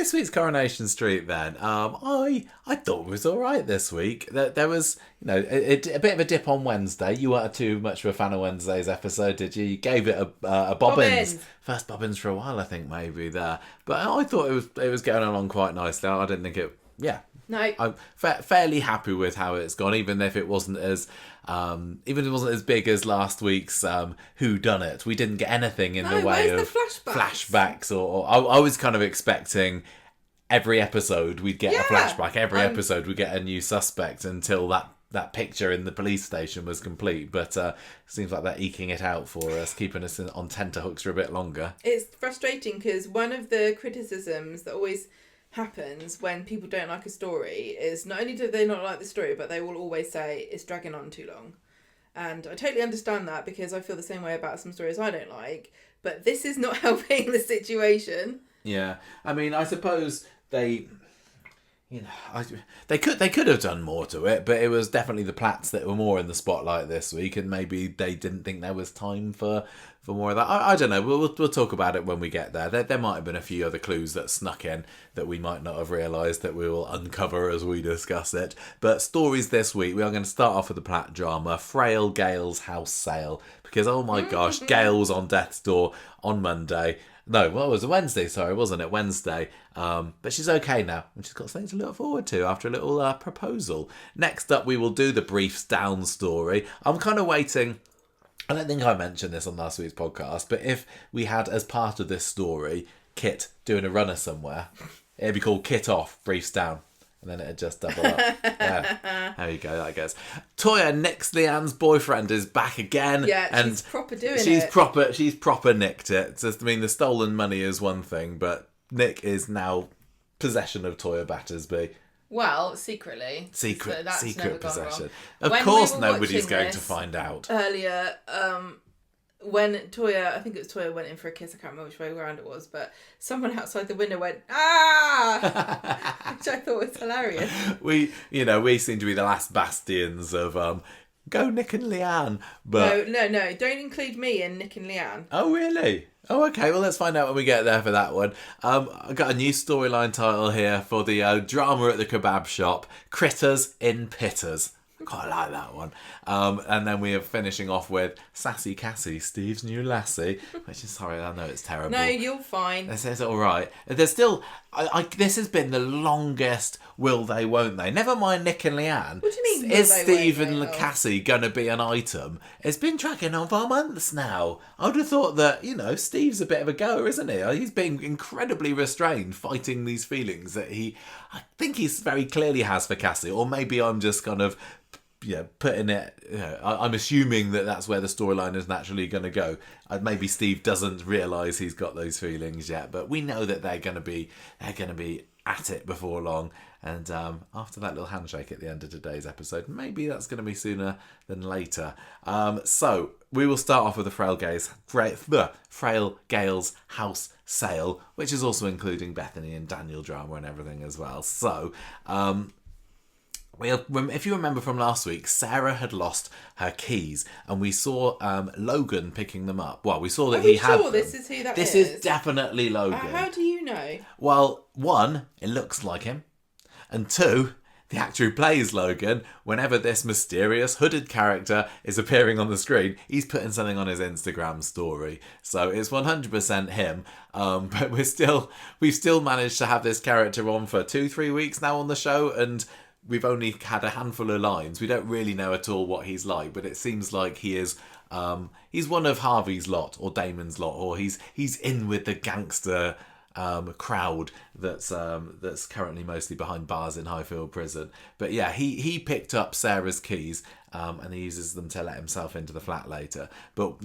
this week's Coronation Street then. I thought it was all right this week. There was, a bit of a dip on Wednesday. You weren't too much of a fan of Wednesday's episode, did you? You gave it a Bobbins. First Bobbins for a while, I think, maybe there. But I thought it was going along quite nicely. I didn't think it... Yeah. No. I'm fairly happy with how it's gone, even if it wasn't as big as last week's Who Done It. We didn't get anything in the way of flashbacks or I was kind of expecting every episode we'd get a flashback. Every episode we'd get a new suspect until that picture in the police station was complete. But it seems like they're eking it out for us, keeping us on tenterhooks for a bit longer. It's frustrating because one of the criticisms that always happens when people don't like a story is not only do they not like the story, but they will always say it's dragging on too long. And I totally understand that because I feel the same way about some stories I don't like, but this is not helping the situation. Yeah, I mean, I suppose they could have done more to it, but it was definitely the Platts that were more in the spotlight this week, and maybe they didn't think there was time for more of that. I don't know. We'll talk about it when we get there. There might have been a few other clues that snuck in that we might not have realised that we will uncover as we discuss it. But stories this week, we are going to start off with the Platt drama, Frail Gail's house sale, because oh my gosh, Gail was on death's door on Monday. No, well, it was a Wednesday, sorry, wasn't it? Wednesday. But she's okay now, and she's got something to look forward to after a little proposal. Next up, we will do the Briefs Down story. I'm kind of waiting. I don't think I mentioned this on last week's podcast, but if we had, as part of this story, Kit doing a runner somewhere, it'd be called Kit Off, Briefs Down. And then it'd just double up. Yeah, there you go, I guess. Toyah, Nick's Leanne's boyfriend, is back again. Yeah, and she's proper doing it. She's proper nicked it. I mean, the stolen money is one thing, but Nick is now possession of Toyah Battersby. Well, secretly. Secret possession. Of course nobody's going to find out. Earlier, when Toyah, I think it was Toyah, went in for a kiss, I can't remember which way around it was, but someone outside the window went, ah! Which I thought was hilarious. We seem to be the last bastions of, go Nick and Leanne. But No, don't include me in Nick and Leanne. Oh, really? Oh, okay. Well, let's find out when we get there for that one. I've got a new storyline title here for the drama at the kebab shop, Critters in Pittas. Quite like that one. And then we are finishing off with Sassy Cassie, Steve's new lassie, which is, sorry, I know it's terrible. No, you're fine. It's all right. There's still, this has been the longest will they, won't they? Never mind Nick and Leanne. What do you mean, is Steve and Cassie going to be an item? It's been dragging on for months now. I would have thought that, Steve's a bit of a goer, isn't he? He's being incredibly restrained, fighting these feelings that I think he very clearly has for Cassie, or maybe I'm just kind of putting it. I'm assuming that that's where the storyline is naturally going to go. Maybe Steve doesn't realise he's got those feelings yet, but we know that they're going to be at it before long. And after that little handshake at the end of today's episode, maybe that's going to be sooner than later. So we will start off with the Frail Gail's house sale, which is also including Bethany and Daniel drama and everything as well. So. If you remember from last week, Sarah had lost her keys, and we saw Logan picking them up. Well, we saw that he had them. This is who that is? This is definitely Logan. How do you know? Well, one, it looks like him, and two, the actor who plays Logan, whenever this mysterious hooded character is appearing on the screen, he's putting something on his Instagram story. So it's 100% him. But we've still managed to have this character on for 2-3 weeks now on the show, and we've only had a handful of lines. We don't really know at all what he's like, but it seems like he is. He's one of Harvey's lot or Damon's lot, or he's in with the gangster crowd that's currently mostly behind bars in Highfield Prison. But yeah, he picked up Sarah's keys and he uses them to let himself into the flat later. But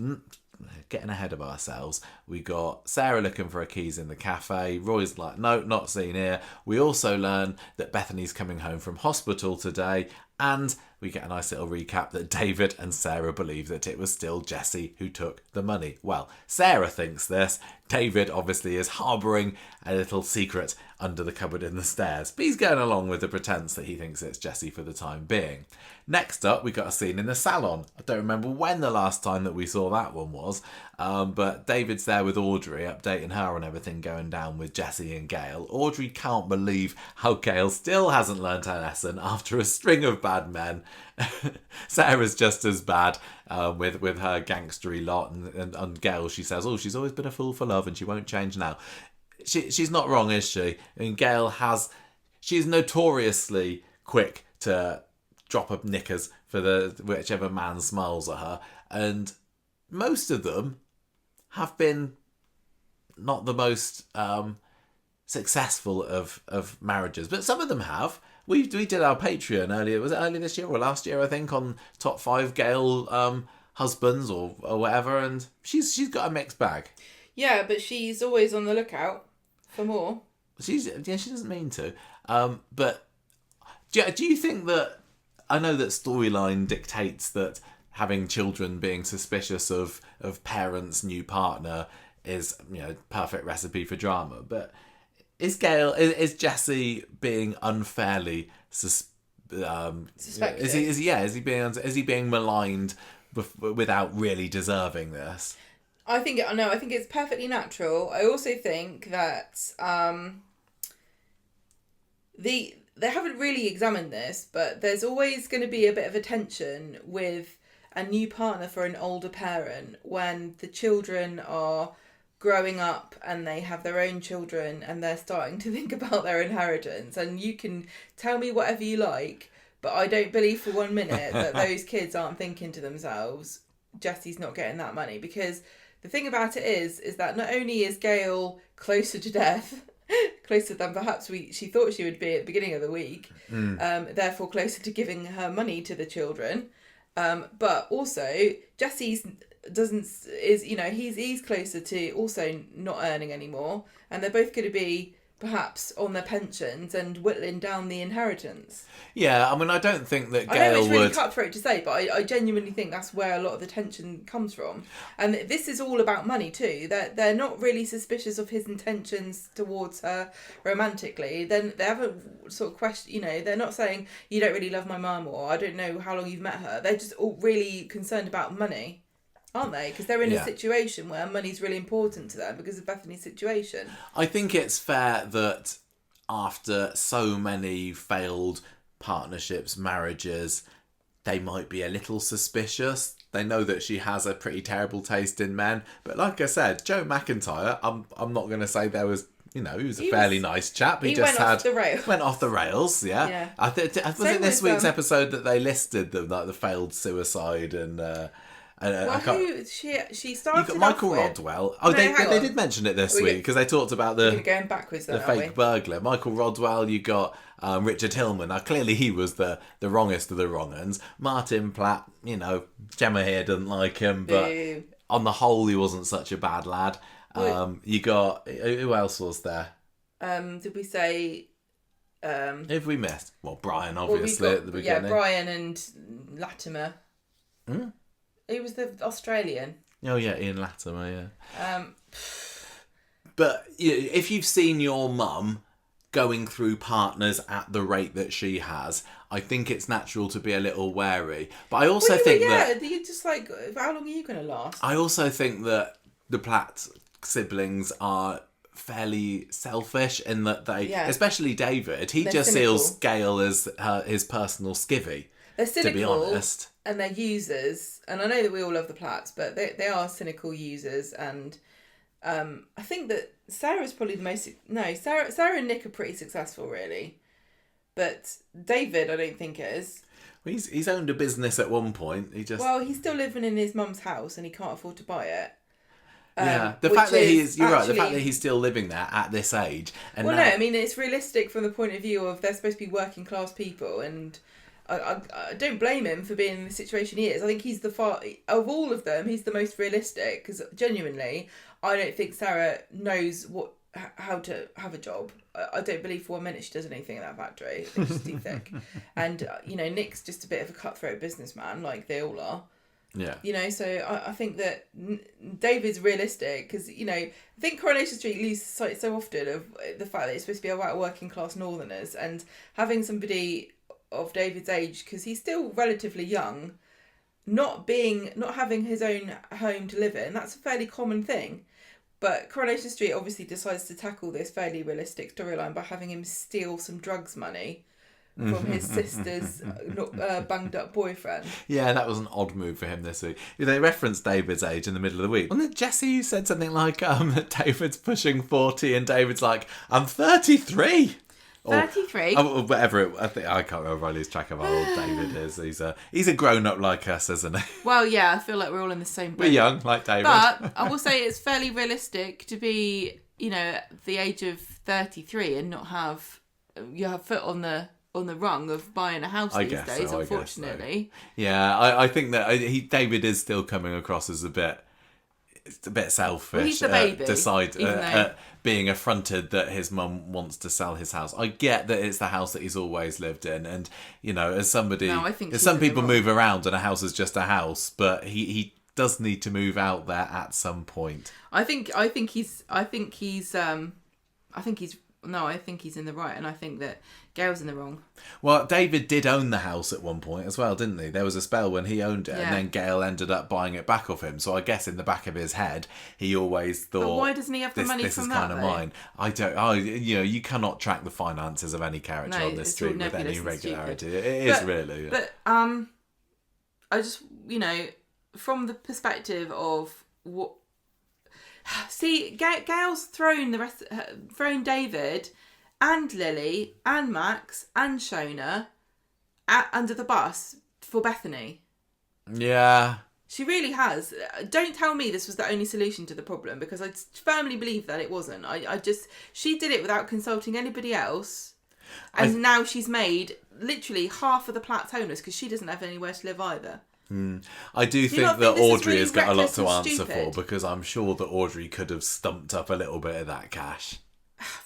getting ahead of ourselves, we got Sarah looking for her keys in the cafe. Roy's like, no, not seen here. We also learn that Bethany's coming home from hospital today, and we get a nice little recap that David and Sarah believe that it was still Jessie who took the money. Well, Sarah thinks this. David obviously is harbouring a little secret under the cupboard in the stairs, but he's going along with the pretense that he thinks it's Jessie for the time being. Next up, we got a scene in the salon. I don't remember when the last time that we saw that one was, but David's there with Audrey, updating her on everything going down with Jessie and Gail. Audrey can't believe how Gail still hasn't learned her lesson after a string of bad men. Sarah's just as bad with her gangstery lot, and Gail, she says, oh, she's always been a fool for love and she won't change now. She's not wrong, is she? I mean, she's notoriously quick to drop up knickers for whichever man smiles at her, and most of them have been not the most successful of marriages, but some of them have. We did our Patreon earlier. Was it earlier this year or last year? I think on top 5 Gail husbands or whatever, and she's got a mixed bag. Yeah, but she's always on the lookout for more. She doesn't mean to. But do you think that? I know that storyline dictates that having children being suspicious of parents' new partner is, perfect recipe for drama. But is Jessie being unfairly suspected? Is he being maligned without really deserving this? I think it's perfectly natural. I also think that they haven't really examined this, but there's always going to be a bit of a tension with a new partner for an older parent when the children are growing up and they have their own children and they're starting to think about their inheritance. And you can tell me whatever you like, but I don't believe for 1 minute that those kids aren't thinking to themselves, Jessie's not getting that money. Because the thing about it is that not only is Gail closer to death, closer than perhaps she thought she would be at the beginning of the week, therefore closer to giving her money to the children, but also Jesse's he's closer to also not earning anymore, and they're both going to be perhaps on their pensions and whittling down the inheritance. Yeah, I mean, I don't think that Gail I know it's really cutthroat to say, but I genuinely think that's where a lot of the tension comes from. And this is all about money too. They're not really suspicious of his intentions towards her romantically. Then they haven't sort of questioned, they're not saying, you don't really love my mum, or I don't know how long you've met her. They're just all really concerned about money, aren't they? Because they're in a situation where money's really important to them because of Bethany's situation. I think it's fair that after so many failed partnerships, marriages, they might be a little suspicious. They know that she has a pretty terrible taste in men. But like I said, Joe McIntyre, I'm not going to say there was... he was a fairly nice chap. He just went off the rails. Yeah. Was it this week's episode that they listed the failed suicide and... she started. You got Michael Rodwell. Oh, they did mention it this week because they talked about the going backwards. Then, the fake burglar. Michael Rodwell. You got Richard Hillman. Now clearly he was the wrongest of the wrong uns. Martin Platt. Gemma here doesn't like him, but on the whole, he wasn't such a bad lad. You got who else was there? Did we say? Who have we missed? Well, Brian obviously at the beginning. Yeah, Brian and Latimer. He was the Australian. Oh yeah, Ian Latimer, yeah. But if you've seen your mum going through partners at the rate that she has, I think it's natural to be a little wary. But I also think that... you're just like, how long are you going to last? I also think that the Platt siblings are fairly selfish in that they... Especially David. They're just cynical. Sees Gail as his personal skivvy. They're cynical, to be honest. And they're users. And I know that we all love the Platts, but they are cynical users. And I think that Sarah's probably the most... No, Sarah and Nick are pretty successful, really. But David, I don't think is. Well, he's owned a business at one point. Well, he's still living in his mum's house and he can't afford to buy it. The fact that you're right. The fact that he's still living there at this age. And no, I mean it's realistic from the point of view of they're supposed to be working class people, and I don't blame him for being in the situation he is. I think he's of all of them, he's the most realistic because genuinely, I don't think Sarah knows what how to have a job. I don't believe for 1 minute she does anything in that factory. I think she's too thick. And, Nick's just a bit of a cutthroat businessman, like they all are. Yeah. So I think that David's realistic because, I think Coronation Street loses sight so often of the fact that it's supposed to be about working class northerners, and having somebody of David's age, because he's still relatively young, not having his own home to live in, that's a fairly common thing. But Coronation Street obviously decides to tackle this fairly realistic storyline by having him steal some drugs money from his sister's banged up boyfriend. Yeah, that was an odd move for him this week. They referenced David's age in the middle of the week. Wasn't it Jesse who said something like that David's pushing 40 and David's like, I'm 33? 33? Or whatever. I can't remember. I lose track of how old David is. He's a grown-up like us, isn't he? Well, yeah, I feel like we're all in the same boat. We're young, like David. But I will say it's fairly realistic to be, the age of 33 and not have your foot on the rung of buying a house these days, unfortunately. So. Yeah, I think that David is still coming across as a bit selfish. Well, he's the baby. Being affronted that his mum wants to sell his house. I get that it's the house that he's always lived in, and as somebody, some people move around and a house is just a house, but he does need to move out there at some point. I think he's in the right, and I think that Gail's in the wrong. Well, David did own the house at one point as well, didn't he? There was a spell when he owned it, and then Gail ended up buying it back off him. So I guess in the back of his head, he always thought, but why doesn't he have the money from that? This is kind of mine. I don't. You cannot track the finances of any character on this street with any regularity. It is really. But I just from the perspective of what. See, Gail's thrown David and Lily and Max and Shona under the bus for Bethany. Yeah. She really has. Don't tell me this was the only solution to the problem, because I firmly believe that it wasn't. She did it without consulting anybody else. And now she's made literally half of the Platt's homeless because she doesn't have anywhere to live either. I do think that Audrey has got a lot to answer for, because I'm sure that Audrey could have stumped up a little bit of that cash.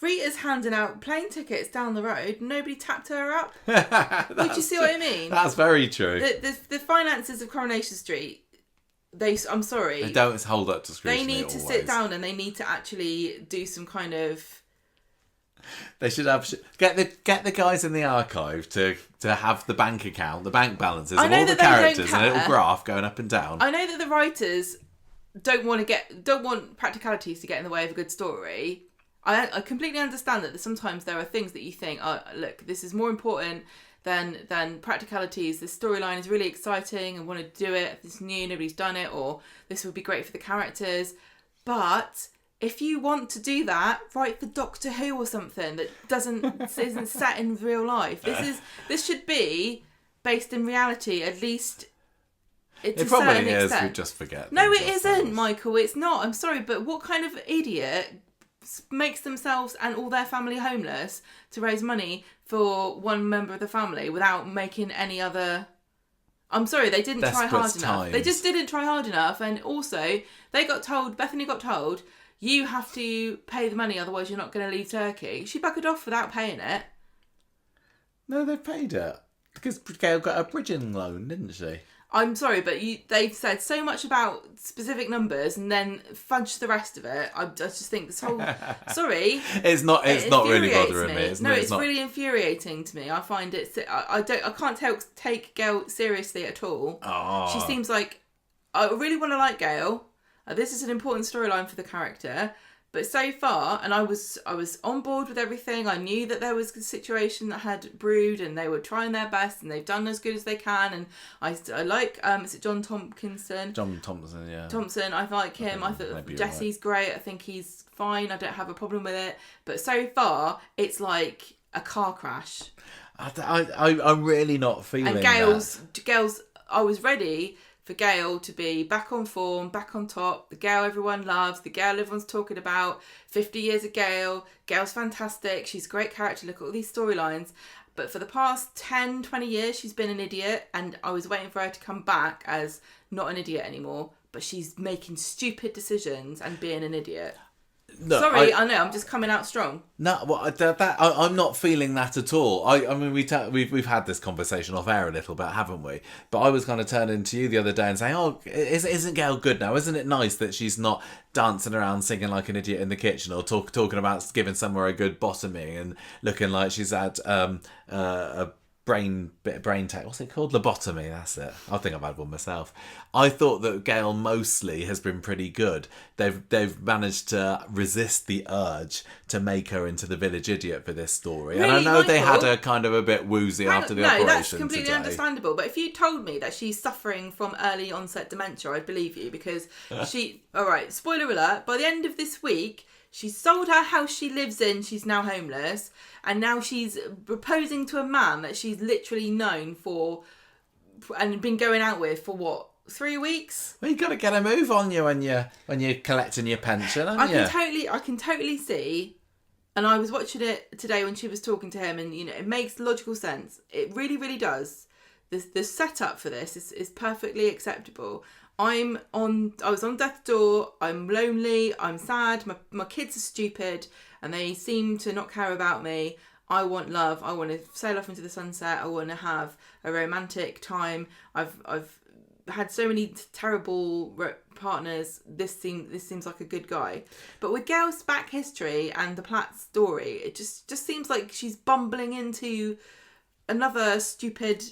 Rita's handing out plane tickets down the road. Nobody tapped her up. Would you see what I mean? That's very true. The finances of Coronation Street, I'm sorry. They don't hold up to scrutiny. They need to sit down and they need to actually do some kind of... They should have get the guys in the archive to have the bank account, the bank balances of all the characters, and a little graph going up and down. I know that the writers don't want practicalities to get in the way of a good story. I completely understand that sometimes there are things that you think, oh, look, this is more important than practicalities. This storyline is really exciting and want to do it. It's new, nobody's done it, or this would be great for the characters. But if you want to do that, write for Doctor Who or something that isn't set in real life. This should be based in reality, at least. It probably is. We just forget. No, it isn't, Michael. It's not. I'm sorry, but what kind of idiot makes themselves and all their family homeless to raise money for one member of the family without making any other... I'm sorry, they didn't try hard enough. They just didn't try hard enough. And also, Bethany got told, you have to pay the money, otherwise you're not going to leave Turkey. She buggered off without paying it. No, they paid it. Because Gail got a bridging loan, didn't she? I'm sorry, but they've said so much about specific numbers and then fudged the rest of it. I just think this whole... Sorry. It's not really bothering me. It's really infuriating to me. I find it... I can't take Gail seriously at all. Oh. She seems like... I really want to like Gail. This is an important storyline for the character. But so far, and I was on board with everything. I knew that there was a situation that had brewed, and they were trying their best, and they've done as good as they can. And I like, is it John Tompkinson? John Thompson, yeah. Thompson, I like him. I thought Jesse's great. I think he's fine. I don't have a problem with it. But so far, it's like a car crash. I'm really not feeling that. And Gail's. I was ready for Gail to be back on form, back on top, the Gail everyone loves, the Gail everyone's talking about, 50 years of Gail, Gail's fantastic, she's a great character, look at all these storylines. But for the past 10, 20 years, she's been an idiot, and I was waiting for her to come back as not an idiot anymore, but she's making stupid decisions and being an idiot. Look, Sorry, I know I'm just coming out strong. No, well, I'm not feeling that at all. I mean, we've had this conversation off air a little bit, haven't we? But I was kind of turning to you the other day and saying, "Oh, isn't Gail good now? Isn't it nice that she's not dancing around singing like an idiot in the kitchen, or talking about giving somewhere a good bottoming and looking like she's had a brain tech, what's it called? Lobotomy, that's it. I think I've had one myself. I thought that Gail mostly has been pretty good. They've managed to resist the urge to make her into the village idiot for this story. Really, and I know Michael, they had her kind of a bit woozy after the operation. No, that's completely today. understandable. But if you told me that she's suffering from early onset dementia, I'd believe you, because alright, spoiler alert, by the end of this week, she's sold her house she lives in, she's now homeless, and now she's proposing to a man that she's literally known for and been going out with for what, 3 weeks? Well, you got to get a move on you when you're collecting your pension, haven't you? I can totally see, and I was watching it today when she was talking to him, and it makes logical sense. It really, really does. The setup for this is perfectly acceptable. I was on death's door, I'm lonely, I'm sad, my kids are stupid and they seem to not care about me. I want love, I want to sail off into the sunset, I want to have a romantic time. I've had so many terrible partners, this seems like a good guy. But with Gail's back history and the Platt story, it just seems like she's bumbling into another stupid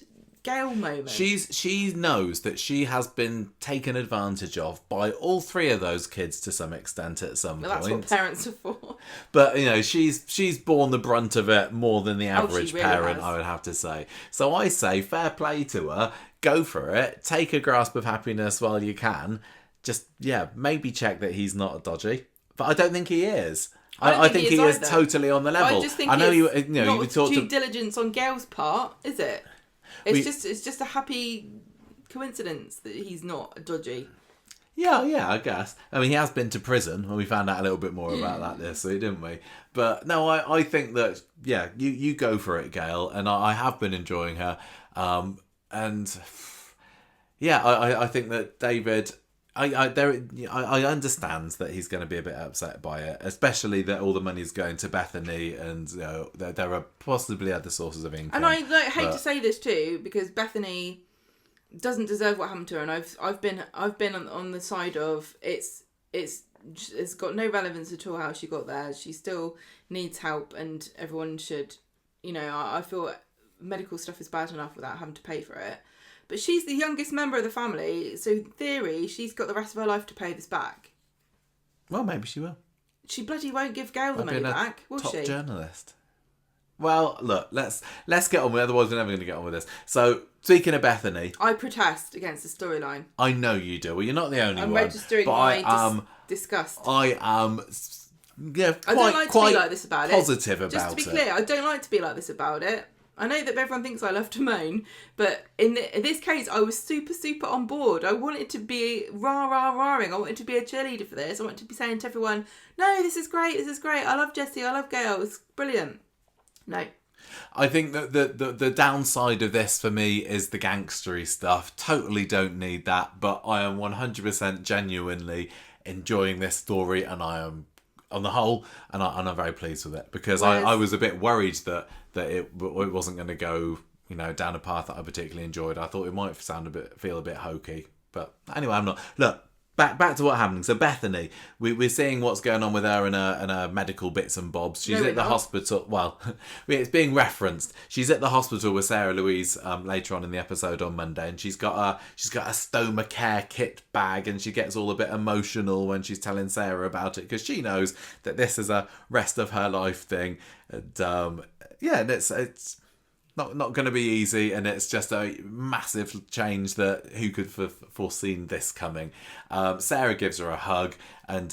Gail moment. She knows that she has been taken advantage of by all three of those kids to some extent at some point. That's what parents are for. But she's borne the brunt of it more than the average really parent, has. I would have to say. So I say fair play to her. Go for it. Take a grasp of happiness while you can. Just maybe check that he's not dodgy. But I don't think he is. I think he is totally on the level. I just think you talked due diligence on Gail's part, is it? It's just a happy coincidence that he's not dodgy. Yeah, I guess. I mean, he has been to prison, and we found out a little bit more about that this week, didn't we? But no, I think that you go for it, Gail, and I have been enjoying her, and I think that David. I understand that he's going to be a bit upset by it, especially that all the money's going to Bethany, and there are possibly other sources of income. And I hate to say this too, because Bethany doesn't deserve what happened to her, and I've been on the side of it's got no relevance at all how she got there. She still needs help, and everyone should, I feel medical stuff is bad enough without having to pay for it. But she's the youngest member of the family, so in theory, she's got the rest of her life to pay this back. Well, maybe she will. She bloody won't give Gail the money back, will she? Top journalist. Well, look, let's get on with it, otherwise we're never going to get on with this. So, speaking of Bethany... I protest against the storyline. I know you do. Well, you're not the only one. I'm registering my disgust. I am... I don't like to be like this about it. Positive about it. Just to be clear, I don't like to be like this about it. I know that everyone thinks I love to moan, but in this case, I was super, super on board. I wanted to be rah-rah-rahing. I wanted to be a cheerleader for this. I wanted to be saying to everyone, no, this is great, I love Jessie, I love Gail, it's brilliant. No. I think that the downside of this for me is the gangstery stuff. Totally don't need that, but I am 100% genuinely enjoying this story, and I am, on the whole, and I'm very pleased with it, because I was a bit worried that it wasn't going to go down a path that I particularly enjoyed. I thought it might feel a bit hokey, but anyway, I'm not. Look, back to what happened. So Bethany, we're seeing what's going on with her and her medical bits and bobs. She's at the hospital. Well, it's being referenced. She's at the hospital with Sarah Louise later on in the episode on Monday, and she's got a stoma care kit bag, and she gets all a bit emotional when she's telling Sarah about it, because she knows that this is a rest of her life thing, and and it's not going to be easy, and it's just a massive change that who could have foreseen this coming. Sarah gives her a hug, and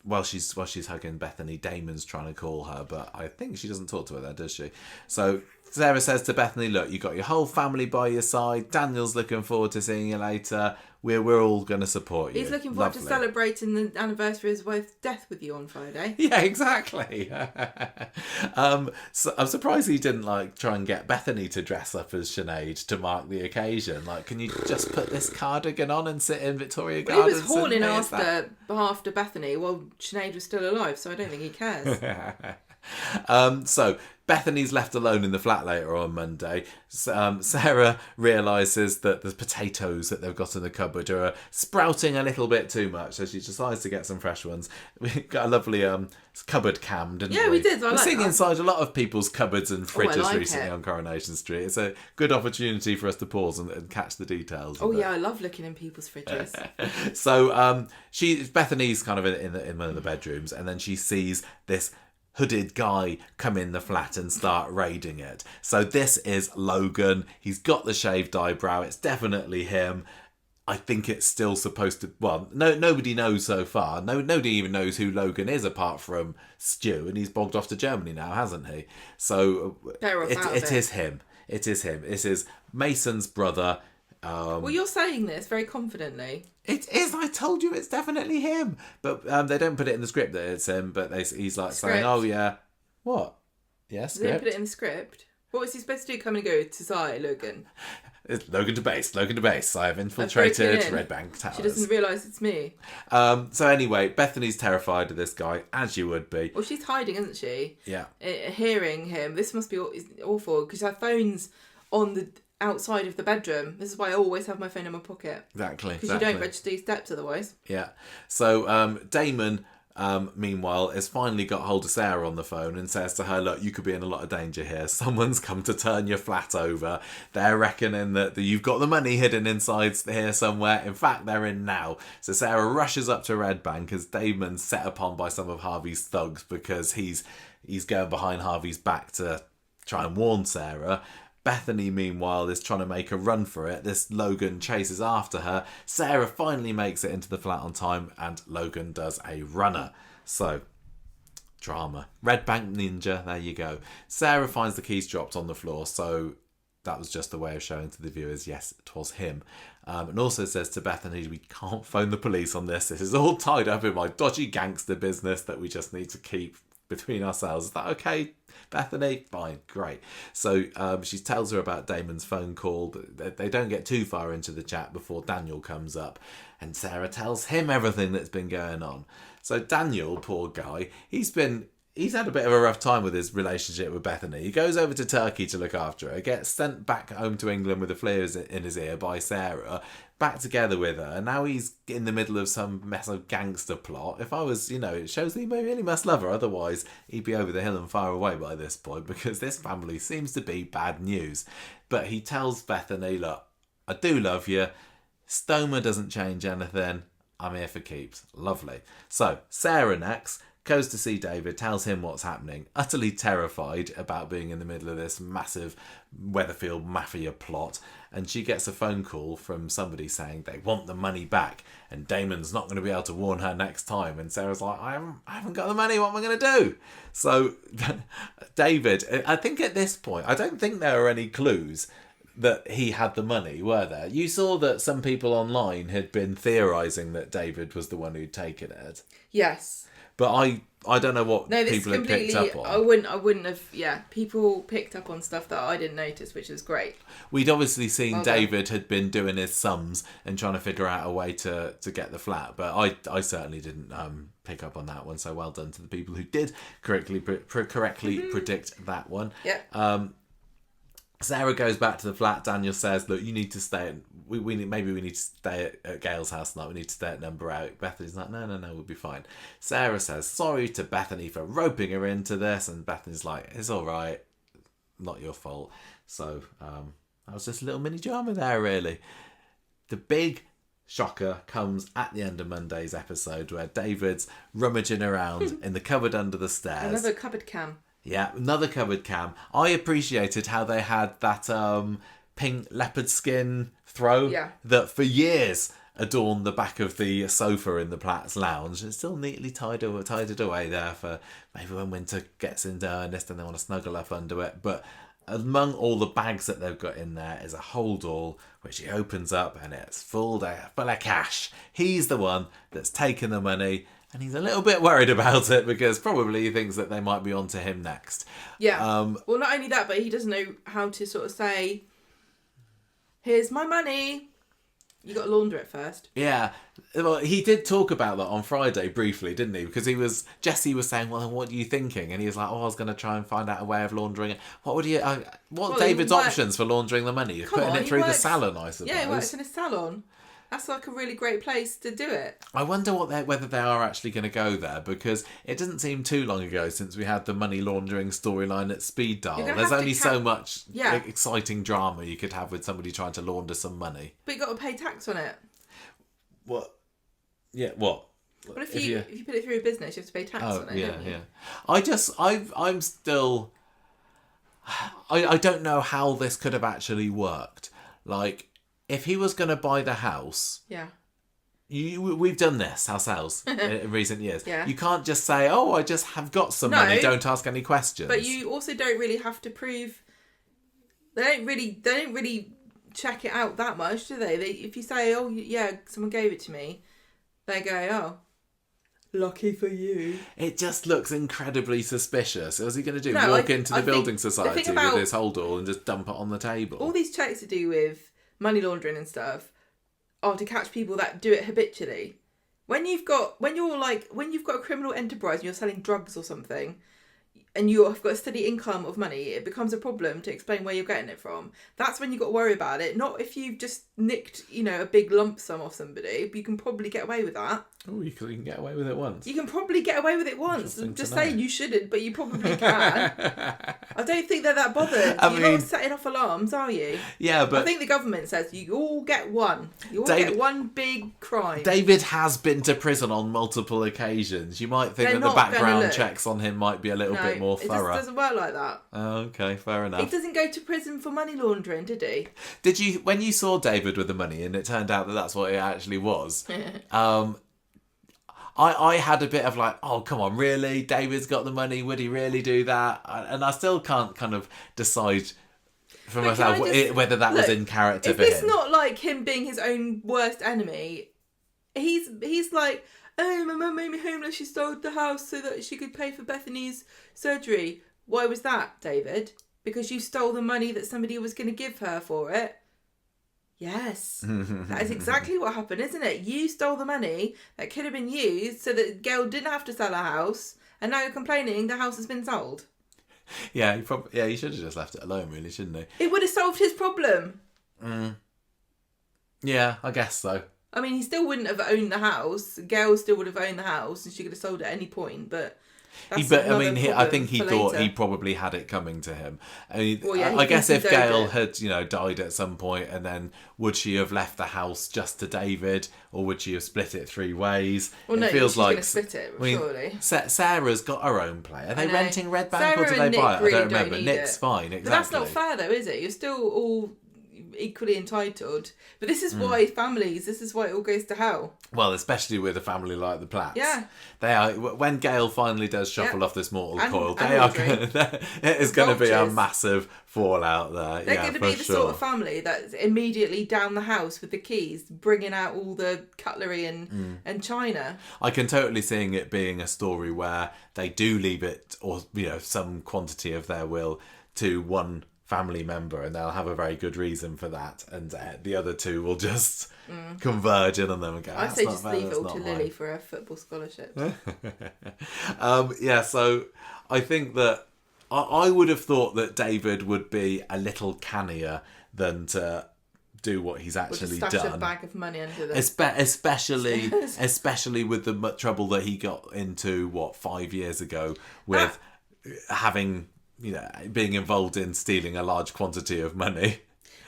while she's hugging Bethany, Damon's trying to call her, but I think she doesn't talk to her there, does she? So Sarah says to Bethany, look, you got your whole family by your side. Daniel's looking forward to seeing you later. we're all going to support you. He's looking forward to Lovely. celebrating the anniversary of his wife's death with you on Friday. Yeah, exactly. So I'm surprised he didn't try and get Bethany to dress up as Sinead to mark the occasion. Can you just put this cardigan on and sit in Victoria Well, Gardens? he was horning after Bethany while Sinead was still alive, so I don't think he cares. So Bethany's left alone in the flat later on Monday. Sarah realises that the potatoes that they've got in the cupboard are sprouting a little bit too much, so she decides to get some fresh ones. We got a lovely cupboard cam, didn't we? Yeah, we did. We're seeing inside a lot of people's cupboards and fridges recently on Coronation Street. It's a good opportunity for us to pause and catch the details. Oh yeah, I love looking in people's fridges. So Bethany's kind of in one of the bedrooms, and then she sees this hooded guy come in the flat and start raiding it. So this is Logan. He's got the shaved eyebrow. It's definitely him. I think it's still supposed to... Well, nobody knows so far. Nobody even knows who Logan is apart from Stu, and he's bogged off to Germany now, hasn't he? So it is him. It is him. This is Mason's brother. Well, you're saying this very confidently. It is. I told you it's definitely him. But they don't put it in the script that it's him. But he's saying, "Oh yeah, what? Yeah, script." They didn't put it in the script. What was he supposed to do? Come and go to Zai, Logan. It's Logan to base. Logan to base. I have infiltrated Red Bank Towers. She doesn't realise it's me. So anyway, Bethany's terrified of this guy, as you would be. Well, she's hiding, isn't she? Yeah. Hearing him. This must be awful because her phone's on the outside of the bedroom. This is why I always have my phone in my pocket. Exactly. Because you don't register your steps otherwise. Yeah. So Damon, meanwhile, has finally got hold of Sarah on the phone and says to her, "Look, you could be in a lot of danger here. Someone's come to turn your flat over. They're reckoning that you've got the money hidden inside here somewhere. In fact, they're in now." So Sarah rushes up to Red Bank as Damon's set upon by some of Harvey's thugs because he's going behind Harvey's back to try and warn Sarah. Bethany, meanwhile, is trying to make a run for it. This Logan chases after her. Sarah finally makes it into the flat on time, and Logan does a runner. So, drama. Red Bank Ninja, there you go. Sarah finds the keys dropped on the floor, so that was just a way of showing to the viewers, yes, it was him. And also says to Bethany, "We can't phone the police on this. This is all tied up in my dodgy gangster business that we just need to keep between ourselves." Is that okay, Bethany? Fine, great. So she tells her about Damon's phone call, but they don't get too far into the chat before Daniel comes up, and Sarah tells him everything that's been going on. So Daniel, poor guy, he's had a bit of a rough time with his relationship with Bethany. He goes over to Turkey to look after her, gets sent back home to England with a flea in his ear by Sarah, back together with her, and now he's in the middle of some mess of gangster plot. If I was, it shows that he really must love her, otherwise he'd be over the hill and far away by this point, because this family seems to be bad news. But he tells Bethany, "Look, I do love you. Stoma doesn't change anything. I'm here for keeps." Lovely. So Sarah next goes to see David, tells him what's happening, utterly terrified about being in the middle of this massive Weatherfield mafia plot, and she gets a phone call from somebody saying they want the money back, and Damon's not going to be able to warn her next time, and Sarah's like, I haven't got the money, what am I going to do? So David, I think at this point, I don't think there are any clues that he had the money, were there? You saw that some people online had been theorising that David was the one who'd taken it. Yes. But I don't know what people had picked up on. I wouldn't have. Yeah, people picked up on stuff that I didn't notice, which is great. We'd obviously seen David had been doing his sums and trying to figure out a way to get the flat, but I certainly didn't pick up on that one. So well done to the people who did correctly predict that one. Yeah. Sarah goes back to the flat. Daniel says, "Look, you need to stay. We need to stay at Gail's house tonight. We need to stay at number 8." Bethany's like, "No, we'll be fine." Sarah says sorry to Bethany for roping her into this, and Bethany's like, "It's all right, not your fault." So that was just a little mini drama there, really. The big shocker comes at the end of Monday's episode, where David's rummaging around in the cupboard under the stairs. Another cupboard cam. Yeah, another cupboard cam. I appreciated how they had that pink leopard skin throw that for years adorned the back of the sofa in the Platt's lounge. It's still neatly tied it away there for maybe when winter gets into earnest and they want to snuggle up under it. But among all the bags that they've got in there is a holdall, which he opens up and it's full of cash. He's the one that's taken the money, and he's a little bit worried about it because probably he thinks that they might be on to him next. Yeah. Well, not only that, but he doesn't know how to sort of say, here's my money. You got to launder it first. Yeah. Well, he did talk about that on Friday briefly, didn't he? Because Jesse was saying, well, what are you thinking? And he was like, I was going to try and find out a way of laundering it. What would David's options for laundering the money? Putting it through the salon, I suppose. Yeah, he works in a salon. That's like a really great place to do it. I wonder whether they are actually going to go there, because it doesn't seem too long ago since we had the money laundering storyline at Speed Daal. There's only so much exciting drama you could have with somebody trying to launder some money. But you got to pay tax on it. What? Yeah, what? But if you put it through a business, you have to pay tax on it. Yeah. I'm still. I don't know how this could have actually worked. Like, if he was going to buy the house, we've done this ourselves in recent years. Yeah. You can't just say, "Oh, I just have got some money. Don't ask any questions." But you also don't really have to prove. They don't really check it out that much, do they? If you say, "Oh, yeah, someone gave it to me," they go, "Oh, lucky for you." It just looks incredibly suspicious. What's he going to do? Walk into the building society with his holdall and just dump it on the table? All these checks to do with money laundering and stuff are to catch people that do it habitually. When you've got a criminal enterprise and you're selling drugs or something, and you've got a steady income of money, it becomes a problem to explain where you're getting it from. That's when you've got to worry about it. Not if you've just nicked, a big lump sum off somebody. But you can probably get away with that. Oh, you can get away with it once. You can probably get away with it once. I'm just saying you shouldn't, but you probably can. I don't think they're that bothered. You're not setting off alarms, are you? Yeah, but I think the government says you all get one. You all get one big crime. David has been to prison on multiple occasions. You might think that the background checks on him might be a little bit more thorough. It doesn't work like that. Oh, okay, fair enough. He doesn't go to prison for money laundering, did he? Did you, when you saw David with the money and it turned out that that's what it actually was, I had a bit of like, oh, come on, really? David's got the money, would he really do that? And I still can't kind of decide for myself whether that was in character for him. It's not like him being his own worst enemy. He's like, oh, my mum made me homeless, she stole the house so that she could pay for Bethany's surgery. Why was that, David? Because you stole the money that somebody was going to give her for it. Yes, that is exactly what happened, isn't it? You stole the money that could have been used so that Gail didn't have to sell her house, and now you're complaining the house has been sold. Yeah, he should have just left it alone, really, shouldn't he? It would have solved his problem. Yeah, I guess so. I mean, he still wouldn't have owned the house. Gail still would have owned the house, and she could have sold it at any point, but... I think he thought he probably had it coming to him. I guess if Gail had, died at some point, and then would she have left the house just to David, or would she have split it 3 ways? Well, no, feels she's going to split it, surely. Sarah's got her own play. Are they renting Red Bank or do they buy it? I don't remember. Nick's fine, exactly. But that's not fair, though, is it? You're still all equally entitled. But this is why this is why it all goes to hell. Well, especially with a family like the Platts. Yeah. They are, when Gail finally does shuffle off this mortal coil, it is going to be a massive fallout there. They're going to be the sort of family that's immediately down the house with the keys, bringing out all the cutlery and china. I can totally see it being a story where they do leave it, or some quantity of their will, to one family member, and they'll have a very good reason for that, and the other two will just converge in on them and go, I say just leave it all to Lily for a football scholarship. So I think that I would have thought that David would be a little cannier than to do what he's actually done. Stash a bag of money under the... especially with the trouble that he got into 5 years ago with having being involved in stealing a large quantity of money.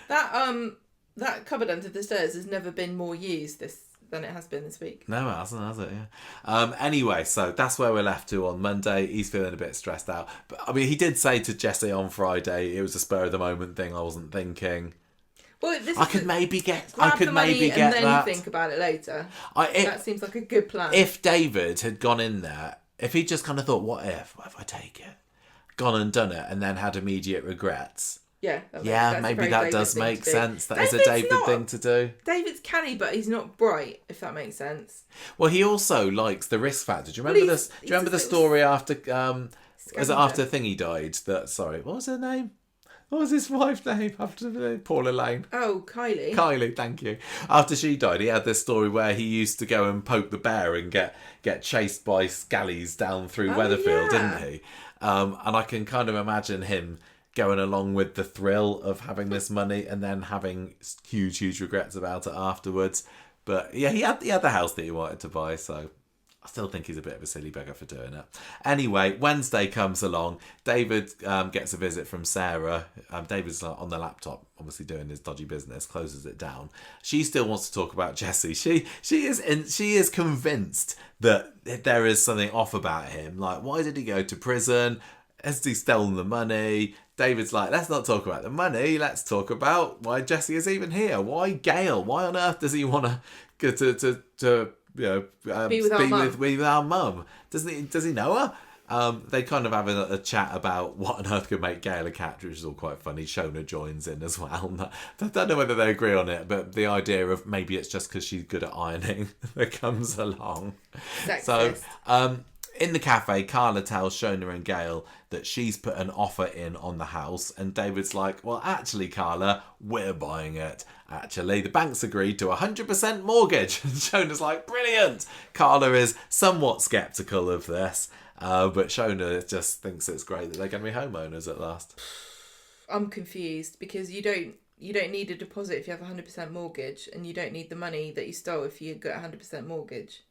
That cupboard under the stairs has never been more used than it has been this week. No, it hasn't, has it? Yeah. Anyway, so that's where we're left to on Monday. He's feeling a bit stressed out. But I mean, he did say to Jesse on Friday, it was a spur of the moment thing. I wasn't thinking. Well, I could maybe get that. Then think about it later. That seems like a good plan. If David had gone in there, if he just kind of thought, what if I take it? gone and done it and then had immediate regrets. Yeah. Maybe that does make sense. That is a David's David thing to do. David's canny, but he's not bright, if that makes sense. Well, he also likes the risk factor. Do you remember this? Do you remember the story after? Was it after Thingy died? What was her name? What was his wife's name after Paula Lane? Oh, Kylie. Kylie, thank you. After she died, he had this story where he used to go and poke the bear and get chased by scallies down through Weatherfield, didn't he? And I can kind of imagine him going along with the thrill of having this money and then having huge regrets about it afterwards. But yeah, he had the house that he wanted to buy, so I still think he's a bit of a silly bugger for doing it. Anyway, Wednesday comes along. David gets a visit from Sarah. David's on the laptop, obviously doing his dodgy business, closes it down. She still wants to talk about Jesse. She is convinced that there is something off about him. Like, why did he go to prison? Has he stolen the money? David's like, let's not talk about the money. Let's talk about why Jesse is even here. Why Gail? Why on earth does he want to go to be with our mum? Does he know her? They kind of have a chat about what on earth could make Gail a cat, which is all quite funny. Shona joins in as well. I don't know whether they agree on it, but the idea of maybe it's just because she's good at ironing that comes along. Sexist. So, in the cafe, Carla tells Shona and Gail that she's put an offer in on the house, and David's like, well, actually, Carla, we're buying it. Actually, the bank's agreed to 100% mortgage. And Shona's like, brilliant. Carla is somewhat sceptical of this, but Shona just thinks it's great that they're going to be homeowners at last. I'm confused because you don't need a deposit if you have a 100% mortgage, and you don't need the money that you stole if you got a 100% mortgage.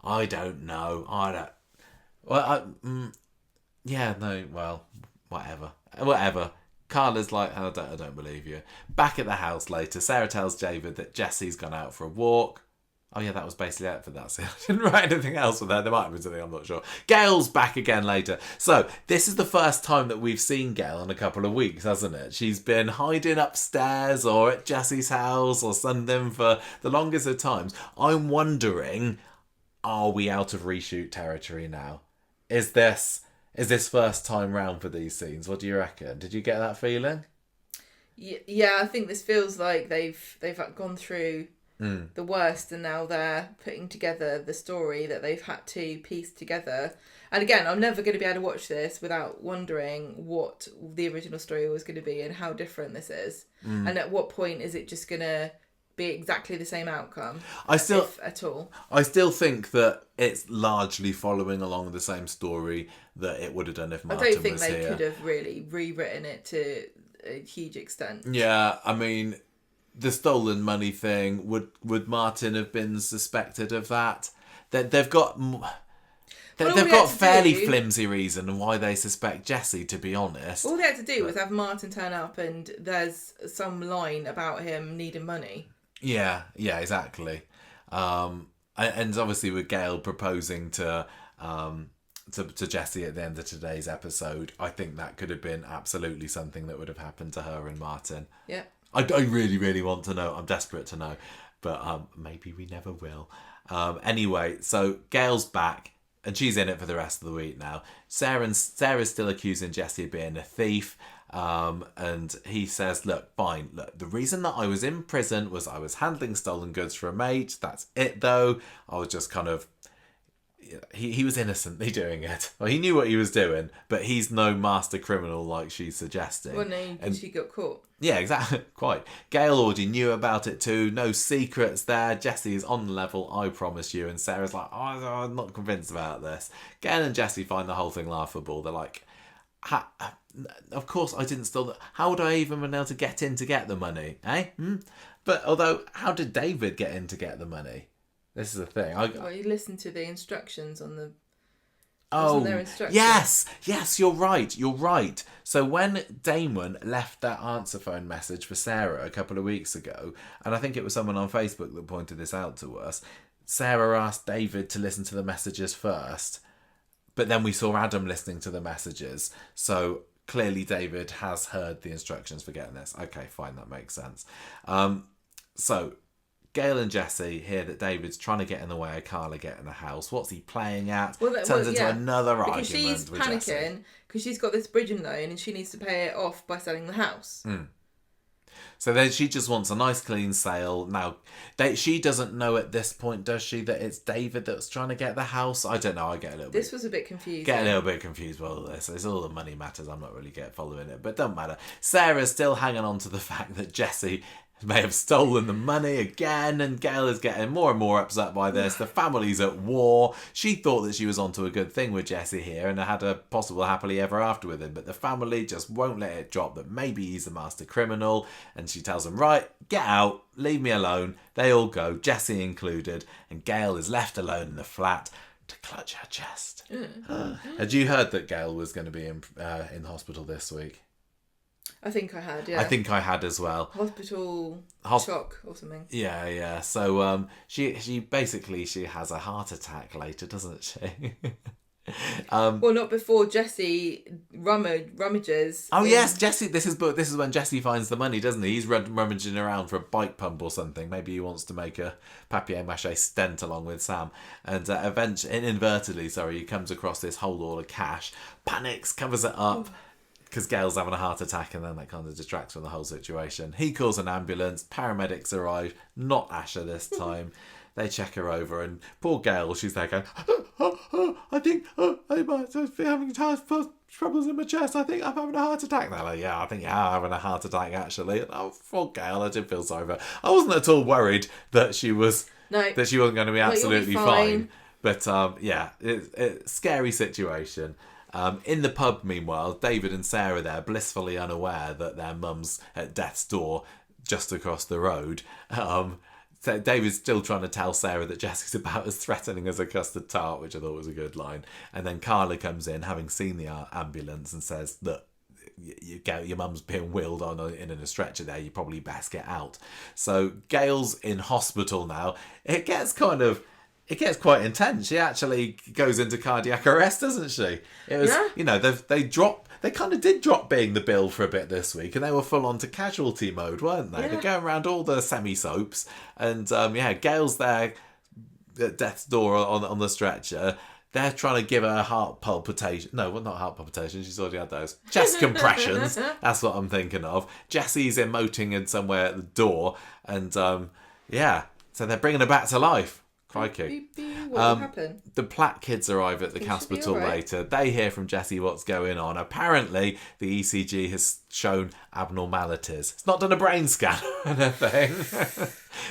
I don't know. Whatever. Carla's like, I don't believe you. Back at the house later, Sarah tells David that Jesse's gone out for a walk. Oh yeah, that was basically it for that scene. I didn't write anything else with that. There might have been something, I'm not sure. Gail's back again later. So, this is the first time that we've seen Gail in a couple of weeks, hasn't it? She's been hiding upstairs or at Jesse's house or something for the longest of times. I'm wondering, are we out of reshoot territory now? Is this first time round for these scenes? What do you reckon? Did you get that feeling? Yeah, I think this feels like they've gone through the worst, and now they're putting together the story that they've had to piece together. And again, I'm never going to be able to watch this without wondering what the original story was going to be and how different this is. And at what point is it just going to be exactly the same outcome, if at all? I still think that it's largely following along the same story that it would have done if Martin was here. I don't think they could have really rewritten it to a huge extent. Yeah, I mean, the stolen money thing, would Martin have been suspected of that? They've got fairly flimsy reason why they suspect Jesse, to be honest. All they had to do was have Martin turn up and there's some line about him needing money. Yeah, exactly. And obviously with Gail proposing to Jessie at the end of today's episode, I think that could have been absolutely something that would have happened to her and Martin. Yeah. I really, really want to know. I'm desperate to know. But maybe we never will. Anyway, so Gail's back and she's in it for the rest of the week now. Sarah's still accusing Jessie of being a thief. And he says, look, the reason that I was in prison was I was handling stolen goods for a mate. That's it, though. I was just kind of... He was innocently doing it. Well, he knew what he was doing, but he's no master criminal like she's suggesting. Well, no, and she got caught. Yeah, exactly. Quite. Gail already knew about it too. No secrets there. Jessie is on the level, I promise you. And Sarah's like, I'm not convinced about this. Gail and Jessie find the whole thing laughable. They're like... Of course I didn't steal how would I even been able to get in to get the money, eh? But although, how did David get in to get the money? This is the thing. Well, you listened to the instructions on the... Yes, you're right. So when Damon left that answer phone message for Sarah a couple of weeks ago, and I think it was someone on Facebook that pointed this out to us, Sarah asked David to listen to the messages first, but then we saw Adam listening to the messages. So clearly David has heard the instructions for getting this. Okay, fine, that makes sense. So Gail and Jessie hear that David's trying to get in the way of Carla getting a house. What's he playing at? Turns into another argument because she's with Jessie. panicking because she's got this bridging loan and she needs to pay it off by selling the house. So then she just wants a nice clean sale. Now, she doesn't know at this point, does she, that it's David that's trying to get the house? I don't know. I get a little bit... This was a bit confusing. Get a little bit confused with all this. It's all the money matters. I'm not really following it, but it doesn't matter. Sarah's still hanging on to the fact that Jessie may have stolen the money again, and Gail is getting more and more upset by this. The family's at war. She thought that she was onto a good thing with Jessie here and had a possible happily ever after with him, but the family just won't let it drop that maybe he's the master criminal, and she tells them, right, get out, leave me alone. They all go, Jessie included, and Gail is left alone in the flat to clutch her chest. Had you heard that Gail was going to be in hospital this week? I think I had, yeah. I think I had as well. Hospital shock or something. Yeah. So she basically has a heart attack later, doesn't she? Well, not before Jessie rummages. Oh yes, Jessie. This is when Jessie finds the money, doesn't he? He's rummaging around for a bike pump or something. Maybe he wants to make a papier-mâché stent along with Sam. And eventually, inadvertently, he comes across this whole lot of cash. Panics, covers it up. Because Gail's having a heart attack, and then that kind of distracts from the whole situation. He calls an ambulance. Paramedics arrive. Not Asha this time. They check her over, and poor Gail, she's there going, I think I might be having troubles in my chest. I think I'm having a heart attack. And they're like, yeah, I think you're having a heart attack, actually. And, poor Gail, I did feel sorry for her. I wasn't at all worried that she wasn't going to be absolutely fine. But, it's a scary situation. In the pub, meanwhile, David and Sarah are there, blissfully unaware that their mum's at death's door just across the road. So David's still trying to tell Sarah that Jessie's about as threatening as a custard tart, which I thought was a good line. And then Carla comes in, having seen the ambulance, and says, look, your mum's being wheeled on in a stretcher there, you probably best get out. So Gail's in hospital now. It gets quite intense. She actually goes into cardiac arrest, doesn't she? It was, they kind of did drop being the bill for a bit this week, and they were full on to casualty mode, weren't they? Yeah. They're going around all the semi-soaps, and Gail's there at death's door on the stretcher. They're trying to give her heart palpitation. No, well, not heart palpitation. She's already had those. Chest compressions. That's what I'm thinking of. Jessie's emoting in somewhere at the door, and so they're bringing her back to life. Crikey. What happened? The Platt kids arrive at the hospital later. They hear from Jessie what's going on. Apparently, the ECG has shown abnormalities. It's not done a brain scan or anything.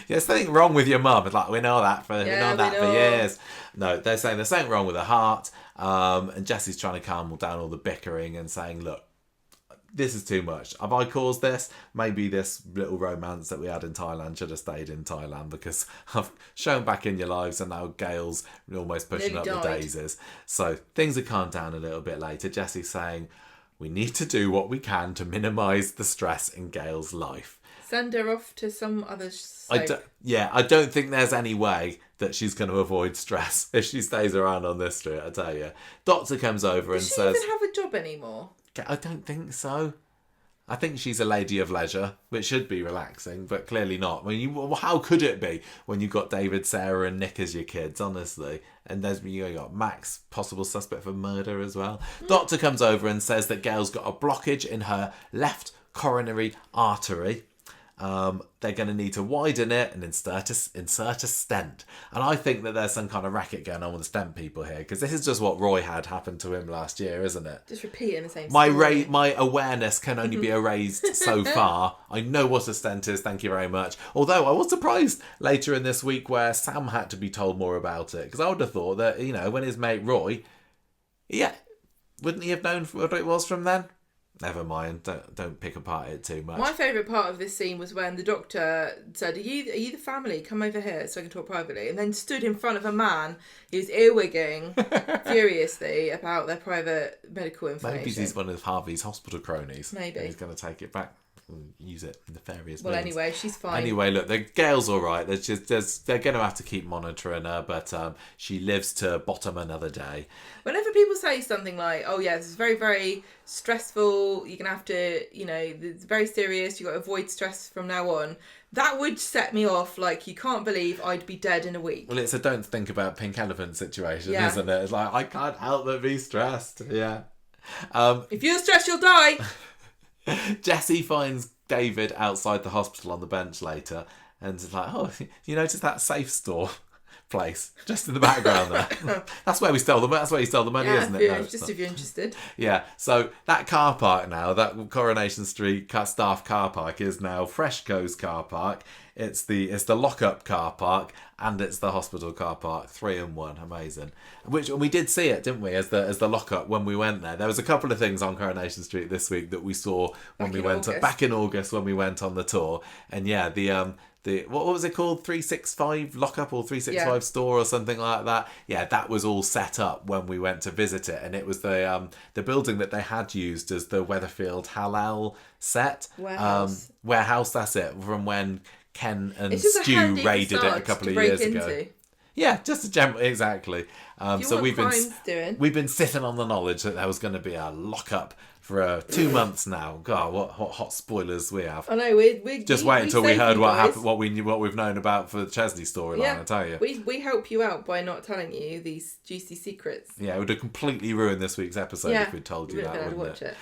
There's something wrong with your mum. It's like, we know that for years. No, they're saying there's something wrong with her heart. And Jessie's trying to calm down all the bickering and saying, look, this is too much. Have I caused this? Maybe this little romance that we had in Thailand should have stayed in Thailand, because I've shown back in your lives and now Gail's almost pushing up the daisies. So things have calmed down a little bit later. Jessie's saying, we need to do what we can to minimise the stress in Gail's life. Send her off to some other I don't think there's any way that she's going to avoid stress if she stays around on this street, I tell you. Doctor comes over and says... Does she even have a job anymore? I don't think so. I think she's a lady of leisure, which should be relaxing, but clearly not. I mean, how could it be when you've got David, Sarah and Nick as your kids, honestly? And you got Max, possible suspect for murder as well. Doctor comes over and says that Gail's got a blockage in her left coronary artery. They're going to need to widen it and insert a stent. And I think that there's some kind of racket going on with the stent people here, because this is just what Roy had happen to him last year, isn't it? Just repeating the same story. My awareness can only be erased so far. I know what a stent is, thank you very much. Although I was surprised later in this week where Sam had to be told more about it, because I would have thought that, when his mate Roy, wouldn't he have known what it was from then? Never mind, don't pick apart it too much. My favourite part of this scene was when the doctor said, are you the family? Come over here so I can talk privately. And then stood in front of a man who was earwigging furiously about their private medical information. Maybe he's one of Harvey's hospital cronies. Maybe. And he's going to take it back. use it in nefarious Well, means. anyway, she's fine. Anyway, look, Gail's all right. They're going to have to keep monitoring her, but she lives to bottom another day. Whenever people say something like, "Oh yeah, this is very, very stressful. You're gonna have to, it's very serious. You got to avoid stress from now on," that would set me off. Like, you can't believe I'd be dead in a week. Well, it's a don't think about pink elephant situation, Yeah. isn't it? It's like, I can't help but be stressed. Yeah. If you're stressed, you'll die. Jessie finds David outside the hospital on the bench later, and is like, "Oh, you notice that safe store place just in the background there? That's where we stole the money. That's where you stole the money, isn't it?" No, just if you're interested. Yeah. So that car park now, that Coronation Street staff car park, is now Freshco's car park. It's the lock-up car park, and it's the hospital car park, 3 in 1. Amazing. Which we did see it, didn't we? As the lock-up when we went there. There was a couple of things on Coronation Street this week that we saw when we went back in August when we went on the tour. And yeah, the what was it called? 365 lockup or 365 store or something like that. Yeah, that was all set up when we went to visit it, and it was the building that they had used as the Weatherfield Halal set. Warehouse. That's it. From when Ken and Stu raided it a couple of years ago. Yeah, just a general, exactly. So we've been sitting on the knowledge that there was going to be a lockup for 2 months now. God, what hot spoilers we have! I know we just wait until we heard what happened, what we've known about for the Chesney storyline. Yeah, I tell you, we help you out by not telling you these juicy secrets. Yeah, it would have completely ruined this week's episode if we'd told you that. Wouldn't it?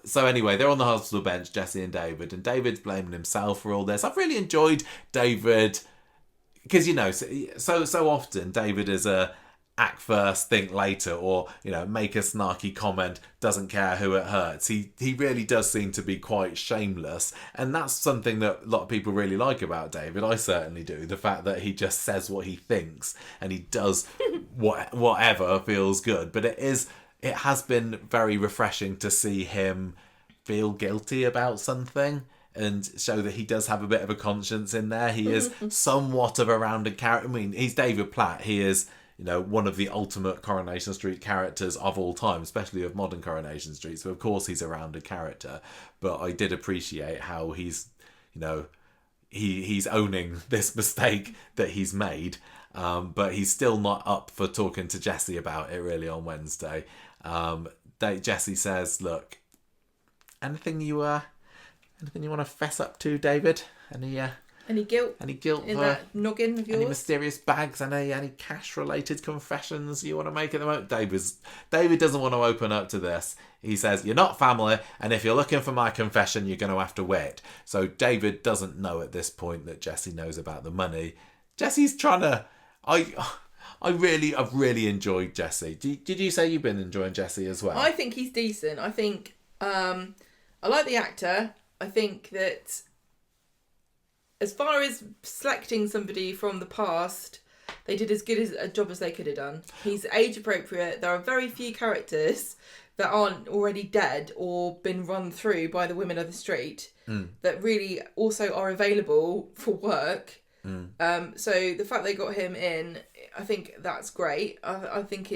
So anyway, they're on the hospital bench, Jessie and David's blaming himself for all this. I've really enjoyed David because so often David is a act first, think later, or make a snarky comment, doesn't care who it hurts. He really does seem to be quite shameless, and that's something that a lot of people really like about David. I certainly do. The fact that he just says what he thinks and he does whatever feels good. But it has been very refreshing to see him feel guilty about something and show that he does have a bit of a conscience in there. He is somewhat of a rounded character. I mean, he's David Platt. He is one of the ultimate Coronation Street characters of all time, especially of modern Coronation Street. So of course he's a rounded character, but I did appreciate how he's, he's owning this mistake that he's made, but he's still not up for talking to Jessie about it really on Wednesday. Jessie says, "Look, anything you want to fess up to, David? Any guilt in that noggin of yours? Any mysterious bags? Any cash-related confessions you want to make at the moment?" David doesn't want to open up to this. He says, "You're not family, and if you're looking for my confession, you're going to have to wait." So David doesn't know at this point that Jessie knows about the money. Jessie's trying to... I've really enjoyed Jessie. Did you say you've been enjoying Jessie as well? I think he's decent. I think I like the actor. I think that as far as selecting somebody from the past, they did as good a job as they could have done. He's age appropriate. There are very few characters that aren't already dead or been run through by the women of the street that really also are available for work. So the fact they got him in, I think that's great. I think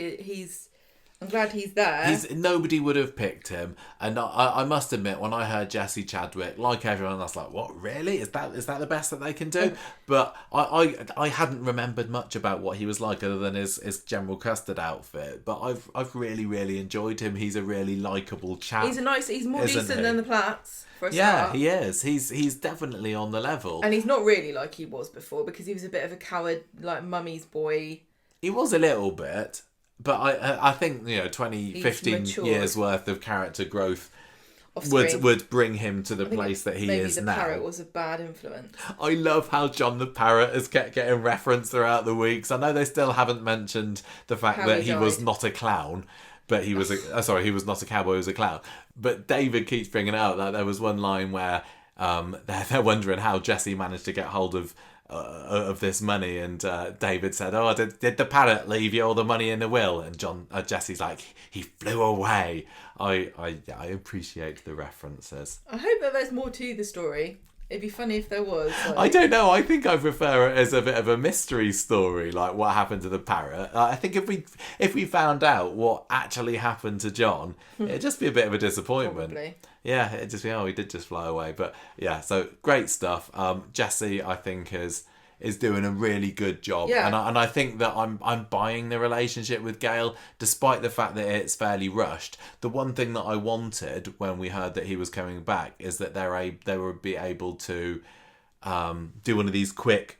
I'm glad he's there. Nobody would have picked him, and I must admit, when I heard Jesse Chadwick, like everyone, I was like, "What, really? Is that the best that they can do?" But I hadn't remembered much about what he was like other than his General Custard outfit. But I've really enjoyed him. He's a really likeable chap. He's more decent than the Platts. For a start. Start. He is. He's definitely on the level. And he's not really like he was before, because he was a bit of a coward, like mummy's boy. He was a little bit. But I think 15 years worth of character growth would bring him to the place that he is now. Maybe the parrot was a bad influence. I love how John the Parrot has kept getting referenced throughout the weeks. I know they still haven't mentioned the fact that he was not a clown, but he was he was not a cowboy, he was a clown. But David keeps bringing it out that there was one line where they're wondering how Jessie managed to get hold of this money, and David said, "Oh, did the parrot leave you all the money in the will?" And Jesse's like, "He flew away." I appreciate the references. I hope that there's more to the story. It'd be funny if there was. Like... I don't know. I think I prefer it as a bit of a mystery story, like what happened to the parrot. I think if we found out what actually happened to John, it'd just be a bit of a disappointment. Probably. Yeah, it'd just be, he did just fly away. But yeah, so great stuff. Jessie, I think, is doing a really good job. Yeah. And I think that I'm buying the relationship with Gail, despite the fact that it's fairly rushed. The one thing that I wanted when we heard that he was coming back is that they would be able to do one of these quickly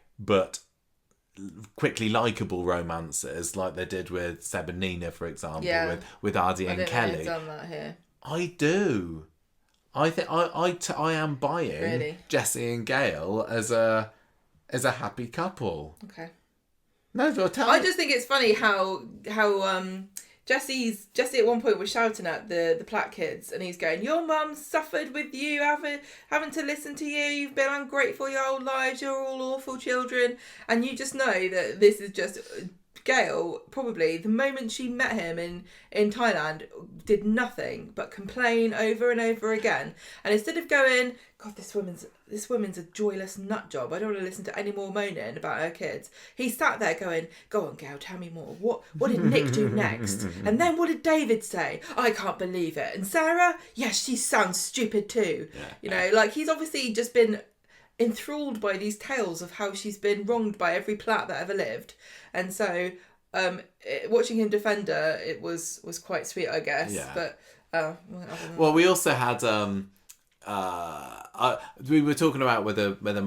likeable romances like they did with Seb and Nina, for example, with Addie and Kelly. They've done that here. I do. I think I am buying Jessie and Gail as a happy couple. Okay. No, tell me. I just think it's funny how Jesse at one point was shouting at the Platt kids, and he's going, "Your mum suffered with you, having to listen to you. You've been ungrateful your whole lives. You're all awful children." And you just know that this is just Gail. Probably the moment she met him in Thailand, did nothing but complain over and over again. And instead of going, "God, this woman's a joyless nut job. I don't want to listen to any more moaning about her kids," he sat there going, "Go on, Gail, tell me more. What did Nick do next? And then what did David say? I can't believe it. And Sarah? Yes, she sounds stupid too." Yeah. You know, like he's obviously just been enthralled by these tales of how she's been wronged by every Platt that ever lived. And so watching him defend her, it was quite sweet, I guess. Yeah. But well, we also had we were talking about whether the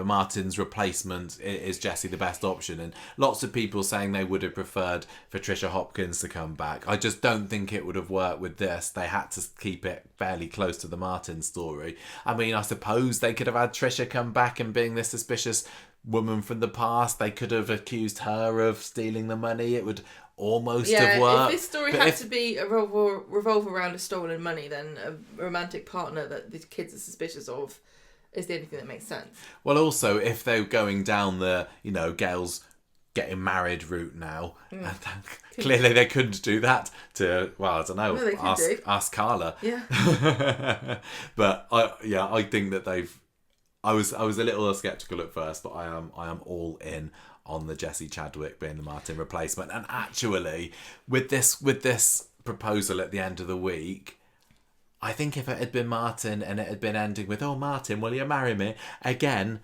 Martin's replacement is Jessie the best option, and lots of people saying they would have preferred for Trisha Hopkins to come back. I just don't think it would have worked with this. They had to keep it fairly close to the Martin story. I mean, I suppose they could have had Trisha come back and being this suspicious woman from the past. They could have accused her of stealing the money. It would almost have worked. If this story had to be revolve around a stolen money, then a romantic partner that the kids are suspicious of is the only thing that makes sense. Well, also, if they're going down the, Gail's getting married route now, clearly they couldn't do that to, well, I don't know, ask Carla. Yeah. But I think that I was a little sceptical at first, but I am all in on the Jessie Chadwick being the Martin replacement. And actually, with this proposal at the end of the week, I think if it had been Martin and it had been ending with, "Oh, Martin, will you marry me?" again,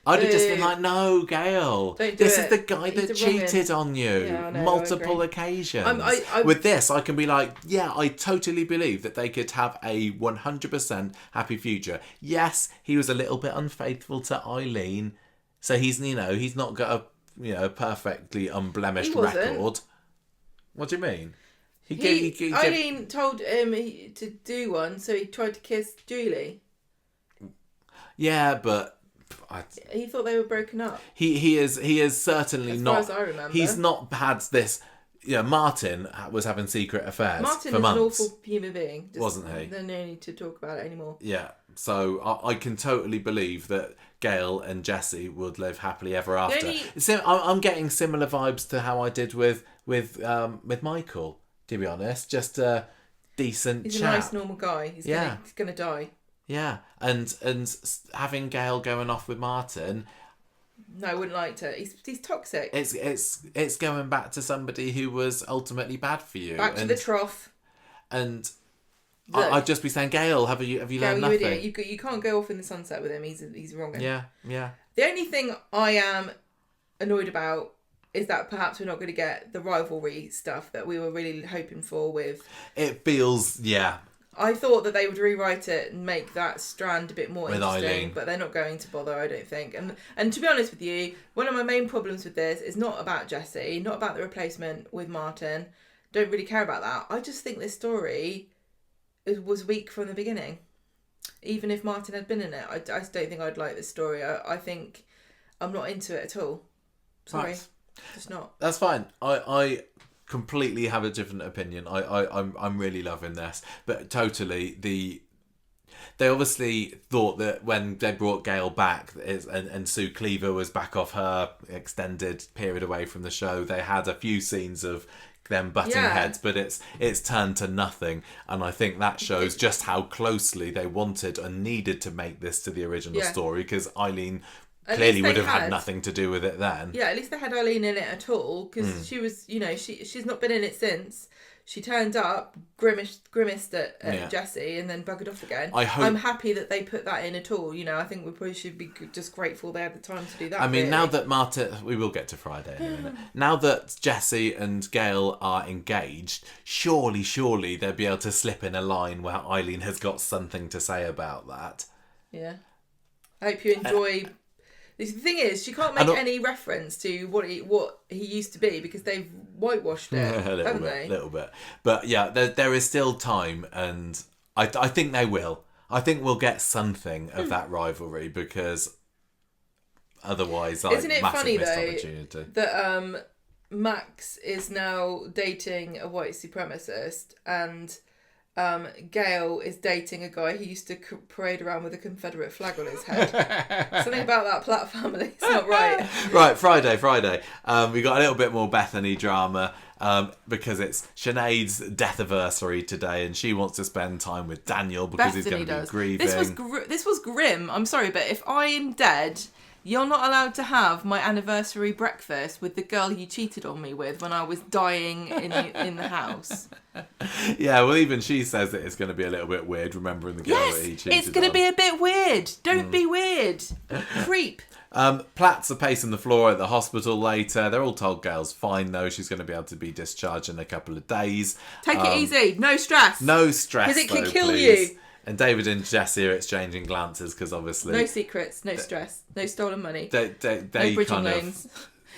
I'd have just been like, "No, Gail, this is the guy that cheated on you multiple occasions." With this, I can be like, yeah, I totally believe that they could have a 100% happy future. Yes, he was a little bit unfaithful to Eileen, so he's not got a perfectly unblemished record. What do you mean? Eileen told him to do one, so he tried to kiss Julie. Yeah, but he thought they were broken up. He is certainly not. As far as I remember, he's not had this. Martin was having secret affairs. Martin for is months. An awful human being, wasn't he? There's no need to talk about it anymore. Yeah, so I can totally believe that Gail and Jessie would live happily ever after. I'm getting similar vibes to how I did with Michael. To be honest, just a decent He's chap. a nice, normal guy. He's gonna die. Yeah, and having Gail going off with Martin. No, I wouldn't like to. He's toxic. It's going back to somebody who was ultimately bad for you. Back to the trough. And I'd just be saying, Gail, have you learned nothing? Idiot. You can't go off in the sunset with him. He's wrong. Yeah. The only thing I am annoyed about is that perhaps we're not going to get the rivalry stuff that we were really hoping for with... It feels, I thought that they would rewrite it and make that strand a bit more with interesting, Eileen. But they're not going to bother, I don't think. And to be honest with you, one of my main problems with this is not about Jessie, not about the replacement with Martin. Don't really care about that. I just think this story was weak from the beginning. Even if Martin had been in it, I just don't think I'd like this story. I think I'm not into it at all. Sorry. Right. Just not. That's fine. I completely have a different opinion. I'm really loving this, but totally They obviously thought that when they brought Gail back and Sue Cleaver was back off her extended period away from the show, they had a few scenes of them butting heads, but it's turned to nothing, and I think that shows just how closely they wanted and needed to make this to the original story, because Eileen clearly would have had nothing to do with it then. Yeah, at least they had Eileen in it at all, because she was, she's not been in it since. She turned up, grimaced at Jessie, and then buggered off again. I'm happy that they put that in at all. I think we probably should be just grateful they had the time to do that. I mean, now that we will get to Friday in a minute. Now that Jessie and Gail are engaged, surely they'll be able to slip in a line where Eileen has got something to say about that. Yeah. I hope you enjoy... The thing is, she can't make any reference to what he used to be, because they've whitewashed it, haven't they? A little bit. But yeah, there is still time, and I think they will. I think we'll get something of that rivalry, because otherwise, isn't it massive funny missed though opportunity. That Max is now dating a white supremacist, and Gail is dating a guy who used to parade around with a Confederate flag on his head. Something about that Platt family, it's not right. Right, Friday. We got a little bit more Bethany drama, because it's Sinead's death anniversary today, and she wants to spend time with Daniel because he's going to be grieving. This was grim. I'm sorry, but if I am dead, you're not allowed to have my anniversary breakfast with the girl you cheated on me with when I was dying in the house. Yeah, well, even she says that it's going to be a little bit weird remembering the girl that he cheated on. It's going to be a bit weird. Don't be weird. Creep. Platts are pacing the floor at the hospital later. They're all told Gail's fine, though. She's going to be able to be discharged in a couple of days. Take it easy. No stress. No stress, because it can kill please. you. And David and Jessie are exchanging glances because obviously... No secrets, no stress, no stolen money, they no bridging loans.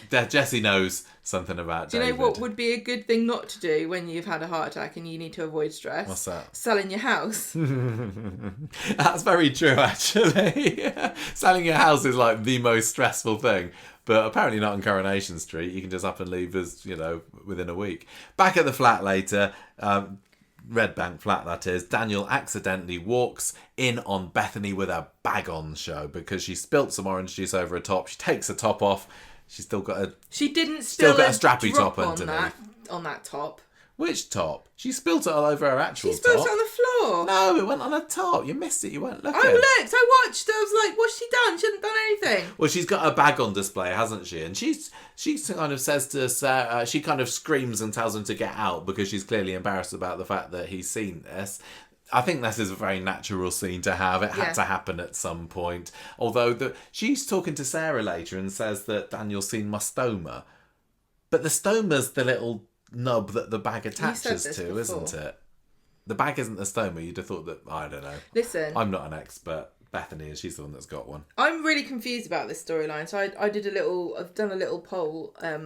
Jessie knows something about Do you David. know what would be a good thing not to do when you've had a heart attack and you need to avoid stress? What's that? Selling your house. That's very true, actually. Selling your house is like the most stressful thing. But apparently not on Coronation Street. You can just up and leave within a week. Back at the flat later... Red Bank flat, that is. Daniel accidentally walks in on Bethany with a bag on show because she spilt some orange juice over her top. She takes her top off. She's still got a... She didn't spill still got a strappy top underneath. On that top. Which top? She spilt it all over her actual top. She spilled it on the floor. No, it went on her top. You missed it. You weren't looking. I looked. I watched. I was like, what's she done? She hasn't done anything. Well, she's got a bag on display, hasn't she? And she kind of says to Sarah, she kind of screams and tells him to get out because she's clearly embarrassed about the fact that he's seen this. I think this is a very natural scene to have. It had to happen at some point. Although she's talking to Sarah later and says that Daniel's seen my stoma. But the stoma's the little nub that the bag attaches to, before. Isn't it? The bag isn't the stoma. You'd have thought that... I don't know. Listen. I'm not an expert. Bethany is. She's the one that's got one. I'm really confused about this storyline. So I did I've done a little poll. I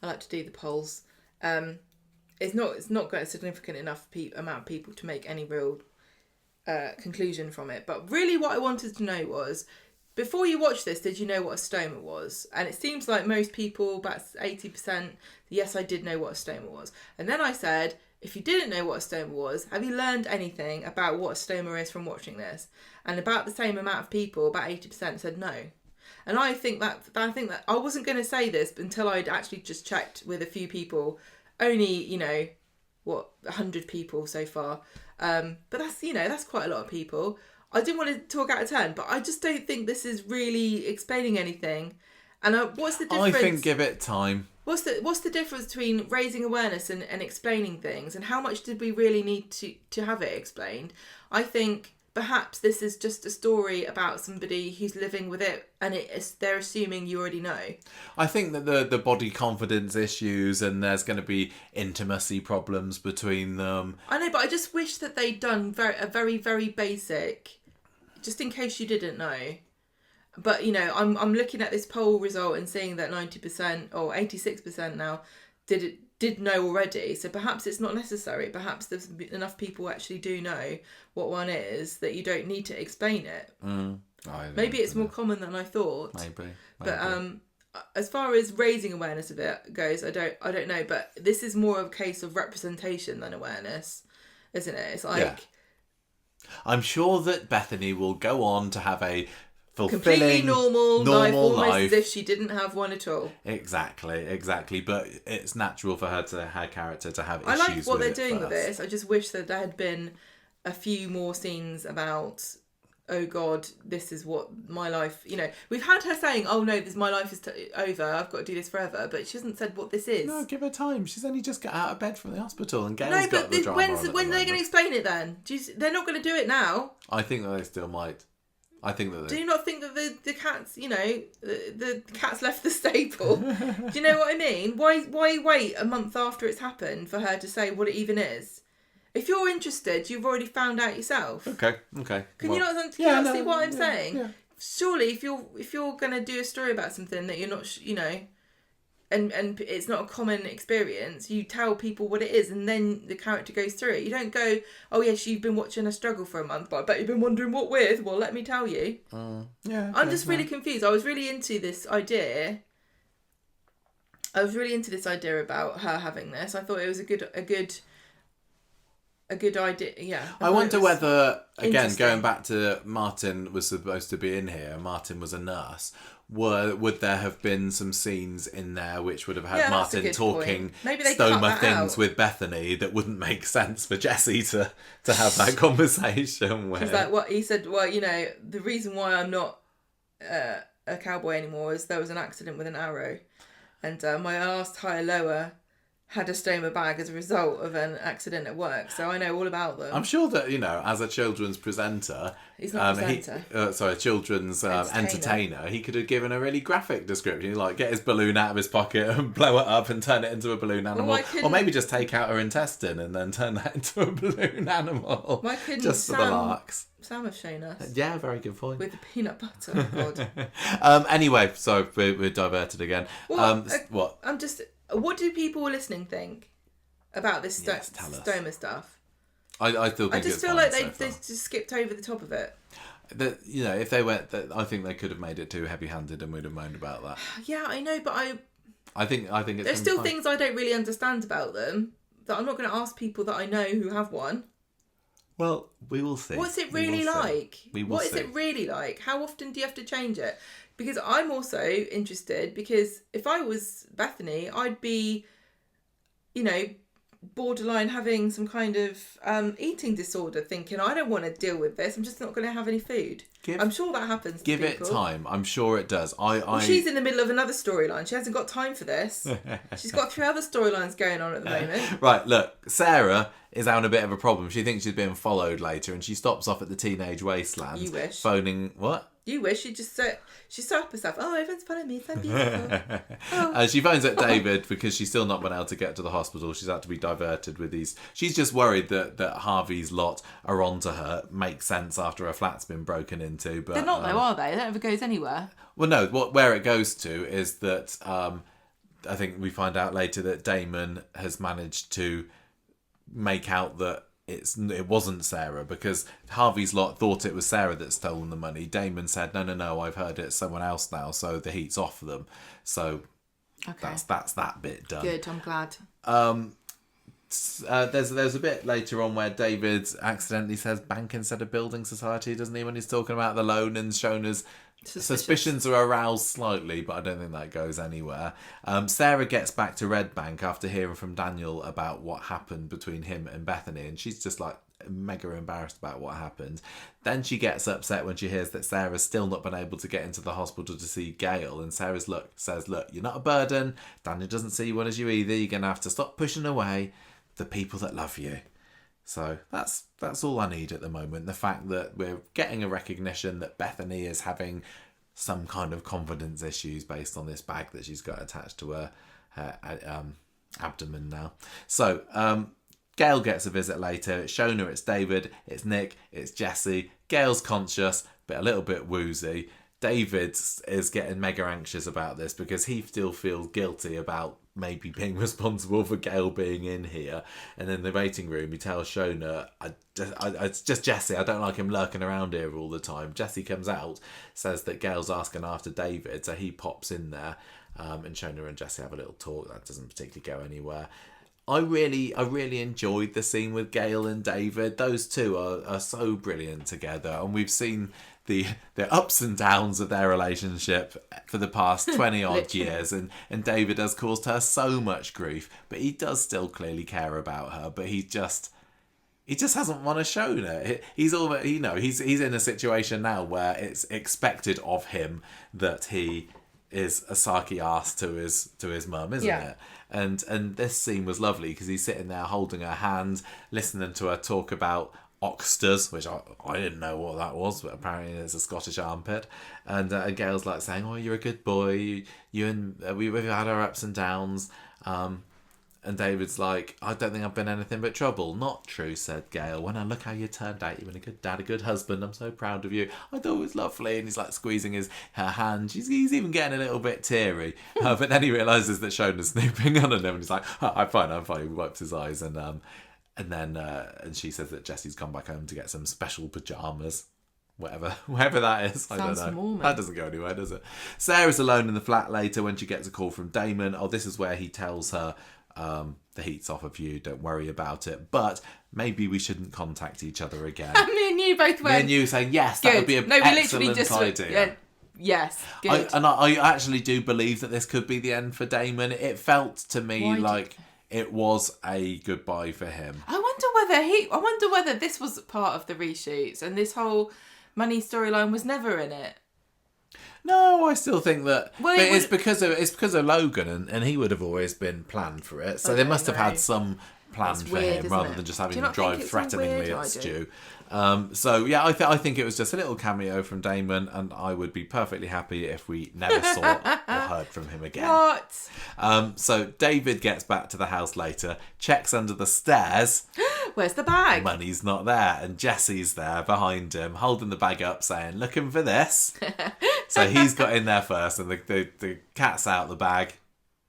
like to do the polls. It's not got a significant enough amount of people to make any real conclusion from it. But really what I wanted to know was, before you watched this, did you know what a stoma was? And it seems like most people, about 80%, yes, I did know what a stoma was. And then I said, if you didn't know what a stoma was, have you learned anything about what a stoma is from watching this? And about the same amount of people, about 80%, said no. And I think that I wasn't going to say this until I'd actually just checked with a few people. Only, 100 people so far. But that's quite a lot of people. I didn't want to talk out of turn, but I just don't think this is really explaining anything. And what's the difference? I think give it time. What's the difference between raising awareness and explaining things? And how much did we really need to have it explained? I think perhaps this is just a story about somebody who's living with it, and they're assuming you already know. I think that the body confidence issues, and there's going to be intimacy problems between them. I know, but I just wish that they'd done a very, very basic, just in case you didn't know. But, I'm looking at this poll result and seeing that 90% or 86% now did know already. So perhaps it's not necessary. Perhaps there's enough people actually do know what one is that you don't need to explain it. Maybe it's more common than I thought. Maybe. But as far as raising awareness of it goes, I don't know. But this is more of a case of representation than awareness, isn't it? It's like... Yeah. I'm sure that Bethany will go on to have a fulfilling, completely normal life, almost life. as if she didn't have one at all. Exactly. But it's natural for her character to have issues. I like what they're doing with this. I just wish that there had been a few more scenes about, oh God, this is what my life. We've had her saying, "Oh no, my life is over. I've got to do this forever," but she hasn't said what this is. No, give her time. She's only just got out of bed from the hospital, and Gail's got the drama when are they going to explain it then? They're not going to do it now. I think that they still might. I think that. Do you not think that the cats, the cats left the stable? Do you know what I mean? Why wait a month after it's happened for her to say what it even is? If you're interested, you've already found out yourself. Okay. Can you not see what I'm saying? Yeah. Surely, if you're going to do a story about something that you're not, and it's not a common experience, you tell people what it is, and then the character goes through it. You don't go, "Oh yes, you've been watching a struggle for a month, but I bet you've been wondering what with." Well, let me tell you. I'm just really confused. I was really into this idea. About her having this. I thought it was a good idea. Yeah. I wonder whether, again, going back to Martin was supposed to be in here. Martin was a nurse. Would there have been some scenes in there which would have had Martin talking stoma things with Bethany that wouldn't make sense for Jessie to have that conversation with? Because what he said, the reason why I'm not a cowboy anymore is there was an accident with an arrow, and my last higher lower had a stoma bag as a result of an accident at work, so I know all about them. I'm sure that, as a children's presenter... He's not a presenter. Children's entertainer, he could have given a really graphic description, like get his balloon out of his pocket and blow it up and turn it into a balloon animal. Or maybe just take out her intestine and then turn that into a balloon animal. Why couldn't just for the larks. Sam have shown us? Yeah, very good point. With the peanut butter, God. Anyway, so we're diverted again. What? What do people listening think about this stoma stuff? I just feel like they just skipped over the top of it. If they went, I think they could have made it too heavy-handed, and we'd have moaned about that. Yeah, I know, but I think it's. There's still things I don't really understand about them that I'm not going to ask people that I know who have one. Well, we will see. What's it really like? What is it really like? How often do you have to change it? Because I'm also interested, because if I was Bethany, I'd be, borderline having some kind of eating disorder, thinking, I don't want to deal with this, I'm just not going to have any food. I'm sure that happens to people. Give it time. I'm sure it does. She's in the middle of another storyline. She hasn't got time for this. She's got 3 other storylines going on at the moment. Right, look, Sarah is having a bit of a problem. She thinks she's being followed later, and she stops off at the teenage wasteland. You wish. Phoning... What? You wish. She stopped herself. Oh, everyone's following me. It's so beautiful. She phones at David because she's still not been able to get to the hospital. She's had to be diverted with these. She's just worried that Harvey's lot are onto her. Makes sense after her flat's been broken into. But they're not though, are they? That never goes anywhere. Well, no. Where it goes to is that I think we find out later that Damon has managed to make out that it wasn't Sarah, because Harvey's lot thought it was Sarah that stolen the money. Damon said, no, I've heard it's someone else now, so the heat's off them. So that's that bit done. Good, I'm glad. There's a bit later on where David accidentally says bank instead of building society, doesn't he, when he's talking about the loan, and Shona's suspicions are aroused slightly, but I don't think that goes anywhere. Sarah gets back to Red Bank after hearing from Daniel about what happened between him and Bethany, and she's just like mega embarrassed about what happened. Then she gets upset when she hears that Sarah's still not been able to get into the hospital to see Gail, and Sarah says, look, you're not a burden. Daniel doesn't see one as you either. You're going to have to stop pushing away the people that love you. So that's all I need at the moment. The fact that we're getting a recognition that Bethany is having some kind of confidence issues based on this bag that she's got attached to her abdomen now. So Gail gets a visit later. It's Shona, it's David, it's Nick, it's Jessie. Gail's conscious, but a little bit woozy. David is getting mega anxious about this because he still feels guilty about maybe being responsible for Gail being in here. And in the waiting room, he tells Shona, it's just Jessie. I don't like him lurking around here all the time. Jessie comes out, says that Gail's asking after David, so he pops in there. And Shona and Jessie have a little talk. That doesn't particularly go anywhere. I really enjoyed the scene with Gail and David. Those two are so brilliant together, and we've seen the ups and downs of their relationship for the past 20 odd years, and David has caused her so much grief, but he does still clearly care about her, but he just hasn't want to show it. He's in a situation now where it's expected of him that he is a sarky ass to his mum, isn't it? And this scene was lovely because he's sitting there holding her hand, listening to her talk about oxters, which I didn't know what that was, but apparently it's a Scottish armpit. And Gail's like saying, "Oh, you're a good boy. You and we've had our ups and downs." And David's like, "I don't think I've been anything but trouble." "Not true," said Gail. "When I look how you turned out, you've been a good dad, a good husband. I'm so proud of you. I thought it was lovely." And he's like squeezing her hand. He's even getting a little bit teary. But then he realises that Shona's snooping on him, and he's like, "I'm fine." He wipes his eyes, and then she says that Jesse's gone back home to get some special pajamas. Whatever that is, I don't know. Warming. That doesn't go anywhere, does it? Sarah's alone in the flat later when she gets a call from Damon. Oh, this is where he tells her, the heat's off of you, don't worry about it, but maybe we shouldn't contact each other again. Me and you both went. Me and you saying, yes, that would be an excellent idea. Yes, good. I actually do believe that this could be the end for Damon. It felt to me like it was a goodbye for him. I wonder whether this was part of the reshoots and this whole money storyline was never in it. No, I still think that. Well, but it's because of Logan, and he would have always been planned for it. So they must have had some plan for him rather than just having him drive threateningly at Stu. So yeah, I think it was just a little cameo from Damon, and I would be perfectly happy if we never saw or heard from him again. What? So David gets back to the house later, checks under the stairs. Where's the bag? Money's not there, and Jesse's there behind him, holding the bag up, saying, "Looking for this." So he's got in there first, and the cat's out the bag,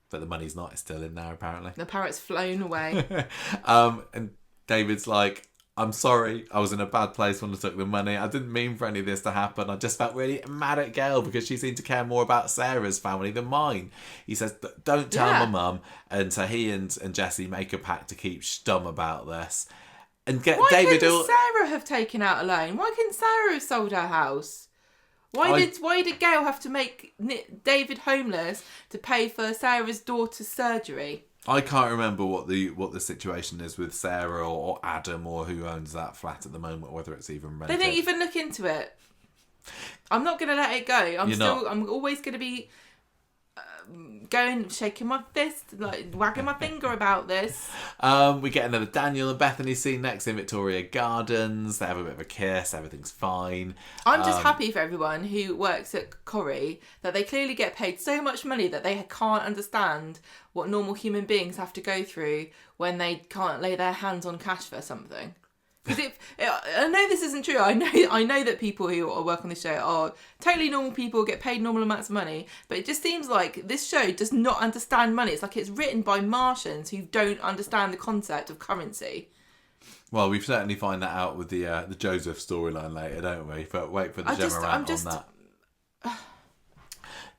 but the money's not. It's still in there, apparently. The parrot's flown away. And David's like, "I'm sorry, I was in a bad place when I took the money. I didn't mean for any of this to happen. I just felt really mad at Gail because she seemed to care more about Sarah's family than mine." He says, "Don't tell my mum." And so he and Jesse make a pact to keep stum about this. And Why couldn't Sarah have taken out a loan? Why couldn't Sarah have sold her house? Why did Gail have to make David homeless to pay for Sarah's daughter's surgery? I can't remember what the situation is with Sarah or Adam or who owns that flat at the moment, whether it's even rented. They didn't even look into it. I'm not going to let it go. I'm always going to be shaking my fist, like wagging my finger about this. We get another Daniel and Bethany scene next in Victoria Gardens. They have a bit of a kiss. Everything's fine. I'm just happy for everyone who works at Corrie that they clearly get paid so much money that they can't understand what normal human beings have to go through when they can't lay their hands on cash for something. Because I know this isn't true. I know that people who work on this show are totally normal people, get paid normal amounts of money, but it just seems like this show does not understand money. It's like it's written by Martians who don't understand the concept of currency. Well, we certainly find that out with the Joseph storyline later, don't we? But wait for the Gemma rant on that.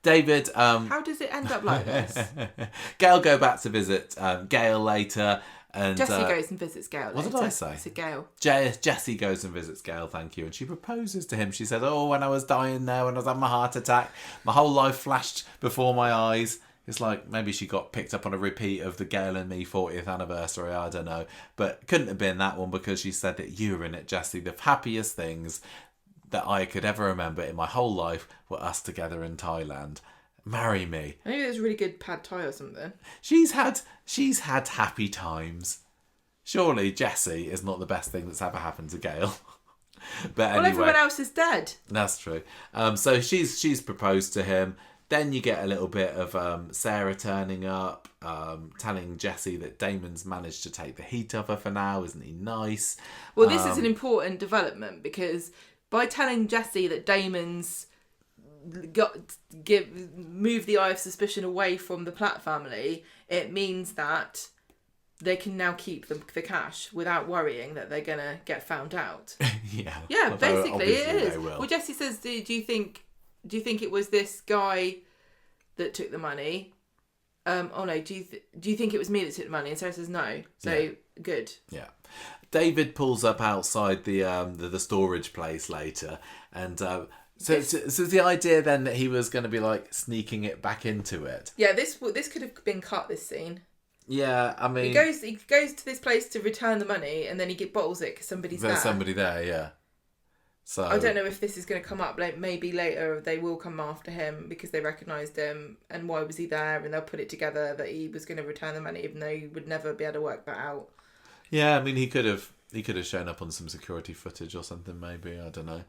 David... how does it end up like this? Gail go back to visit Gail later... And, Jessie goes and visits Gail. What did I say? It's a Gail. Jessie goes and visits Gail, thank you. And she proposes to him. She says, "Oh, when I was dying there, when I was having my heart attack, my whole life flashed before my eyes." It's like maybe she got picked up on a repeat of the Gail and me 40th anniversary. I don't know. But couldn't have been that one because she said that you were in it, Jessie. The happiest things that I could ever remember in my whole life were us together in Thailand. Marry me. Maybe there's really good pad thai or something. She's had happy times. Surely Jessie is not the best thing that's ever happened to Gail. But anyway, everyone else is dead. That's true. So she's proposed to him. Then you get a little bit of Sarah turning up, telling Jessie that Damon's managed to take the heat off her for now. Isn't he nice? Well, this is an important development because by telling Jessie that Damon's move the eye of suspicion away from the Platt family, it means that they can now keep the cash without worrying that they're gonna get found out. Yeah, basically it is. Well, Jessie says, do you think it was this guy that took the money? oh no, do you think it was me that took the money? And Sarah says no. So good. Yeah. David pulls up outside the storage place later, and so the idea then that he was going to be like sneaking it back into it. Yeah, this could have been cut, this scene. Yeah, I mean, he goes to this place to return the money, and then he bottles it because somebody's there. There's somebody there, yeah. So I don't know if this is going to come up. Like maybe later they will come after him because they recognised him, and why was he there? And they'll put it together that he was going to return the money, even though he would never be able to work that out. Yeah, I mean, he could have shown up on some security footage or something, maybe. I don't know.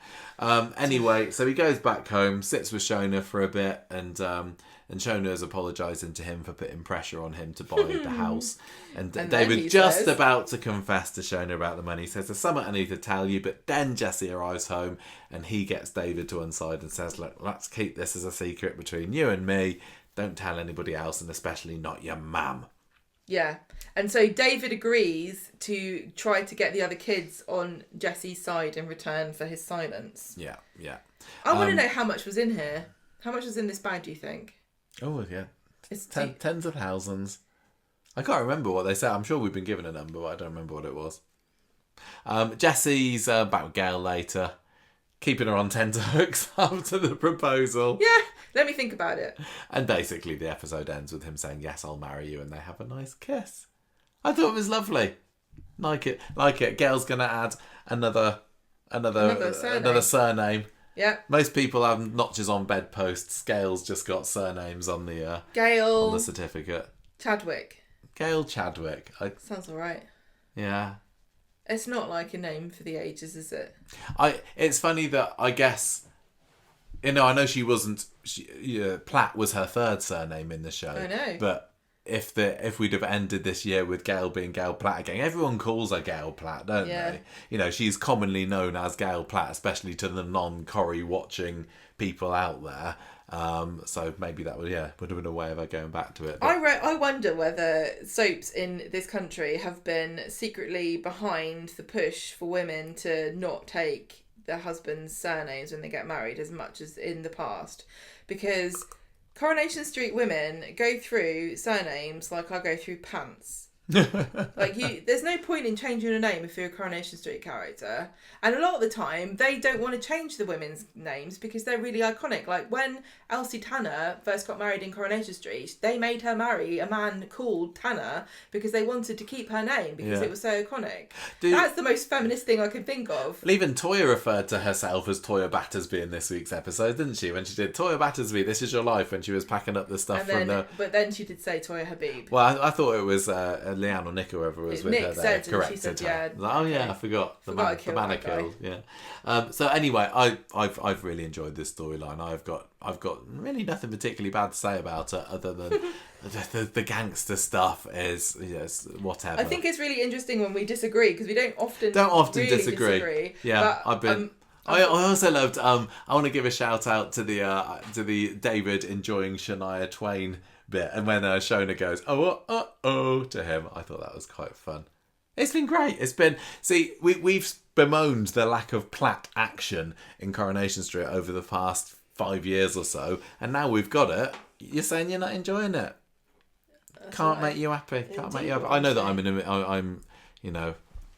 Anyway, so he goes back home, sits with Shona for a bit, and Shona is apologising to him for putting pressure on him to buy the house. And David just about to confess to Shona about the money. He says, there's something I need to tell you, but then Jesse arrives home and he gets David to one side and says, look, let's keep this as a secret between you and me. Don't tell anybody else, and especially not your mum. Yeah. And so David agrees to try to get the other kids on Jesse's side in return for his silence. Yeah, yeah. I want to know how much was in here. How much was in this bag, do you think? Oh, yeah. It's tens of thousands. I can't remember what they said. I'm sure we've been given a number, but I don't remember what it was. Jesse's back with Gail later, keeping her on tenterhooks after the proposal. Yeah, let me think about it. And basically the episode ends with him saying, yes, I'll marry you, and they have a nice kiss. I thought it was lovely. Like it. Gail's going to add another surname. Yeah. Most people have notches on bedposts. Gail's just got surnames on the Gail on the certificate. Chadwick. Gail Chadwick. Sounds alright. Yeah. It's not like a name for the ages, is it? It's funny that I guess, I know she wasn't. Platt was her third surname in the show. I know. But if we'd have ended this year with Gail being Gail Platt again, everyone calls her Gail Platt, don't they? She's commonly known as Gail Platt, especially to the non-Corrie watching people out there. So maybe that would have been a way of her going back to it. But I wonder whether soaps in this country have been secretly behind the push for women to not take their husband's surnames when they get married as much as in the past, because Coronation Street women go through surnames like I go through pants. There's no point in changing a name if you're a Coronation Street character, and a lot of the time they don't want to change the women's names because they're really iconic. Like when Elsie Tanner first got married in Coronation Street, they made her marry a man called Tanner because they wanted to keep her name because it was so iconic. That's the most feminist thing I could think of. Well, even Toyah referred to herself as Toyah Battersby in this week's episode, didn't she? When she did Toyah Battersby, this is your life, when she was packing up the stuff But then she did say Toyah Habib. Well, I thought it was Leanne or Nick or whoever was with Nick her there said, corrected she said, her. I forgot. The man I killed. Yeah. So anyway, I've really enjoyed this storyline. I've got really nothing particularly bad to say about it other than the gangster stuff is whatever. I think it's really interesting when we disagree because we don't often really disagree. Yeah, but, I also loved. I want to give a shout out to the David enjoying Shania Twain bit, and when Shona goes oh to him, I thought that was quite fun. It's been great. We've bemoaned the lack of Platt action in Coronation Street over the past 5 years or so, and now we've got it. You're saying you're not enjoying it? Can't make you happy. Can't make you happy. I know that I'm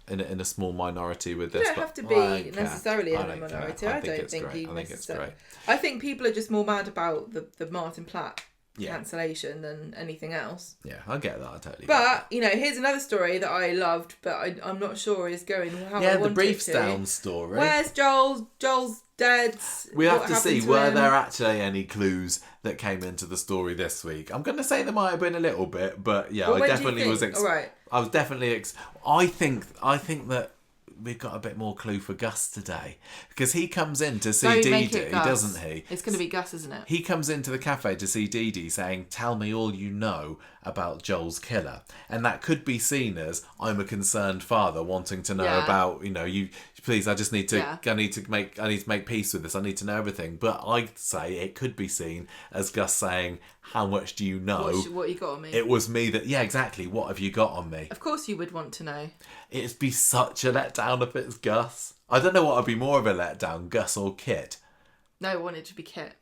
in a small minority with this. You don't have to be necessarily in a minority. I don't think it's great. I think people are just more mad about the Martin Platt cancellation than anything else. Yeah, I get that. I totally. But here's another story that I loved, but I'm not sure is going how I want it to. Yeah, the Briefs Down story. Where's Joel? Joel's dead. We have to see, were there actually any clues that came into the story this week? I'm going to say there might have been a little bit, but yeah, I definitely was. All right. I was definitely. I think that we've got a bit more clue for Gus today, because he comes in to see Dee-Dee, doesn't he? It's going to be Gus, isn't it? He comes into the cafe to see Dee-Dee saying, tell me all you know about Joel's killer. And that could be seen as, I'm a concerned father wanting to know about, you please, I just need to, I need to make peace with this. I need to know everything. But I'd say it could be seen as Gus saying, how much do you know? What you got on me? It was me that, exactly. What have you got on me? Of course you would want to know. It'd be such a letdown if it's Gus. I don't know what would be more of a letdown, Gus or Kit. No, I want it to be Kit.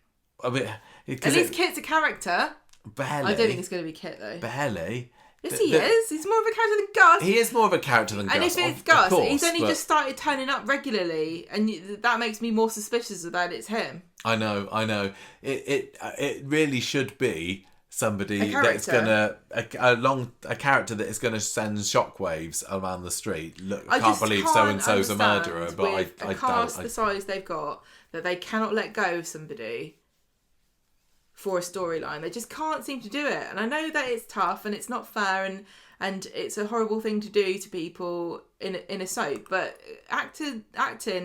I mean, at least Kit's a character. Barely. I don't think it's going to be Kit though. Barely. Yes, he is. He's more of a character than Gus. He is more of a character than Gus. And if it's of Gus, course, he's only just started turning up regularly, and that makes me more suspicious that it's him. I know. It really should be somebody A that's character. gonna a character that is gonna send shockwaves around the street. Look, I can't just believe so and so's a understand murderer, but with I a cast don't. the size they've got that they cannot let go of somebody for a storyline. They just can't seem to do it, and I know that it's tough and it's not fair and it's a horrible thing to do to people in a soap, but acting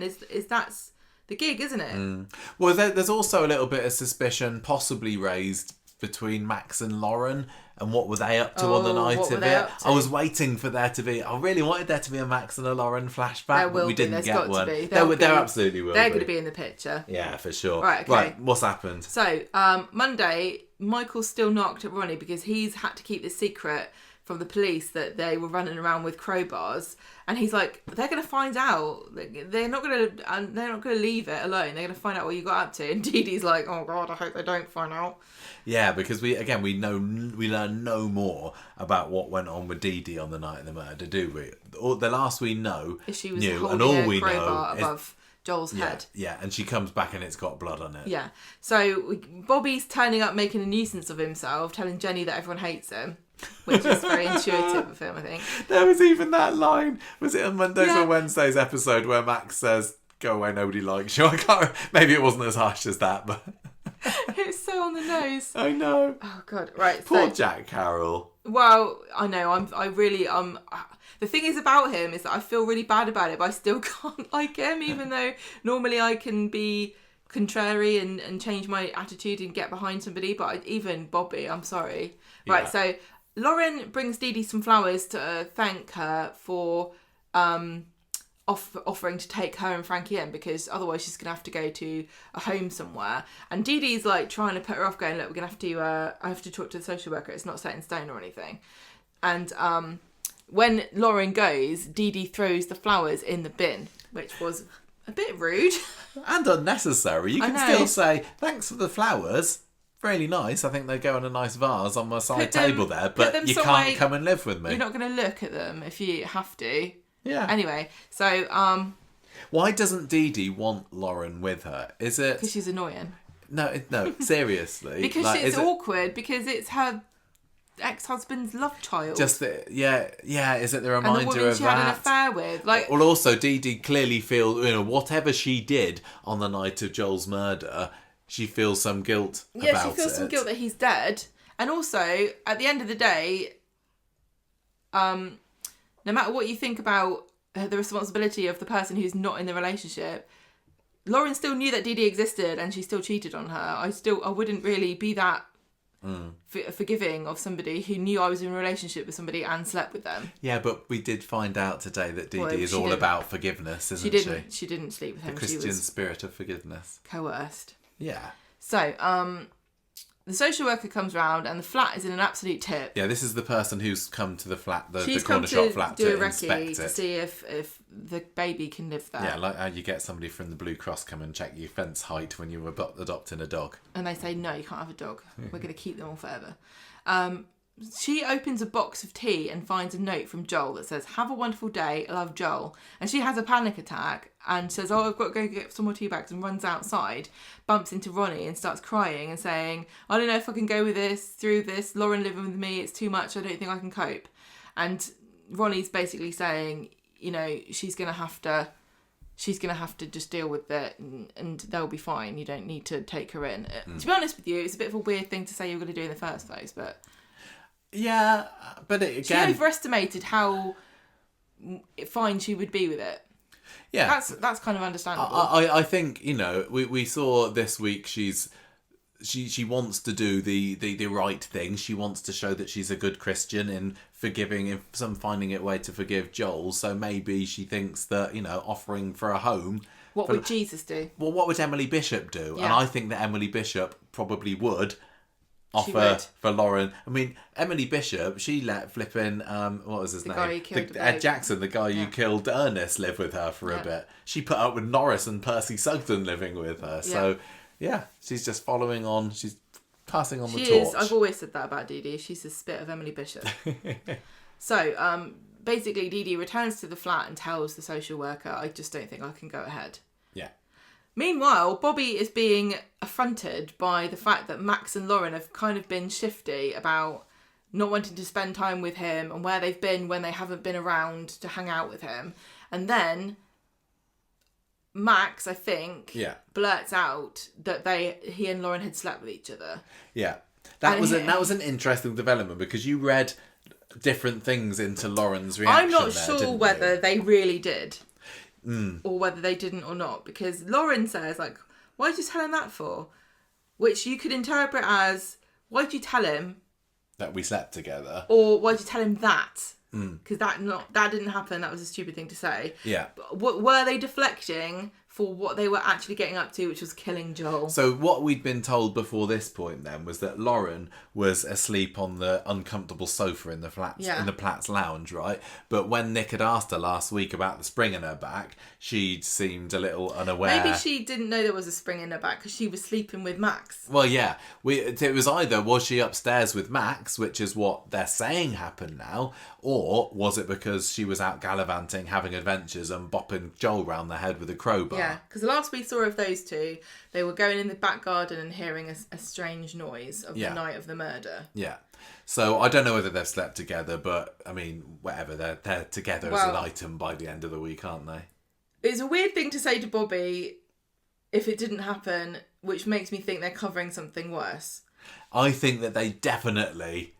is that's the gig, isn't it? Well, there's also a little bit of suspicion possibly raised between Max and Lauren, and what were they up to on the night what were of they it? up to? I was waiting for there to be. I really wanted there to be a Max and a Lauren flashback, There but will we be. didn't There's get got one. to be. There absolutely will. They're going to be in the picture. Yeah, for sure. Right, okay. Right, what's happened? So Monday, Michael's still knocked at Ronnie because he's had to keep this secret from the police that they were running around with crowbars, and he's like, they're going to find out. They're not going to leave it alone. They're going to find out what you got up to. And Dee-Dee's like, oh God, I hope they don't find out. Yeah, because we learn no more about what went on with Dee-Dee on the night of the murder, do we? The last we know, She was knew, holding and all a we crowbar know above Joel's head. Yeah, and she comes back and it's got blood on it. Yeah. So Bobby's turning up making a nuisance of himself, telling Jenny that everyone hates him, which is very intuitive of him, I think. There was even that line. Was it on Monday's Yeah. or Wednesday's episode where Max says, "Go away, nobody likes you"? I can't. Maybe it wasn't as harsh as that, but It's so on the nose. I know. Oh God! Right. Poor So, Jack Carroll. well, I know. I really. The thing is about him is that I feel really bad about it, but I still can't like him, even though normally I can be contrary and change my attitude and get behind somebody. But even Bobby, I'm sorry. Right. Yeah. So Lauren brings Dee-Dee some flowers to thank her for offering to take her and Frankie in, because otherwise she's gonna have to go to a home somewhere. And Dee-Dee's like trying to put her off, going, look, we're gonna have to I have to talk to the social worker, it's not set in stone or anything. And when Lauren goes, Dee-Dee throws the flowers in the bin, which was a bit rude And unnecessary. You I can know. still say, "Thanks for the flowers. Really nice. I think they go in a nice vase on my side table there, put but them you somewhere- can't come and live with me." You're not gonna look at them if you have to. Yeah. Anyway, so Why doesn't Dee-Dee want Lauren with her? Is it... because she's annoying. No, seriously. Because Like, it's is it awkward, because it's her ex-husband's love child. just the, yeah, is it the and the reminder woman of she had an that? affair with. Like, Well, also, Dee-Dee clearly feels, whatever she did on the night of Joel's murder, she feels some guilt about it. yeah, she feels some guilt that he's dead. And also, at the end of the day, no matter what you think about the responsibility of the person who's not in the relationship, Lauren still knew that Dee-Dee existed and she still cheated on her. I wouldn't really be that forgiving of somebody who knew I was in a relationship with somebody and slept with them. Yeah, but we did find out today that Dee-Dee Well, is she all didn't. about forgiveness, isn't she? She didn't sleep with him. The She Christian was spirit of forgiveness. coerced. Yeah. So, the social worker comes round and the flat is in an absolute tip. Yeah, this is the person who's come to the flat, the She's corner come shop to flat do to a inspect recce it. to see if the baby can live there. Yeah, like how you get somebody from the Blue Cross come and check your fence height when you're adopting a dog. And they say, no, you can't have a dog. We're going to keep them all forever. She opens a box of tea and finds a note from Joel that says, "Have a wonderful day, love, Joel." And she has a panic attack and says, "Oh, I've got to go get some more tea bags," and runs outside, bumps into Ronnie and starts crying and saying, "I don't know if I can go through this. Lauren living with me, it's too much. I don't think I can cope." And Ronnie's basically saying, she's going to have to just deal with it and they'll be fine. You don't need to take her in. To be honest with you, it's a bit of a weird thing to say you're going to do in the first place, but... Yeah, but She overestimated how fine she would be with it. Yeah. That's kind of understandable. I think, we saw this week she wants to do the right thing. She wants to show that she's a good Christian in finding a way to forgive Joel. So maybe she thinks that, offering for a home... What would Jesus do? Well, what would Emily Bishop do? Yeah. And I think that Emily Bishop probably would offer would. for Lauren. I mean, Emily Bishop, she let flipping, what was his name? guy who killed the Ed babe. Jackson, the guy who killed Ernest, live with her for a bit. She put up with Norris and Percy Sugden living with her. So, yeah, she's just following on. She's passing on the She torch. is. I've always said that about Dee-Dee. She's a spit of Emily Bishop. So, basically, Dee-Dee returns to the flat and tells the social worker, I just don't think I can go ahead. Yeah. Meanwhile, Bobby is being affronted by the fact that Max and Lauren have kind of been shifty about not wanting to spend time with him and where they've been when they haven't been around to hang out with him. And then Max, I think, blurts out that he and Lauren had slept with each other. Yeah. That was an interesting development because you read different things into Lauren's reaction. I'm not sure whether they really did. Or whether they didn't or not, because Lauren says, like, why'd you tell him that for? Which you could interpret as, why'd you tell him that we slept together? Or why'd you tell him that? Because that didn't happen. That was a stupid thing to say. Yeah. But were they deflecting for what they were actually getting up to, which was killing Joel? So what we'd been told before this point then was that Lauren was asleep on the uncomfortable sofa in the Platt's lounge, right? But when Nick had asked her last week about the spring in her back, she seemed a little unaware. Maybe she didn't know there was a spring in her back because she was sleeping with Max. Well, yeah. It was either was she upstairs with Max, which is what they're saying happened now, or was it because she was out gallivanting, having adventures and bopping Joel round the head with a crowbar? Yeah, because the last we saw of those two, they were going in the back garden and hearing a strange noise of the night of the murder. Yeah. So I don't know whether they've slept together, but I mean, whatever, they're together as an item by the end of the week, aren't they? It's a weird thing to say to Bobby if it didn't happen, which makes me think they're covering something worse. I think that they definitely...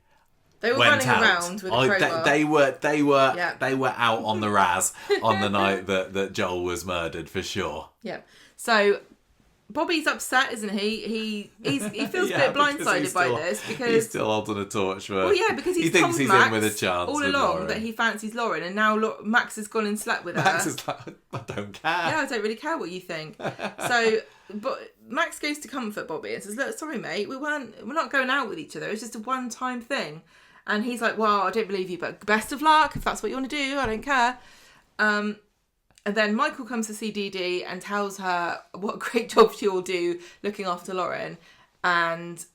They were running around with a crowbar. They were out on the Raz on the night that Joel was murdered, for sure. Yeah. So Bobby's upset, isn't he? He feels a bit blindsided by this because he's still holding a torch for. Well, yeah, because he thinks he's Max in with a chance all along that he fancies Lauren, and now Max has gone and slept with her. Max is like, I don't care. Yeah, I don't really care what you think. So, but Max goes to comfort Bobby and says, "Look, sorry, mate, we're not going out with each other. It's just a one-time thing." And he's like, well, I don't believe you, but best of luck. If that's what you want to do, I don't care. And then Michael comes to see Dee-Dee and tells her what a great job she will do looking after Lauren. And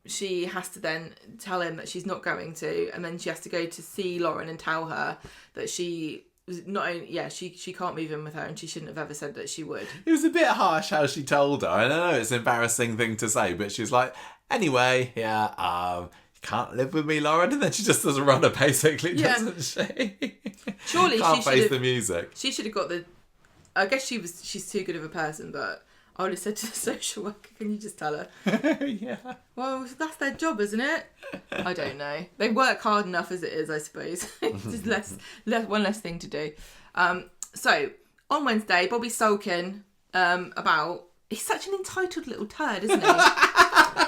she has to then tell him that she's not going to. And then she has to go to see Lauren and tell her that she can't move in with her and she shouldn't have ever said that she would. It was a bit harsh how she told her. I know it's an embarrassing thing to say, but she's like, anyway, can't live with me, Lauren, and then she just does a runner, basically, doesn't she? Surely can't she face the music. She should have got the. I guess she's too good of a person, but I would have said to the social worker, "Can you just tell her?" Yeah. Well, that's their job, isn't it? I don't know. They work hard enough as it is, I suppose. Just one less thing to do. So on Wednesday, Bobby's sulking about. He's such an entitled little turd, isn't he?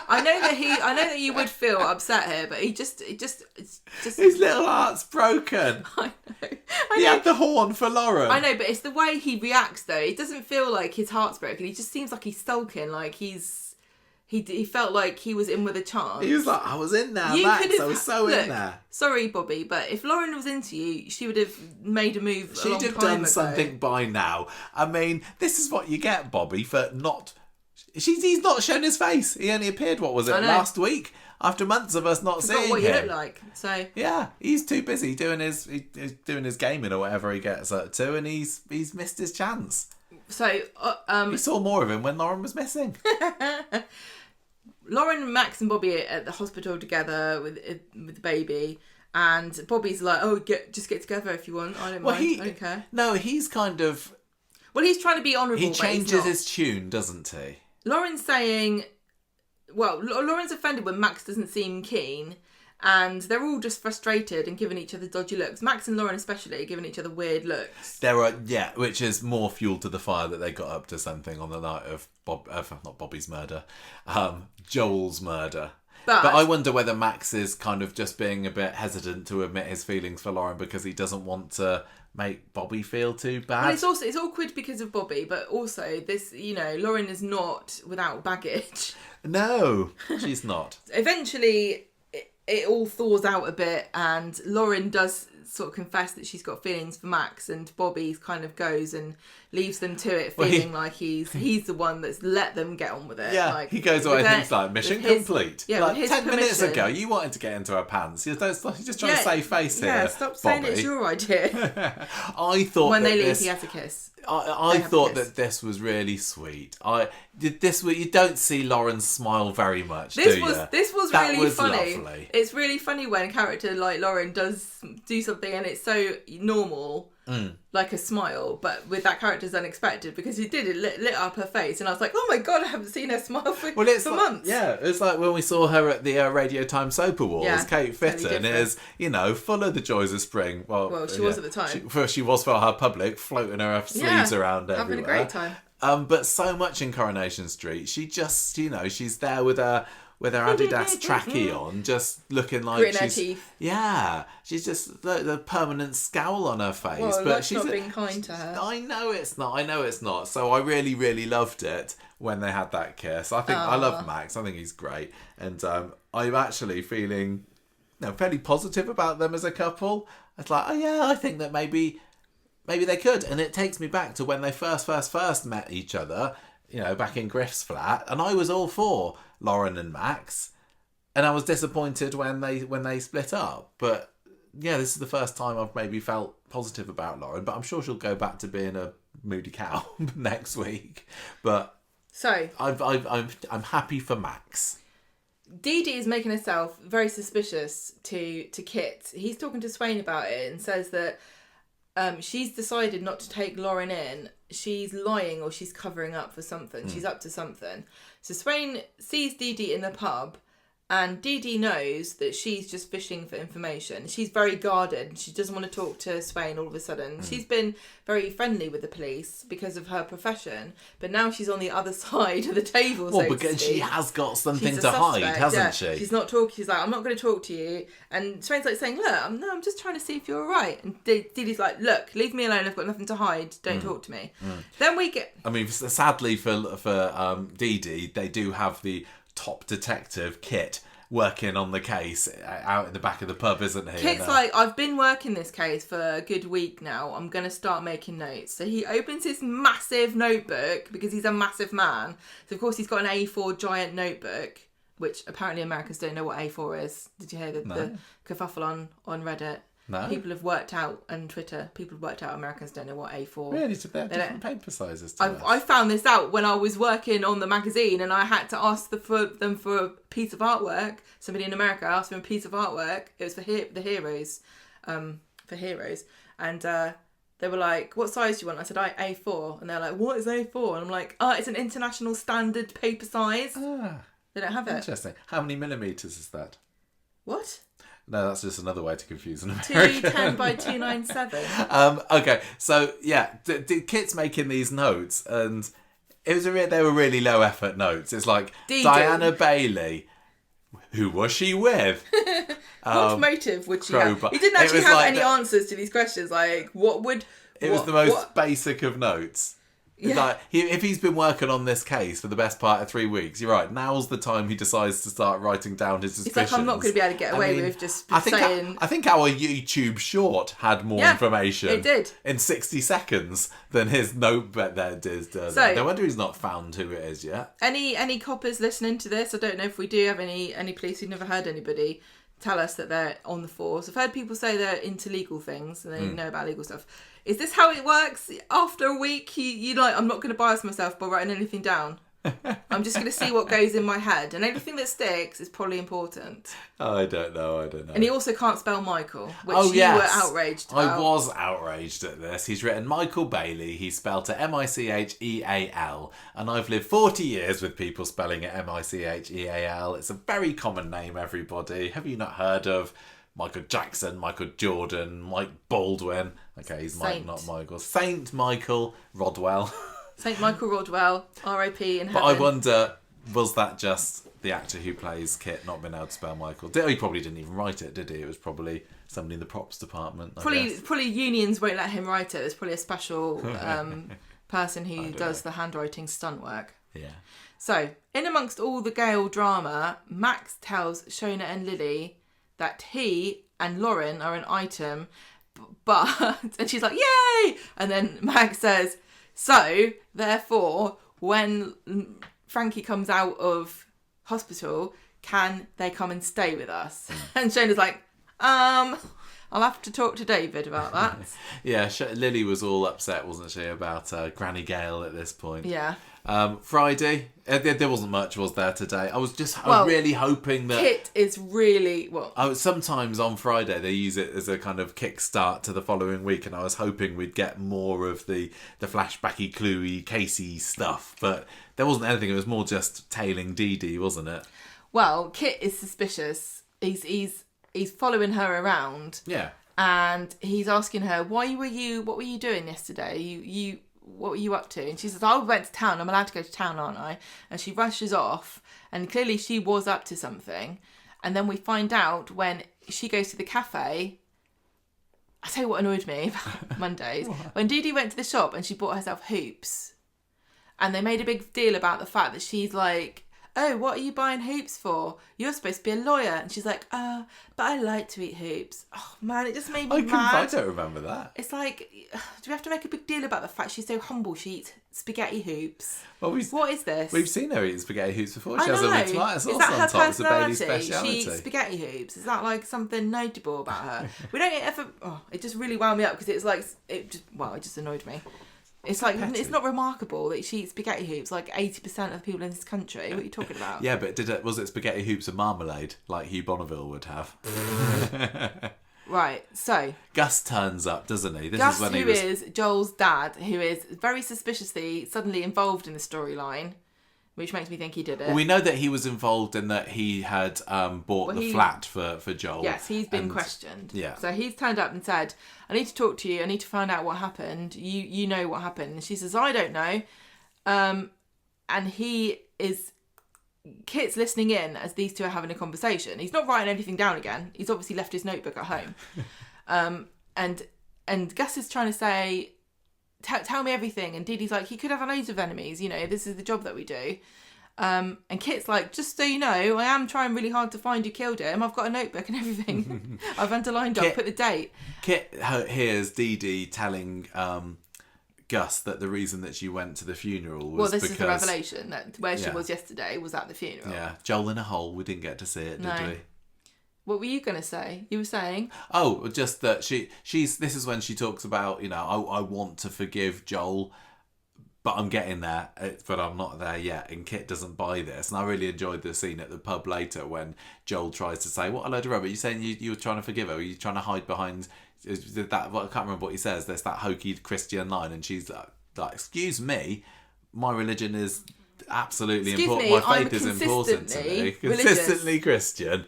I know that you would feel upset here, but it's just his little heart's broken. I know. He had the horn for Lauren. I know, but it's the way he reacts though. It doesn't feel like his heart's broken. He just seems like he's sulking, like he felt like he was in with a chance. He was like, I was in there, Max. I was so in there. Sorry, Bobby, but if Lauren was into you, she would have made a move. She'd have done something by now. I mean, this is what you get, Bobby, for not. He's not shown his face. He only appeared, last week? After months of us not seeing him. What you look like. So yeah, he's too busy doing his gaming or whatever he gets up to, and he's missed his chance. So we saw more of him when Lauren was missing. Lauren, Max, and Bobby are at the hospital together with the baby, and Bobby's like, "Oh, just get together if you want. I don't mind. I don't care." No, he's kind of. Well, he's trying to be honourable. He changes his tune, doesn't he? Lauren's saying, Lauren's offended when Max doesn't seem keen, and they're all just frustrated and giving each other dodgy looks. Max and Lauren especially are giving each other weird looks. Which is more fuel to the fire that they got up to something on the night of not Bobby's murder, Joel's murder. But I wonder whether Max is kind of just being a bit hesitant to admit his feelings for Lauren because he doesn't want to make Bobby feel too bad. Well, it's awkward because of Bobby, but also this, Lauren is not without baggage. No, she's not. Eventually, it all thaws out a bit, and Lauren does sort of confess that she's got feelings for Max, and Bobby kind of goes and leaves them to it, feeling like he's the one that's let them get on with it. Yeah, like, he goes away and thinks like, mission complete. Yeah, like, with 10 minutes permission. ago, you wanted to get into her pants. You're just trying to save face here, Yeah, stop saying Bobby. it's your idea. I thought when that they leave, this, he has a kiss. I thought that this was really sweet. You don't see Lauren smile very much, This do you? was That really was funny. lovely. It's really funny when a character like Lauren does do something and it's so normal, like a smile, but with that character's unexpected, because it lit up her face, and I was like, oh my god, I haven't seen her smile for months. Yeah, it's like when we saw her at the Radio Time Soap Awards, Kate Fitton is, full of the joys of spring. Well, she was at the time. She was for her public, floating her sleeves around everywhere. Having a great time. But so much in Coronation Street, she just, she's there with her Adidas trackie on, just looking like gritting she's... her teeth. Yeah, she's just the permanent scowl on her face. Well, but that's she's not being kind to her. I know it's not. So I really, really loved it when they had that kiss. I love Max. I think he's great. And I'm actually feeling fairly positive about them as a couple. It's like, I think that maybe they could. And it takes me back to when they first met each other, back in Griff's flat. And I was all for Lauren and Max. And I was disappointed when they split up. But yeah, this is the first time I've maybe felt positive about Lauren. But I'm sure she'll go back to being a moody cow next week. But so I'm happy for Max. Dee-Dee is making herself very suspicious to Kit. He's talking to Swain about it and says that she's decided not to take Lauren in. She's lying, or she's covering up for something. She's up to something. So Swain sees Dee-Dee in the pub, and Dee-Dee knows that she's just fishing for information. She's very guarded. She doesn't want to talk to Swain all of a sudden. She's been very friendly with the police because of her profession, but now she's on the other side of the table. Well, because she has got something to hide, hasn't she? She's not talking. She's like, I'm not going to talk to you. And Swain's like saying, look, I'm just trying to see if you're all right. And Dee-Dee's like, look, leave me alone. I've got nothing to hide. Don't talk to me. Then we get... I mean, sadly for Dee-Dee, they do have the top detective, Kit, working on the case out in the back of the pub, isn't he? Kit's like, I've been working this case for a good week now. I'm going to start making notes. So he opens his massive notebook, because he's a massive man. So, of course, he's got an A4 giant notebook, which apparently Americans don't know what A4 is. Did you hear the kerfuffle on Reddit? No. People have worked out on Twitter. People have worked out Americans don't know what A4. Really? So they're different paper sizes to us. I found this out when I was working on the magazine, and I had to ask them for a piece of artwork. Somebody in America asked for a piece of artwork. It was for the heroes, and they were like, "What size do you want?" I said, "A4," and they're like, "What is A4?" And I'm like, "Oh, it's an international standard paper size." They don't have it. Interesting. How many millimeters is that? What? No, that's just another way to confuse an American. 210 by 297. Okay, so yeah, Kit's making these notes, and they were really low effort notes. It's like Dee-Dee. Diana Bailey. Who was she with? What motive would she Crowbar. have? He didn't actually have any like answers to these questions. Like, what would... It was the most basic of notes. Yeah. Like, if he's been working on this case for the best part of 3 weeks, you're right, now's the time he decides to start writing down his suspicions. It's like, I'm not going to be able to get away with just saying... I think our YouTube short had more information. It did. In 60 seconds than his notebook there did. So, no wonder he's not found who it is yet. Any coppers listening to this, I don't know if we do have any police who've never heard anybody tell us that they're on the force. I've heard people say they're into legal things and they know about legal stuff. Is this how it works? After a week, you like, I'm not going to bias myself by writing anything down. I'm just going to see what goes in my head. And anything that sticks is probably important. I don't know. And he also can't spell Michael, which you were outraged about. I was outraged at this. He's written Michael Bailey. He spelled it Micheal. And I've lived 40 years with people spelling it Micheal. It's a very common name, everybody. Have you not heard of Michael Jackson, Michael Jordan, Mike Baldwin? Okay, he's Mike, not Michael. Saint Michael Rodwell. St. Michael Rodwell, R.I.P. in heaven. But I wonder, was that just the actor who plays Kit not being able to spell Michael? He probably didn't even write it, did he? It was probably somebody in the props department. Probably unions won't let him write it. There's probably a special person who does the handwriting stunt work. Yeah. So, in amongst all the Gail drama, Max tells Shona and Lily that he and Lauren are an item But, and she's like, yay! And then Mag says, so, therefore, when Frankie comes out of hospital, can they come and stay with us? And Shona's like, I'll have to talk to David about that. Yeah, Lily was all upset, wasn't she, about Granny Gail at this point. Yeah. Friday, there wasn't much, was there, today? I was really hoping that... Kit is really... sometimes on Friday they use it as a kind of kickstart to the following week, and I was hoping we'd get more of the flashbacky, cluey, Casey stuff, but there wasn't anything. It was more just tailing Dee-Dee, wasn't it? Well, Kit is suspicious. He's following her around. Yeah. And he's asking her, what were you doing yesterday? What were you up to? And she says, I went to town. I'm allowed to go to town, aren't I? And she rushes off. And clearly she was up to something. And then we find out when she goes to the cafe. I tell you what annoyed me about Mondays. When Dee-Dee went to the shop and she bought herself hoops. And they made a big deal about the fact that she's like, oh, what are you buying hoops for? You're supposed to be a lawyer. And she's like, but I like to eat hoops. Oh, man, it just made me mad. I don't remember that. It's like, do we have to make a big deal about the fact she's so humble she eats spaghetti hoops? Well, what is this? We've seen her eating spaghetti hoops before. She has know. A with tomato sauce is that on her top. It's a Bailey's personality? speciality. She eats spaghetti hoops. Is that like something notable about her? We don't ever... Oh, it just really wound me up because it's like... It just annoyed me. It's like, it's not remarkable that she eats spaghetti hoops like 80% of the people in this country. What are you talking about? Yeah, but was it spaghetti hoops and marmalade like Hugh Bonneville would have? Right, so... Gus turns up, doesn't he? Gus, who is Joel's dad, who is very suspiciously suddenly involved in the storyline, which makes me think he did it. Well, we know that he was involved in that he had bought the flat for Joel. Yes, he's been questioned. Yeah. So he's turned up and said, I need to talk to you. I need to find out what happened. You know what happened. And she says, I don't know. And he is... Kit's listening in as these two are having a conversation. He's not writing anything down again. He's obviously left his notebook at home. And Gus is trying to say... Tell me everything. And Dee-Dee's like, he could have loads of enemies, this is the job that we do. And Kit's like, just so you know, I am trying really hard to find who killed him. I've got a notebook and everything. I've underlined up, put the date. Kit hears Dee-Dee telling Gus that the reason that she went to the funeral was this is the revelation, that where she was yesterday was at the funeral. Yeah, Joel in a hole. We didn't get to see it, did we? What were you going to say? You were saying? Oh, just that she's. This is when she talks about, I want to forgive Joel, but I'm getting there, but I'm not there yet. And Kit doesn't buy this. And I really enjoyed the scene at the pub later when Joel tries to say, what a load of rubbish. Are you saying you were trying to forgive her? Are you trying to hide behind that? I can't remember what he says. There's that hokey Christian line. And she's like, excuse me, my religion is absolutely important. My faith is important to me. Consistently Christian.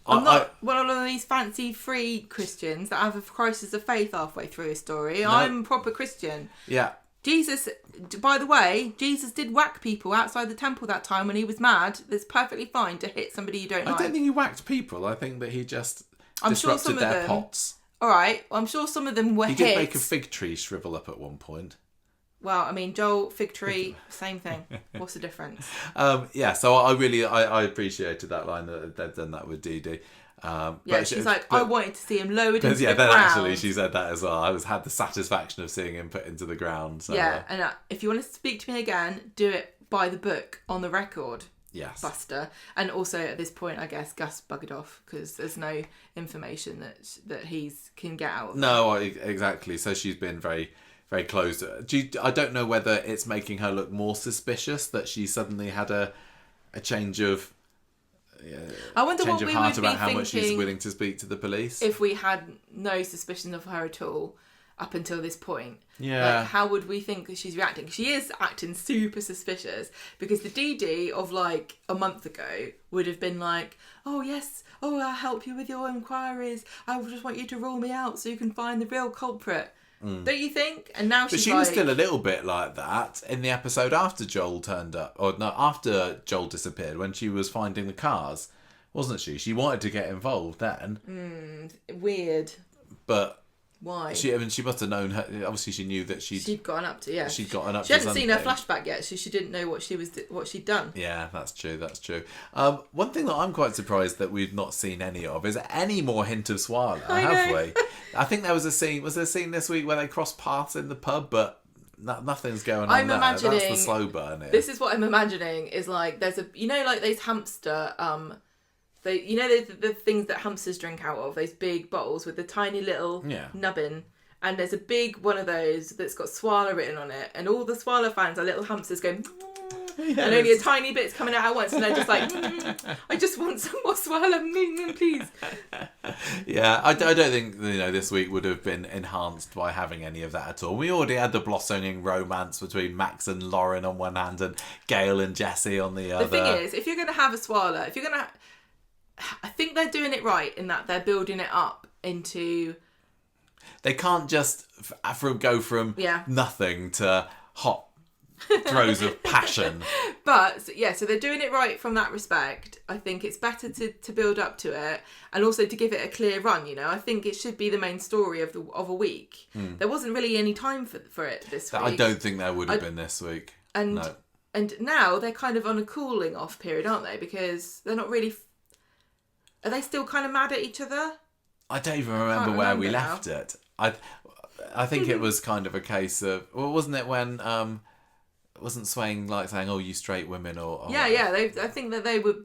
I'm not one of these fancy free Christians that have a crisis of faith halfway through a story. No. I'm a proper Christian. Yeah. Jesus, by the way, Jesus did whack people outside the temple that time when he was mad. It's perfectly fine to hit somebody you don't like. I don't think he whacked people. I think that he just disrupted their pots. All right. Well, I'm sure some of them were hit. He did make a fig tree shrivel up at one point. Well, I mean, Joel, fig tree, same thing. What's the difference? So I appreciated that line that they've done that with Dee-Dee. She's like, I wanted to see him lowered into the ground. Then actually she said that as well. I had the satisfaction of seeing him put into the ground. So, and if you want to speak to me again, do it by the book, on the record. Yes. Buster. And also at this point, I guess, Gus buggered off because there's no information that he can get out of her. No, exactly. So she's been very... very close. I don't know whether it's making her look more suspicious that she suddenly had a change of I wonder change what of we heart would about be how much she's thinking willing to speak to the police. if we had no suspicion of her at all up until this point. Yeah. Like, how would we think that she's reacting? She is acting super suspicious because the Dee-Dee of like a month ago would have been like, oh yes, I'll help you with your inquiries. I just want you to rule me out so you can find the real culprit. Don't you think? And now she's But she was still a little bit like that in the episode after Joel turned up. Or no, after Joel disappeared, when she was finding the cars. Wasn't she? She wanted to get involved then. Weird. But Why? She must have known her. Obviously, she knew that she'd gotten up to she'd gotten up. She to hadn't seen her something. flashback yet, so she didn't know what she'd done. Yeah, that's true. That's true. One thing that I'm quite surprised that we've not seen any of is any more hint of Swala, have we? I think there was a scene. Was there a scene this week where they crossed paths in the pub, but nothing's going on there. Imagining, that's the slow burn here. This is what I'm imagining is like there's like those hamster the things that hamsters drink out of, those big bottles with the tiny little nubbin. And there's a big one of those that's got Swala written on it. And all the Swala fans are little hamsters going... Yes. And only a tiny bit's coming out at once. And they're just like, I just want some more Swala, please. Yeah, I don't think this week would have been enhanced by having any of that at all. We already had the blossoming romance between Max and Lauren on one hand and Gail and Jessie on the other. The thing is, if you're going to have a Swala, I think they're doing it right in that they're building it up into... They can't just go from nothing to hot throes of passion. But, so they're doing it right from that respect. I think it's better to build up to it and also to give it a clear run, I think it should be the main story of a week. There wasn't really any time for it this week. I don't think there would have been this week. And now they're kind of on a cooling off period, aren't they? Because they're not really... Are they still kind of mad at each other? I don't even remember where we left it. I think it was kind of a case of... Well, wasn't it when... wasn't Swain saying, "Oh, you straight women," or I think that they were.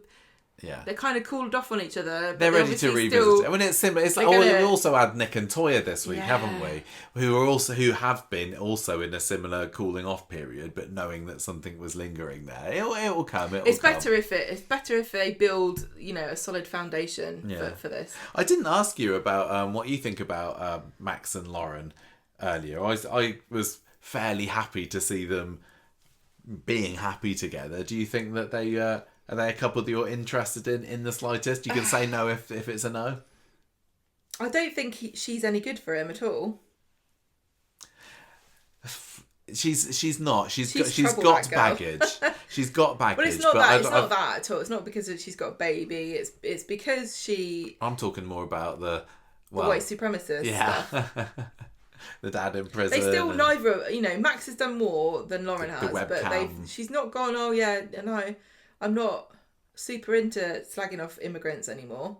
Yeah, they kind of cooled off on each other. They're ready to revisit it. I mean, it's similar. It's we also had Nick and Toyah this week, haven't we? Who have been also in a similar cooling off period, but knowing that something was lingering there. It will come. It's better if they build a solid foundation for this. I didn't ask you about what you think about Max and Lauren earlier. I was fairly happy to see them being happy together. Do you think that they are they a couple that you're interested in the slightest? You can say no if it's a no. I don't think she's any good for him at all. She's not. She's got baggage. She's got baggage. But it's not that. It's not that at all. It's not because she's got a baby. It's because she. I'm talking more about the white supremacist stuff. The dad in prison. They still neither. Max has done more than Lauren has, but she's not gone. Oh yeah, no, I'm not super into slagging off immigrants anymore.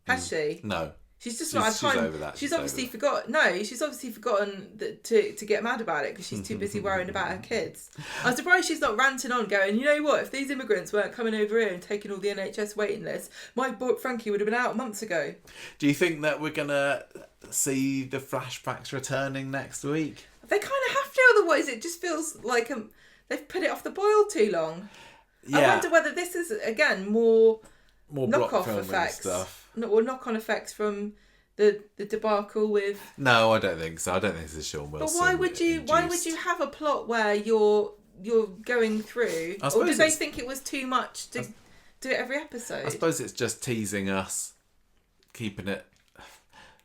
Has she? No. She's just not had time. She's over that. She's obviously forgotten. No, she's obviously forgotten to get mad about it because she's too busy worrying about her kids. I'm surprised she's not ranting on, going, you know what? If these immigrants weren't coming over here and taking all the NHS waiting lists, my boy Frankie would have been out months ago. Do you think that we're gonna see the flashbacks returning next week? They kind of have to, otherwise it just feels like they've put it off the boil too long. Yeah. I wonder whether this is again more knock-off effects stuff. Or knock-on effects from the debacle with... No, I don't think so. I don't think this is Sean Wilson. But why would you have a plot where you're going through, or did they think it was too much to do it every episode? I suppose it's just teasing us, keeping it.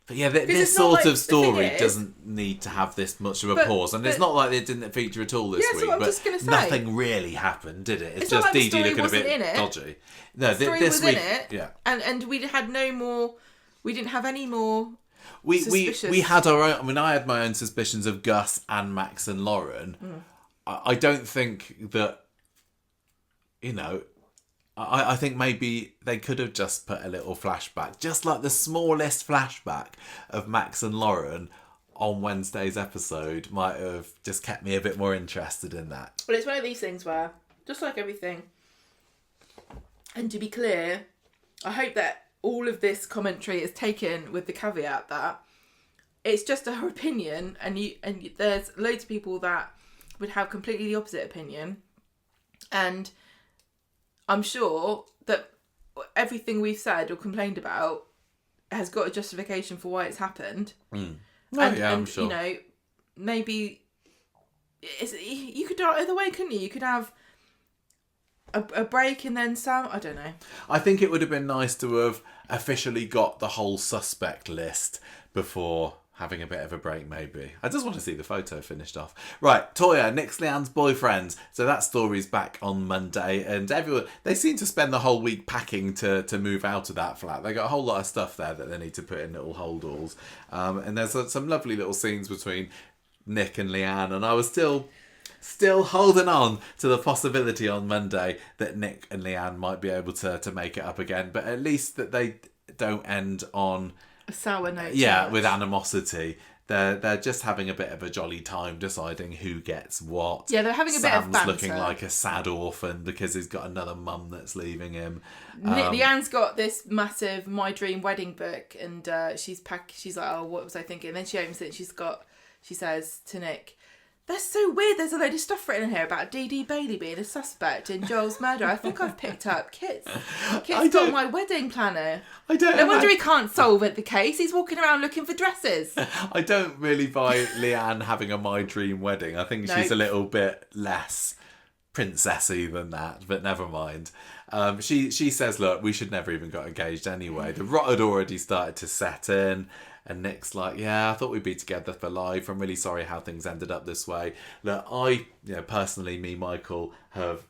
But yeah, this sort of story doesn't need to have this much of a pause, and it's not like it didn't feature at all this week. What I'm just gonna say. Nothing really happened, did it? It's just like Dee-Dee looking a bit dodgy. No, the story this was week, in it, and we had no more. We didn't have any more. We had our own. I mean, I had my own suspicions of Gus and Max and Lauren. I don't think that. I think maybe they could have just put a little flashback, just like the smallest flashback of Max and Lauren on Wednesday's episode might have just kept me a bit more interested in that. Well, it's one of these things where, just like everything, and to be clear, I hope that all of this commentary is taken with the caveat that it's just her opinion, and there's loads of people that would have completely the opposite opinion, and I'm sure that everything we've said or complained about has got a justification for why it's happened. I'm sure. Maybe you could do it either way, couldn't you? You could have a break and then some. I don't know. I think it would have been nice to have officially got the whole suspect list before having a bit of a break, maybe. I just want to see the photo finished off. Right, Toyah, Nick's Leanne's boyfriend. So that story's back on Monday, and everyone, they seem to spend the whole week packing to move out of that flat. They got a whole lot of stuff there that they need to put in little holdalls. And there's some lovely little scenes between Nick and Leanne, and I was still holding on to the possibility on Monday that Nick and Leanne might be able to make it up again, but at least that they don't end on a sour note. Yeah, with animosity. They're just having a bit of a jolly time deciding who gets what. Yeah, they're having a bit of banter. Sam's looking like a sad orphan because he's got another mum that's leaving him. Leanne's got this massive My Dream wedding book, and she's like, oh, what was I thinking? And then she opens it and she says to Nick, "That's so weird. There's a load of stuff written in here about Dee-Dee Bailey being a suspect in Joel's murder. I think I've picked up Kit's got my wedding planner. No wonder he can't solve the case. He's walking around looking for dresses." I don't really buy Leanne having a My Dream wedding. I think she's a little bit less princessy than that, but never mind. She says, look, we should never even got engaged anyway. The rot had already started to set in. And Nick's like, yeah, I thought we'd be together for life. I'm really sorry how things ended up this way. Look, personally, me, Michael, have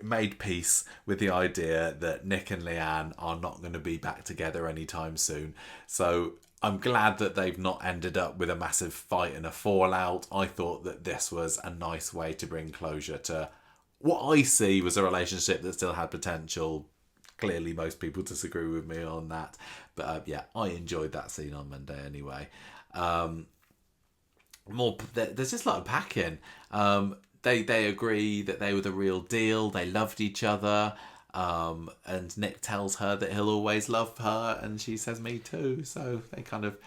made peace with the idea that Nick and Leanne are not going to be back together anytime soon. So I'm glad that they've not ended up with a massive fight and a fallout. I thought that this was a nice way to bring closure to what I see was a relationship that still had potential. Clearly, most people disagree with me on that. But I enjoyed that scene on Monday anyway. There's just a lot of packing. They agree that they were the real deal. They loved each other. And Nick tells her that he'll always love her. And she says, me too. So they kind of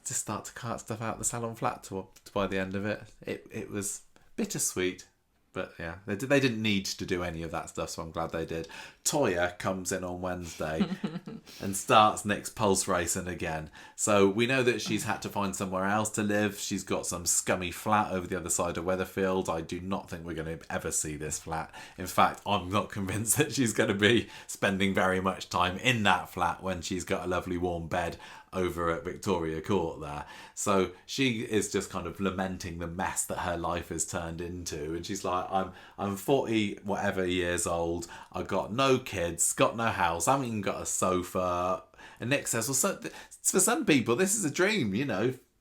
just start to cart stuff out the salon flat by the end of it. It was bittersweet. But yeah, they didn't need to do any of that stuff, so I'm glad they did. Toyah comes in on Wednesday and starts Nick's pulse racing again. So we know that she's had to find somewhere else to live. She's got some scummy flat over the other side of Weatherfield. I do not think we're going to ever see this flat. In fact, I'm not convinced that she's going to be spending very much time in that flat when she's got a lovely warm bed over at Victoria Court there. So she is just kind of lamenting the mess that her life has turned into, and she's like, I'm 40 whatever years old, I've got no kids, got no house, I haven't even got a sofa. And Nick says, well, for some people this is a dream,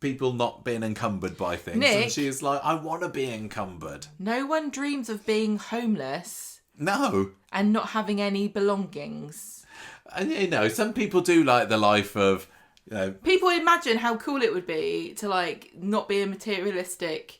people not being encumbered by things. Nick, and she's like, I want to be encumbered. No one dreams of being homeless. No. And not having any belongings. And some people do like the life of, people imagine how cool it would be to not be a materialistic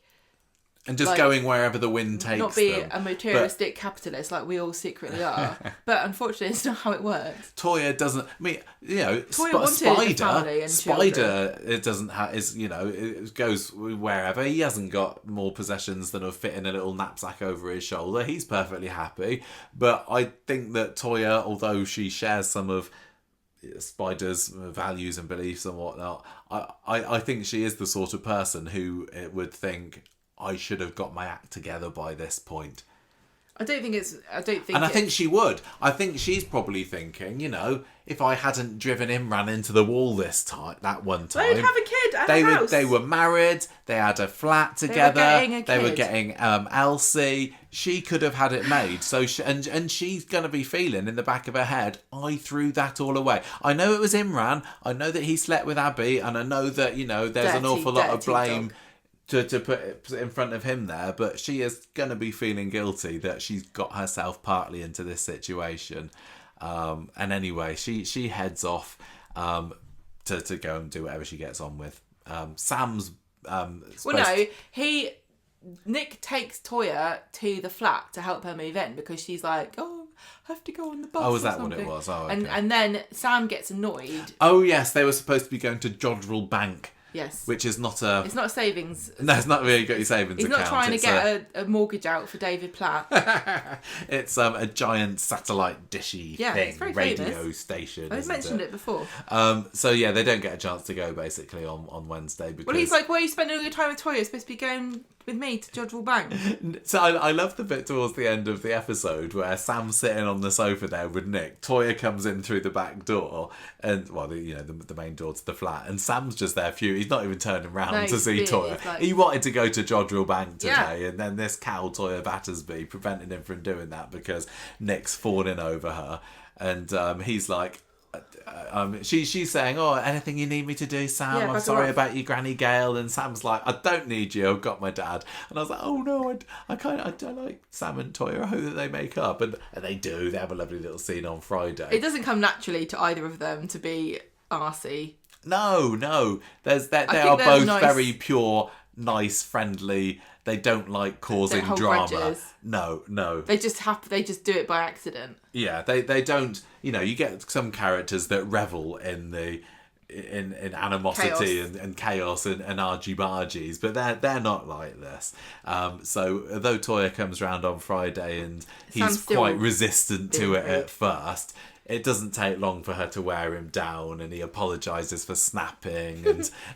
and just going wherever the wind takes them. Not be a materialistic capitalist like we all secretly are. But unfortunately, it's not how it works. Toyah doesn't. I mean, Toyah wanted a family and children. Spider, it doesn't have. It goes wherever. He hasn't got more possessions than will fit in a little knapsack over his shoulder. He's perfectly happy. But I think that Toyah, although she shares some of Spider's values and beliefs and whatnot, I think she is the sort of person who would think, I should have got my act together by this point. I think she would. I think she's probably thinking, if I hadn't driven Imran into the wall that one time, they'd have a kid and a house. They were married. They had a flat together. They were getting Elsie. She could have had it made. So she's going to be feeling in the back of her head, I threw that all away. I know it was Imran. I know that he slept with Abby, and I know that there's an awful lot of blame. Dog. To put it in front of him there, but she is going to be feeling guilty that she's got herself partly into this situation. And anyway, she heads off to go and do whatever she gets on with. Sam's... Nick takes Toyah to the flat to help her move in because she's like, I have to go on the bus. Oh, is that what it was? Oh, okay. And then Sam gets annoyed. Oh, yes, they were supposed to be going to Jodrell Bank. Yes. Which is not a... It's not a savings... No, it's not really got your savings account. He's not trying to get a mortgage out for David Platt. It's a giant satellite dishy thing. It's very radio famous. Station. I've mentioned it before. So yeah, they don't get a chance to go basically on Wednesday because... Well, he's like, where are you spending all your time with Toyah? You're supposed to be going with me to Jodrell Bank. So I love the bit towards the end of the episode where Sam's sitting on the sofa there with Nick. Toyah comes in through the back door, and the main door to the flat, and Sam's just there. He's not even turning around to see Toyah. Like... He wanted to go to Jodrell Bank today, and then this cow Toyah Battersby preventing him from doing that because Nick's fawning over her, and he's like. She's saying, "Oh, anything you need me to do, Sam? I'm sorry about your granny Gail." And Sam's like, "I don't need you. I've got my dad." And I was like, "Oh no, I don't like Sam and Toyah. I hope that they make up." And they do. They have a lovely little scene on Friday. It doesn't come naturally to either of them to be arsey. No. They are both nice. Very pure, nice, friendly. They don't like causing drama. Grudges. No. They just do it by accident. Yeah, they don't. You get some characters that revel in animosity and chaos and argy-bargies, but they're not like this. So though Toyah comes round on Friday and he's quite resistant to it at first, it doesn't take long for her to wear him down, and he apologises for snapping,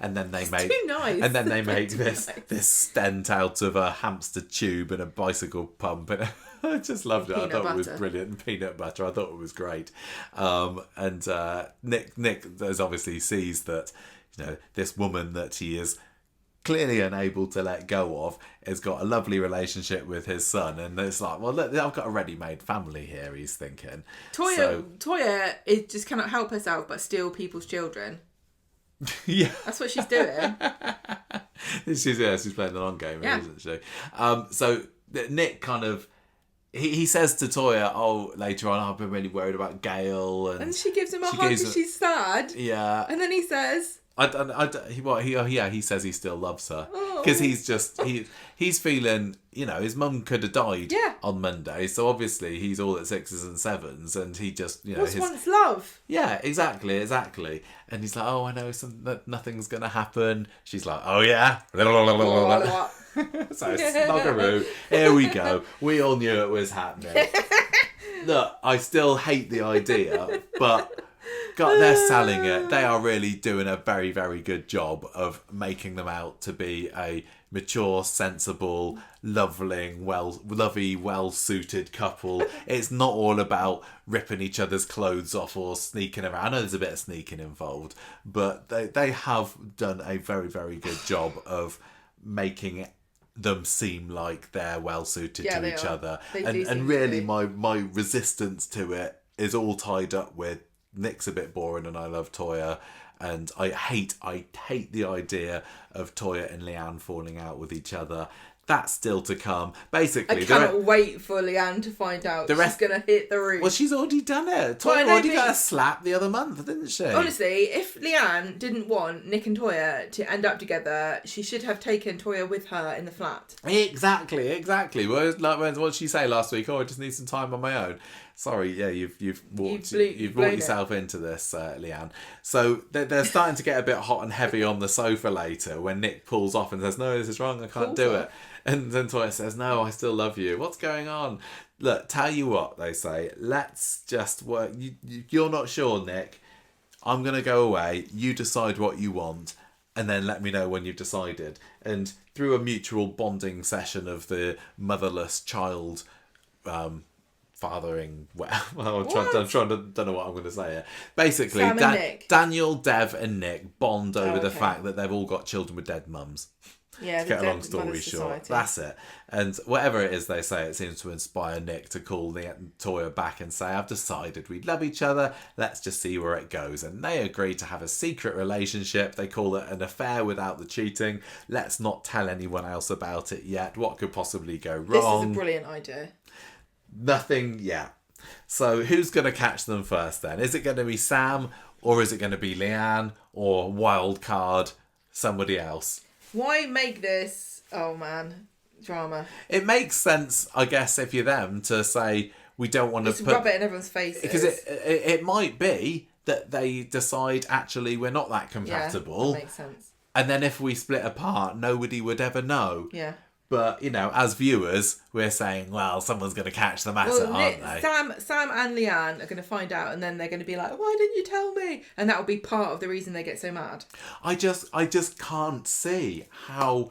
and then they make this stent out of a hamster tube and a bicycle pump, and I just loved it. I thought it was brilliant. And peanut butter, I thought it was great. And Nick obviously sees that this woman that he is clearly unable to let go of has got a lovely relationship with his son, and it's like, well, look, I've got a ready-made family here, he's thinking. Toyah just cannot help herself but steal people's children. Yeah, that's what she's doing. she's playing the long game, isn't she? So Nick kind of he says to Toyah, later on, I've been really worried about Gail, and she gives him a hug because she's sad. Yeah, and then he says, he says he still loves her because he's feeling, his mum could have died on Monday, so obviously he's all at sixes and sevens, and he just wants love. Yeah, exactly, and he's like, I know nothing's gonna happen. She's like, oh yeah. So snuggeroo. Here we go. We all knew it was happening. Look, I still hate the idea, but God, they're selling it. They are really doing a very, very good job of making them out to be a mature, sensible, lovely, well-suited couple. It's not all about ripping each other's clothes off or sneaking around. I know there's a bit of sneaking involved, but they have done a very, very good job of making them seem like they're well-suited to each other. And really, my resistance to it is all tied up with Nick's a bit boring and I love Toyah, and I hate the idea of Toyah and Leanne falling out with each other. That's still to come. Basically, I cannot wait for Leanne to find out she's going to hit the roof. Well, she's already done it. Toyah already got a slap the other month, didn't she? Honestly, if Leanne didn't want Nick and Toyah to end up together, she should have taken Toyah with her in the flat. Exactly. Well, like, what did she say last week? I just need some time on my own. Sorry, yeah, you've brought yourself into this, Leanne. So they're starting to get a bit hot and heavy on the sofa later when Nick pulls off and says, "No, this is wrong. I can't do it." And then Toyah says, "No, I still love you. What's going on?" Look, tell you what, they say. Let's just work. You're not sure, Nick. I'm gonna go away. You decide what you want, and then let me know when you've decided. And through a mutual bonding session of the motherless child. Fathering, don't know what I'm going to say here. Basically, Daniel, Dev and Nick bond over the fact that they've all got children with dead mums. Yeah, to get a long story short, that's it. And whatever it is they say, it seems to inspire Nick to call Toyah back and say, "I've decided we love each other. Let's just see where it goes." And they agree to have a secret relationship. They call it an affair without the cheating. Let's not tell anyone else about it yet. What could possibly go wrong? This is a brilliant idea. Nothing yet. So who's going to catch them first then? Is it going to be Sam, or is it going to be Leanne, or wild card somebody else? Why make this drama? It makes sense, I guess, if you're them, to say we don't want to rub it in everyone's faces, because it might be that they decide actually we're not that compatible. Yeah, that makes sense. And then if we split apart, nobody would ever know. Yeah. But, as viewers, we're saying, well, someone's going to catch them at it, aren't they? Sam and Leanne are going to find out, and then they're going to be like, "Why didn't you tell me?" And that will be part of the reason they get so mad. I just can't see how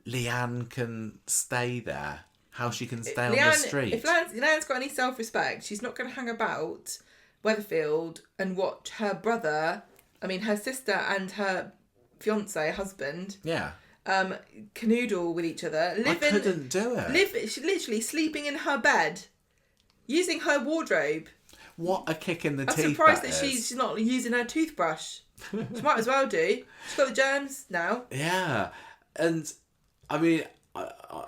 Leanne can stay there. How she can stay on the street. If Leanne's got any self-respect, she's not going to hang about Weatherfield and watch her sister and her husband, canoodle with each other. Couldn't do it. She's literally sleeping in her bed, using her wardrobe. What a kick in the teeth! I'm surprised that she's not using her toothbrush. She might as well do. She's got the germs now. Yeah, and I mean.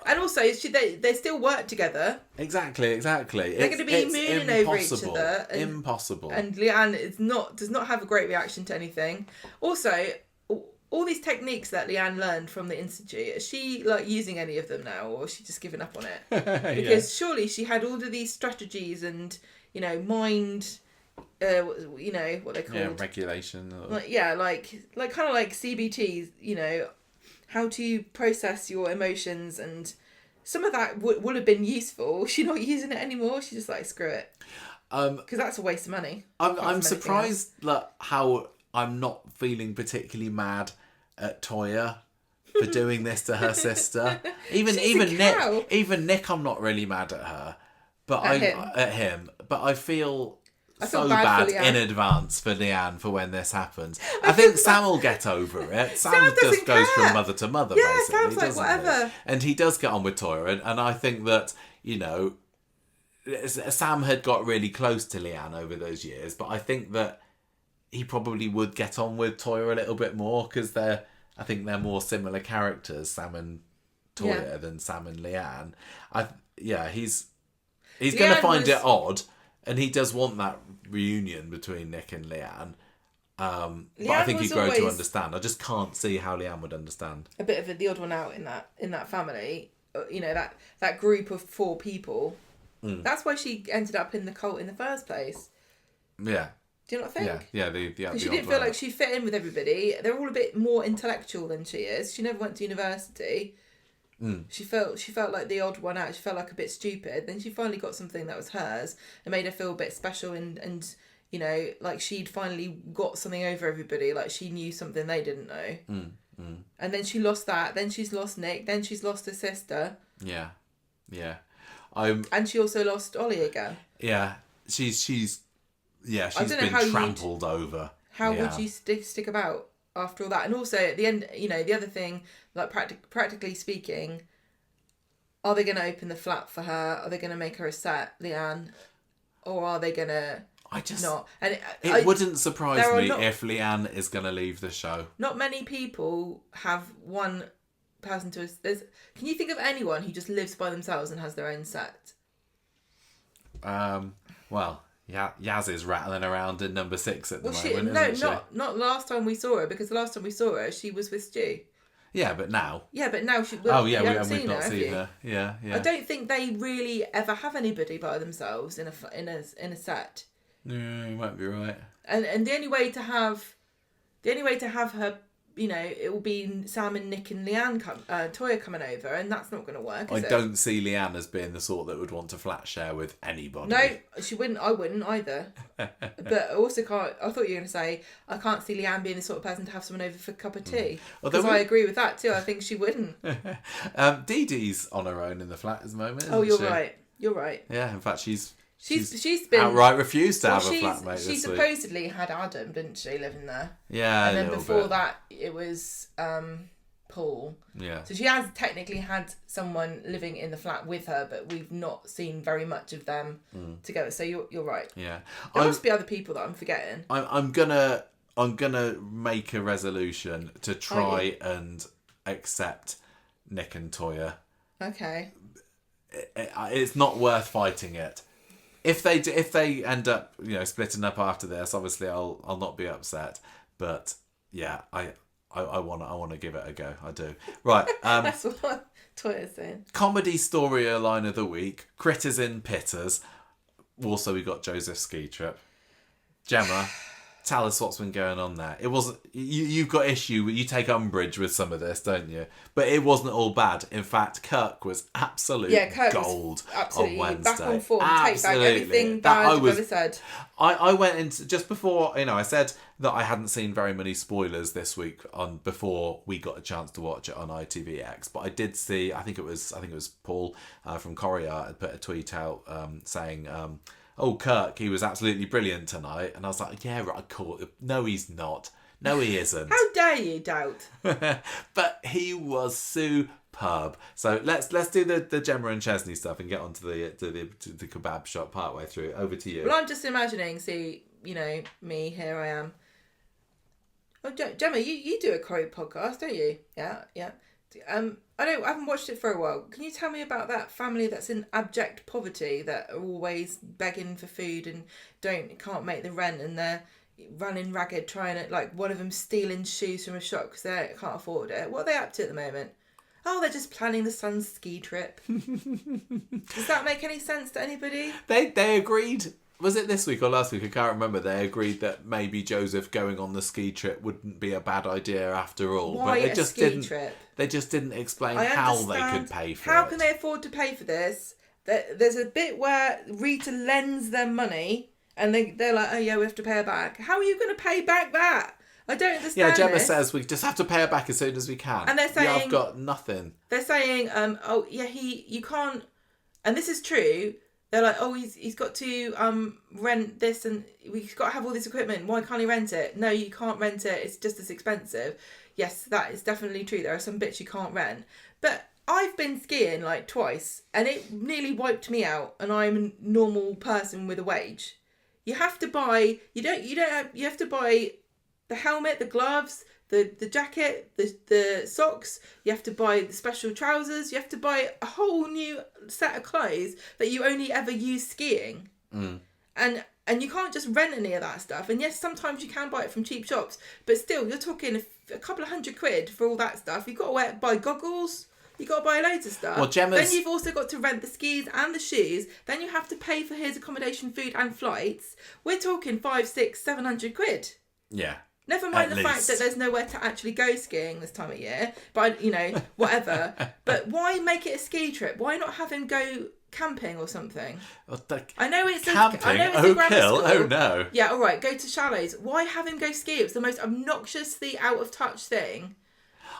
And also, they still work together. Exactly. They're going to be mooning over each other. Impossible. And Leanne does not have a great reaction to anything. Also, all these techniques that Leanne learned from the Institute, is she using any of them now, or is she just giving up on it? Because surely she had all of these strategies and mind. What they call regulation. Or... kind of like CBTs. How to process your emotions, and some of that would have been useful. She's not using it anymore. She's just like, screw it. Because that's a waste of money. I'm surprised that how I'm not feeling particularly mad at Toyah for doing this to her sister. Even Nick, I'm not really mad at her, but at him. But I feel so bad in advance for Leanne for when this happens. I think Sam will get over it. Sam just goes from mother to mother, basically. Sam's like, whatever. He? And he does get on with Toyah, and I think that, Sam had got really close to Leanne over those years, but I think that he probably would get on with Toyah a little bit more, because I think they're more similar characters, Sam and Toyah, than Sam and Leanne. He's going to find it odd. And he does want that reunion between Nick and Leanne. But I think he'd grow to understand. I just can't see how Leanne would understand. A bit of the odd one out in that family. That group of 4 people. Mm. That's why she ended up in the cult in the first place. Yeah. Do you not think? Yeah. The she didn't feel like she fit in with everybody. They're all a bit more intellectual than she is. She never went to university. Mm. She felt like the odd one out. She felt like a bit stupid. Then she finally got something that was hers. It made her feel a bit special and like she'd finally got something over everybody. Like she knew something they didn't know. Mm. Mm. And then she lost that. Then she's lost Nick. Then she's lost her sister. Yeah. And she also lost Ollie again. Yeah. She's been trampled over. How would you stick about after all that? And also at the end, the other thing, like practically speaking, are they going to open the flat for her? Are they going to make her a set, Leanne? Or are they going to not? And it wouldn't surprise me if Leanne is going to leave the show. Not many people have one person to... Can you think of anyone who just lives by themselves and has their own set? Well... Yeah, Yaz is rattling around in number 6 at the moment. Not last time we saw her, because the last time we saw her, she was with Stu. Yeah, but now. Yeah, but now she. We've not seen her. Yeah. I don't think they really ever have anybody by themselves in a set. No, you might be right. And the only way to have her. It will be Sam and Nick and Leanne Toyah coming over, and that's not going to work, is it? I don't see Leanne as being the sort that would want to flat share with anybody. No, she wouldn't. I wouldn't either. But I also can't... I thought you were going to say, I can't see Leanne being the sort of person to have someone over for a cup of tea. Because I agree with that too. I think she wouldn't. Dee-Dee's on her own in the flat at the moment, isn't you're she? right. You're right. Yeah, in fact, she's been outright refused to have a flatmate this week. She supposedly had Adam, didn't she, living there? Yeah, and then before that, it was Paul. Yeah. So she has technically had someone living in the flat with her, but we've not seen very much of them together. So you're right. Yeah. There must be other people that I'm forgetting. I'm gonna make a resolution to try and accept Nick and Toyah. Okay. It's not worth fighting it. If they end up splitting up after this, obviously I'll not be upset. But yeah, I want to give it a go. I do. Right. That's what Toyah's saying. Comedy storyline of the week: Critters in Pittas. Also, we got Joseph ski trip. Gemma, tell us what's been going on there. It wasn't. You've got issue. You take umbrage with some of this, don't you? But it wasn't all bad. In fact, Kirk was absolute gold on Wednesday. Back on form. Take back everything bad I've ever said. I went into just before. I said that I hadn't seen very many spoilers this week before we got a chance to watch it on ITVX. But I did see. I think it was Paul from Corrie had put a tweet out saying. Oh, Kirk, he was absolutely brilliant tonight. And I was like, yeah, right, cool. No, he's not. No, he isn't. How dare you doubt? But he was superb. So let's do the Gemma and Chesney stuff and get on to the kebab shop partway through. Over to you. Well, I'm just imagining, me, here I am. Oh, Gemma, you do a Corrie podcast, don't you? Yeah. I haven't watched it for a while. Can you tell me about that family that's in abject poverty that are always begging for food and can't make the rent, and they're running ragged trying to, like, one of them stealing shoes from a shop because they can't afford it? What are they up to at the moment? Oh, they're just planning the son's ski trip. Does that make any sense to anybody? They agreed. Was it this week or last week? I can't remember. They agreed that maybe Joseph going on the ski trip wouldn't be a bad idea after all. Why but they just ski trip? They just didn't explain how they could pay for it. How can they afford to pay for this? There's a bit where Rita lends them money and they're like, oh yeah, we have to pay her back. How are you going to pay back that? I don't understand. Yeah, Gemma says we just have to pay her back as soon as we can. And they're saying, yeah, I've got nothing. They're saying, oh yeah, you can't, and this is true. They're like, oh, he's got to rent this and we've got to have all this equipment. Why can't he rent it? No, you can't rent it. It's just as expensive. Yes, that is definitely true. There are some bits you can't rent. But I've been skiing like twice and it nearly wiped me out, and I'm a normal person with a wage. You have to buy, you have to buy the helmet, the gloves, the jacket, the socks. You have to buy the special trousers. You have to buy a whole new set of clothes that you only ever use skiing. And you can't just rent any of that stuff. And yes, sometimes you can buy it from cheap shops, but still, you're talking a couple of £100 for all that stuff. You've got to buy goggles. You've got to buy loads of stuff. Well, Then you've also got to rent the skis and the shoes. Then you have to pay for his accommodation, food and flights. We're talking £500-700. Yeah. Never mind the fact that there's nowhere to actually go skiing this time of year. But, whatever. But why make it a ski trip? Why not have him go camping or something? I know it's camping. Oak Hill. Oh no. Yeah, all right. Go to Shallows. Why have him go ski? It's the most obnoxiously out of touch thing.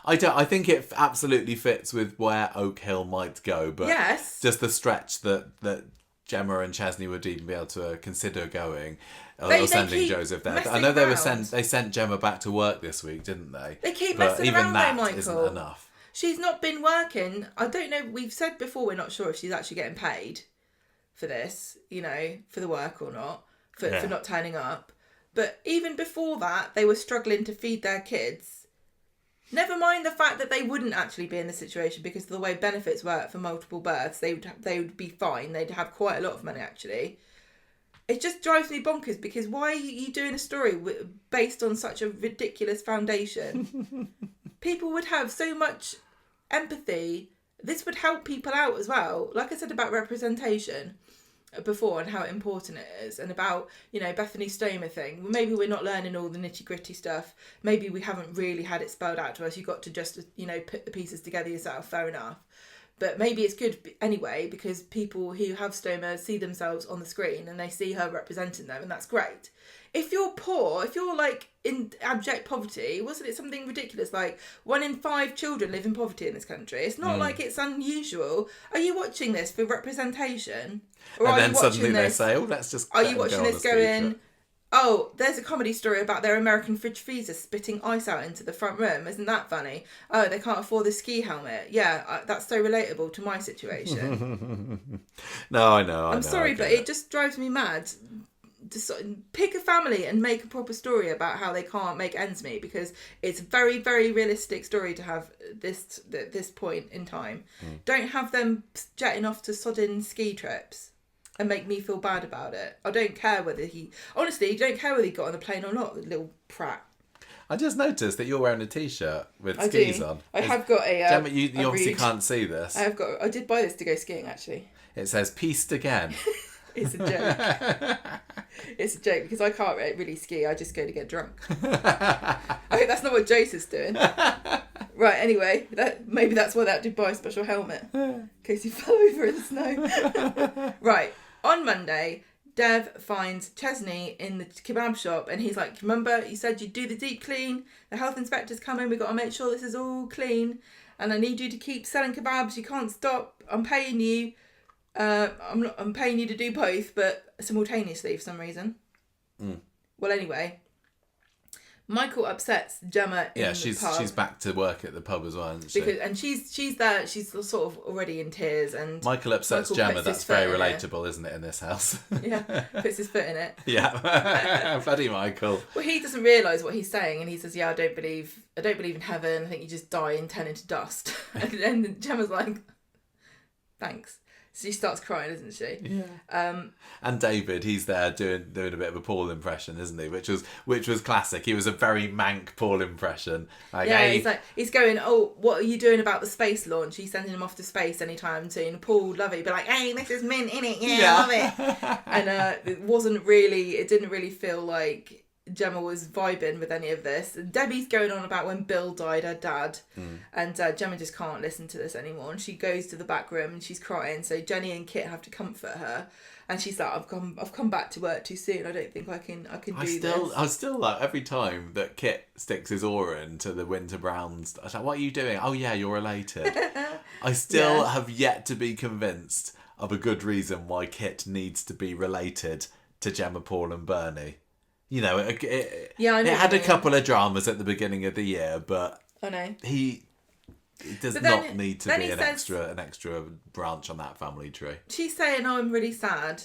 I think it absolutely fits with where Oak Hill might go, but yes, just the stretch that Gemma and Chesney would even be able to consider going. Or sending Joseph there. I know they sent Gemma back to work this week, didn't they? They keep messing around though, Michael. Isn't enough. She's not been working. I don't know. We've said before we're not sure if she's actually getting paid for this, for the work or not, for not turning up. But even before that, they were struggling to feed their kids. Never mind the fact that they wouldn't actually be in the situation because of the way benefits work for multiple births. They would be fine. They'd have quite a lot of money actually. It just drives me bonkers because why are you doing a story based on such a ridiculous foundation? People would have so much empathy. This would help people out as well. Like I said about representation before and how important it is, and about Bethany Stomer thing. Maybe we're not learning all the nitty gritty stuff. Maybe we haven't really had it spelled out to us. You got to just put the pieces together yourself. Fair enough. But maybe it's good anyway because people who have stoma see themselves on the screen and they see her representing them, and that's great. If you're poor, if you're like in abject poverty, wasn't it something ridiculous? Like 1 in 5 children live in poverty in this country. It's not like it's unusual. Are you watching this for representation? Or and then suddenly they say, oh, let's just... Are you watching this going... Oh, there's a comedy story about their American fridge freezer spitting ice out into the front room. Isn't that funny? Oh, they can't afford the ski helmet. Yeah, that's so relatable to my situation. No, I know. I'm sorry, but it just drives me mad. Just pick a family and make a proper story about how they can't make ends meet, because it's a very, very realistic story to have this point in time. Don't have them jetting off to sodden ski trips and make me feel bad about it. I don't care whether he got on the plane or not, the little prat. I just noticed that you're wearing a t-shirt with skis on. I have got a... Gemma, you obviously can't see this. I did buy this to go skiing, actually. It says, pieced again. It's a joke. It's a joke because I can't really ski. I just go to get drunk. I hope that's not what Joseph's doing. Right, anyway, maybe that's why that did buy a special helmet. In case he fell over in the snow. Right, on Monday, Dev finds Chesney in the kebab shop and he's like, remember you said you'd do the deep clean? The health inspector's coming, we've got to make sure this is all clean. And I need you to keep selling kebabs, you can't stop. I'm paying you. I'm paying you to do both, but simultaneously for some reason. Well, anyway, Michael upsets Gemma in the pub. She's back to work at the pub as well, isn't she? And she's there. She's sort of already in tears. And Michael upsets Gemma. That's very relatable, isn't it, in this house? Yeah, puts his foot in it. Yeah, bloody Michael. Well, he doesn't realise what he's saying, and he says, "Yeah, I don't believe in heaven. I think you just die and turn into dust." And then Gemma's like, "Thanks." So she starts crying, isn't she? Yeah. And David, he's there doing a bit of a Paul impression, isn't he? Which was classic. He was a very mank Paul impression. Like, yeah, he's going, "Oh, what are you doing about the space launch? He's sending him off to space anytime soon." Paul would love it. He'd be like, "Hey, this is mint, innit? Yeah, I love it." And it didn't really feel like Gemma was vibing with any of this. Debbie's going on about when Bill died, her dad, and Gemma just can't listen to this anymore. And she goes to the back room and she's crying. So Jenny and Kit have to comfort her, and she's like, "I've come back to work too soon. I don't think I can do this." I still like every time that Kit sticks his oar into the Winter Browns. I was like, "What are you doing?" "Oh yeah, you're related." I still have yet to be convinced of a good reason why Kit needs to be related to Gemma, Paul, and Bernie. You know, it had a couple of dramas at the beginning of the year, but I know he does not need to be an extra branch on that family tree. She's saying, "Oh, I'm really sad.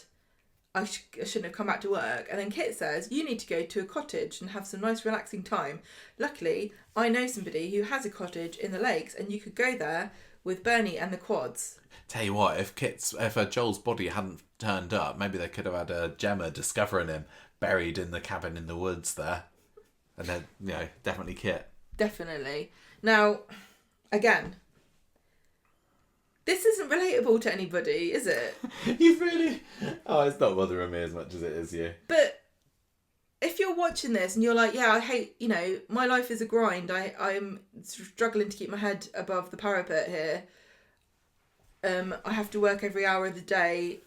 I shouldn't have come back to work." And then Kit says, "You need to go to a cottage and have some nice relaxing time. Luckily, I know somebody who has a cottage in the lakes, and you could go there with Bernie and the quads." Tell you what, if Joel's body hadn't turned up, maybe they could have had Gemma discovering him buried in the cabin in the woods there. And then, definitely Kit. Definitely. Now, again, this isn't relatable to anybody, is it? You really... Oh, it's not bothering me as much as it is you. But if you're watching this and you're like, "Yeah, I hate, my life is a grind. I'm struggling to keep my head above the parapet here. I have to work every hour of the day.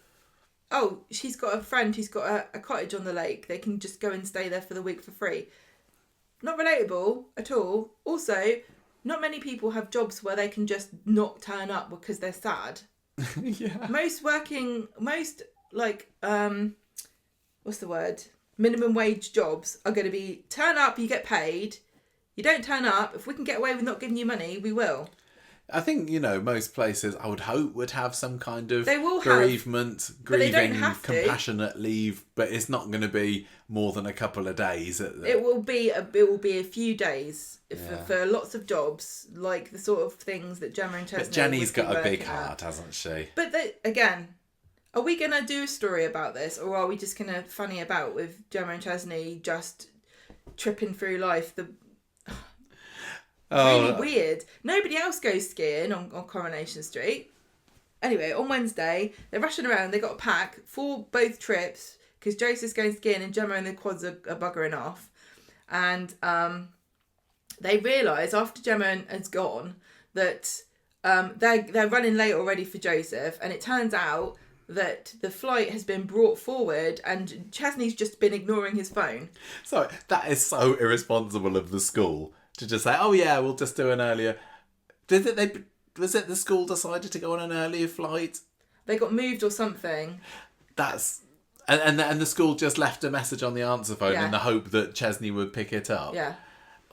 Oh, she's got a friend who's got a cottage on the lake. They can just go and stay there for the week for free." Not relatable at all. Also, not many people have jobs where they can just not turn up because they're sad. Yeah. Most what's the word? Minimum wage jobs are going to be turn up, you get paid. You don't turn up. If we can get away with not giving you money, we will. I think, most places, I would hope, would have some kind of grieving, compassionate leave, but it's not going to be more than a couple of days. It will be a few days for lots of jobs, like the sort of things that Gemma and Chesney. But Jenny's got a big heart, hasn't she? But again, are we going to do a story about this, or are we just going to funny about with Gemma and Chesney just tripping through life? Really weird. Nobody else goes skiing on Coronation Street. Anyway, on Wednesday, they're rushing around. They got a pack for both trips because Joseph's going skiing and Gemma and the quads are buggering off. And they realise after Gemma has gone that they're running late already for Joseph, and it turns out that the flight has been brought forward and Chesney's just been ignoring his phone. So that is so irresponsible of the school. To just say, "Oh yeah, we'll just do an earlier." Was it the school decided to go on an earlier flight? They got moved or something. And the school just left a message on the answer phone in the hope that Chesney would pick it up. Yeah.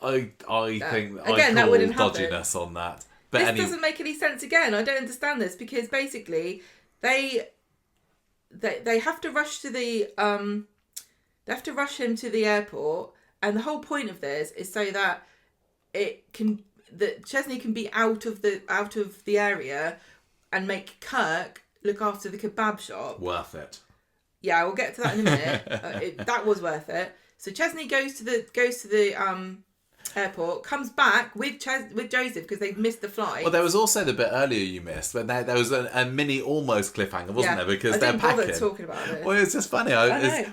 I think again, I call dodginess on that. But this doesn't make any sense. Again, I don't understand this because basically they have to rush to the they have to rush him to the airport, and the whole point of this is so that Chesney can be out of the area and make Kirk look after the kebab shop. Worth it. Yeah, we'll get to that in a minute. That was worth it. So Chesney goes to the airport, comes back with Joseph because they've missed the flight. Well, there was also the bit earlier you missed when there was a mini almost cliffhanger, wasn't there? Because they're packing. I didn't bother talking about it. Well, it's just funny.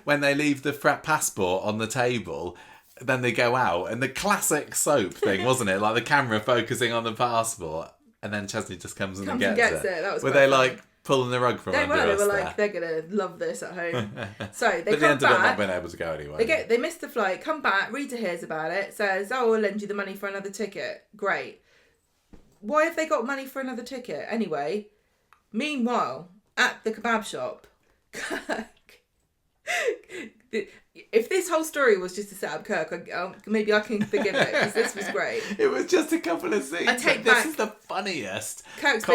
When they leave the passport on the table, then they go out, and the classic soap thing, wasn't it? Like the camera focusing on the passport, and then Chesney just comes and gets it. That was Were they like pulling the rug from under us? They were like, they're gonna love this at home. So they ended back, up not being able to go anyway. They missed the flight. Come back. Rita hears about it. Says, "Oh, I'll lend you the money for another ticket." Great. Why have they got money for another ticket anyway? Meanwhile, at the kebab shop, if this whole story was just to set up Kirk, maybe I can forgive it because this was great. It was just a couple of scenes. This is the funniest. This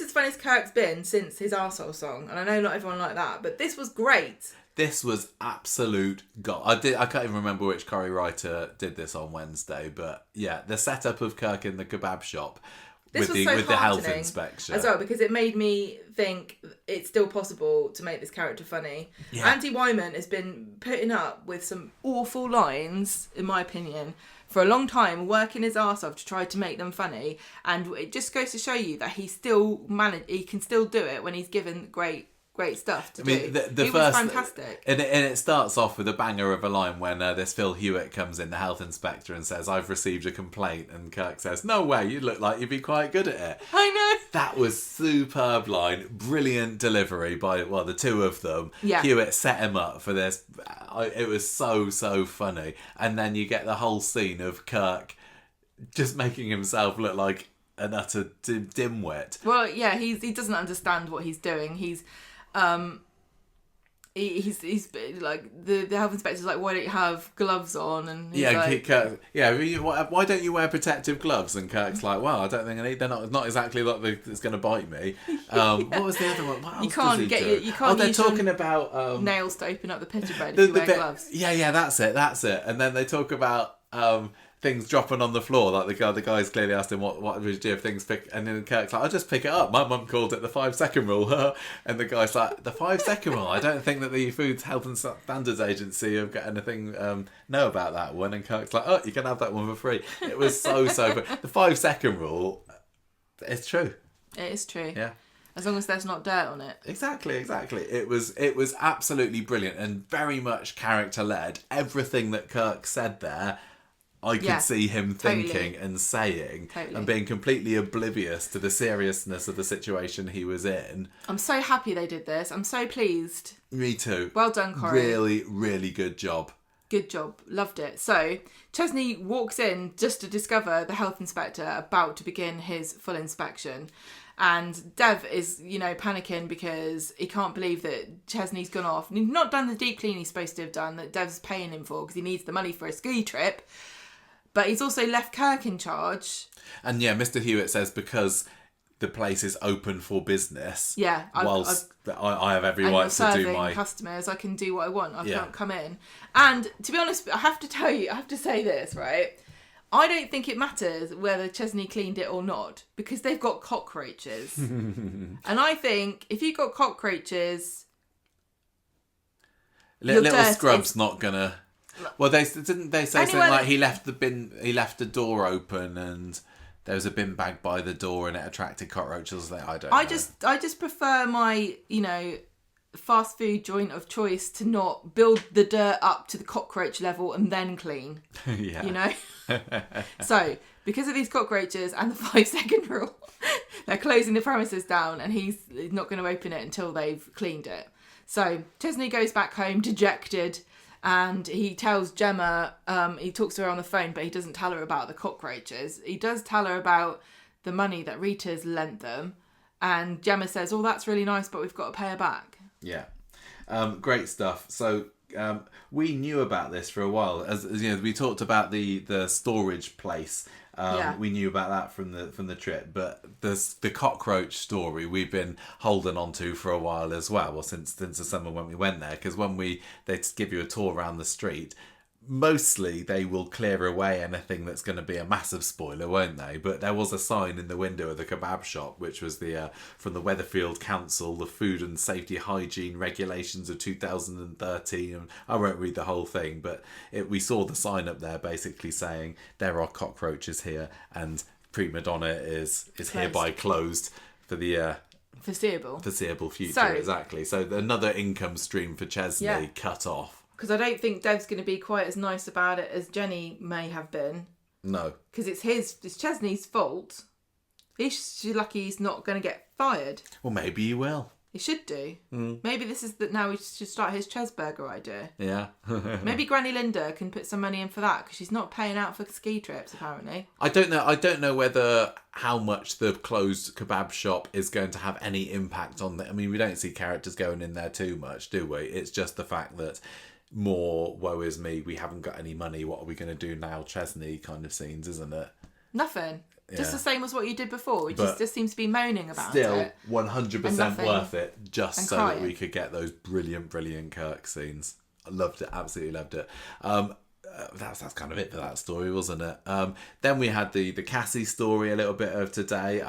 is the funniest Kirk's been since his arsehole song, and I know not everyone like that, but this was great. This was absolute I can't even remember which Corrie writer did this on Wednesday, but yeah, the setup of Kirk in the kebab shop. With the health inspection as well, because it made me think it's still possible to make this character funny. Yeah. Andy Wyman has been putting up with some awful lines, in my opinion, for a long time, working his arse off to try to make them funny, and it just goes to show you that he can still do it when he's given great stuff to do. It was fantastic. And it starts off with a banger of a line when this Phil Hewitt comes in, the health inspector, and says, "I've received a complaint." And Kirk says, "No way, you look like you'd be quite good at it." I know. That was superb line. Brilliant delivery by, the two of them. Yeah. Hewitt set him up for this. It was so funny. And then you get the whole scene of Kirk just making himself look like an utter dimwit. Well, yeah, he doesn't understand what he's doing. He's like the health inspector's like, "Why don't you have gloves on?" And he's Kirk, why don't you wear protective gloves? And Kirk's like, "Well, I don't think I need. They're not exactly like it's going to bite me." What was the other one? What else you can't get you can't. They're talking about nails to open up the pitta bed if you wear gloves. Yeah, that's it. And then they talk about things dropping on the floor, like the guys clearly asked him what would you do if things pick, and then Kirk's like, "I'll just pick it up. My mum called it the 5-second rule." And the guy's like, "The 5-second rule? I don't think that the Food Health and Standards Agency have got anything know about that one." And Kirk's like, "Oh, you can have that one for free." It was so but the 5-second rule, it's true. It is true. Yeah. As long as there's not dirt on it. Exactly. It was absolutely brilliant and very much character led. Everything that Kirk said there, I could see him thinking and saying and being completely oblivious to the seriousness of the situation he was in. I'm so happy they did this. I'm so pleased. Me too. Well done, Corrie. Really, really good job. Good job. Loved it. So, Chesney walks in just to discover the health inspector about to begin his full inspection. And Dev is, panicking because he can't believe that Chesney's gone off. And he's not done the deep clean he's supposed to have done that Dev's paying him for because he needs the money for a ski trip. But he's also left Kirk in charge. And yeah, Mr. Hewitt says because the place is open for business. Yeah. I have every right to do my... customers, I can do what I want. I can't come in. And to be honest, I have to say this, right? I don't think it matters whether Chesney cleaned it or not because they've got cockroaches. And I think if you've got cockroaches... Little scrub's not gonna... Well, didn't they say something like he left the door open and there was a bin bag by the door and it attracted cockroaches? I don't know. I just prefer my, fast food joint of choice to not build the dirt up to the cockroach level and then clean. Yeah. So, because of these cockroaches and the 5-second rule, they're closing the premises down and he's not going to open it until they've cleaned it. So, Chesney goes back home dejected. And he tells Gemma, he talks to her on the phone, but he doesn't tell her about the cockroaches. He does tell her about the money that Rita's lent them. And Gemma says, "Oh, that's really nice, but we've got to pay her back." Yeah. Great stuff. So we knew about this for a while. As we talked about the storage place. We knew about that from the trip, but the cockroach story we've been holding on to for a while as well. Well, since the summer when we went there, because when they give you a tour around the street, mostly they will clear away anything that's going to be a massive spoiler, won't they? But there was a sign in the window of the kebab shop, which was the from the Weatherfield Council, the Food and Safety Hygiene Regulations of 2013. And I won't read the whole thing, but we saw the sign up there basically saying there are cockroaches here and Prima Donna is hereby closed for the foreseeable future. So, exactly. So another income stream for Chesney cut off. Because I don't think Dev's going to be quite as nice about it as Jenny may have been. No. Because it's Chesney's fault. He's lucky he's not going to get fired. Well, maybe he will. He should do. Maybe this is that now he should start his Chesburger idea. Yeah. Maybe Granny Linda can put some money in for that because she's not paying out for ski trips apparently. I don't know whether how much the closed kebab shop is going to have any impact on that. I mean, we don't see characters going in there too much, do we? It's just the fact that more woe is me, we haven't got any money, what are we going to do now, Chesney kind of scenes, isn't it? Nothing. Just the same as what you did before. We just seems to be moaning about it. Still 100% worth it, just so that we could get those brilliant Kirk scenes. I loved it, absolutely loved it. That's kind of it for that story, wasn't it? Then we had the Cassie story a little bit of today.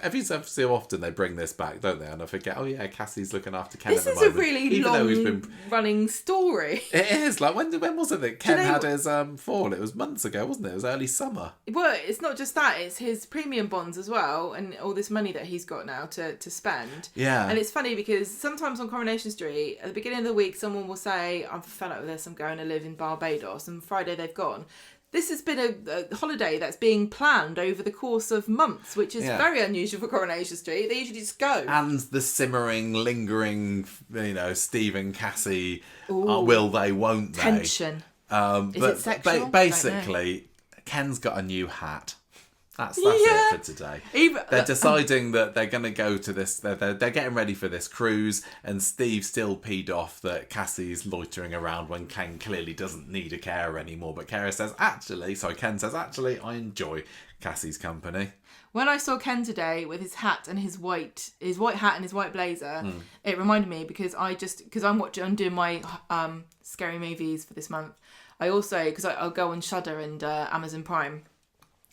Every so often they bring this back, don't they? And I forget, oh yeah, Cassie's looking after Ken at the moment. This is a really long running story. It is. Like, when was it that Ken had his fall? It was months ago, wasn't it? It was early summer. Well, it's not just that. It's his premium bonds as well and all this money that he's got now to spend. Yeah. And it's funny because sometimes on Coronation Street, at the beginning of the week, someone will say, I'm fed up with this, I'm going to live in Barbados. And Friday they've gone. This has been a holiday that's being planned over the course of months, which is very unusual for Coronation Street. They usually just go. And the simmering, lingering, Steve and Cassie, will they, won't they? Tension. Is it sexual? Basically, Ken's got a new hat. That's it for today. They're deciding that they're going to go to this. They're getting ready for this cruise, and Steve's still peed off that Cassie's loitering around when Ken clearly doesn't need a carer anymore. But Ken says, actually, I enjoy Cassie's company. When I saw Ken today with his hat and his white hat and his white blazer, it reminded me because I'm doing my scary movies for this month. I also, because I'll go on Shudder and Amazon Prime.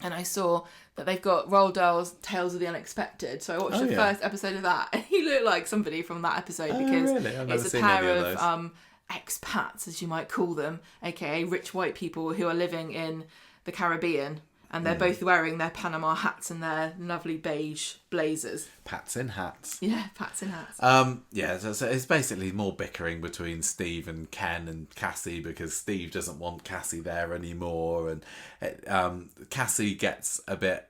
And I saw that they've got Roald Dahl's Tales of the Unexpected. So I watched the first episode of that. And he looked like somebody from that episode because it's a pair of expats, as you might call them, aka rich white people who are living in the Caribbean. And they're both wearing their Panama hats and their lovely beige blazers. Pats in hats. Yeah, pats in hats. So it's basically more bickering between Steve and Ken and Cassie because Steve doesn't want Cassie there anymore. And Cassie gets a bit...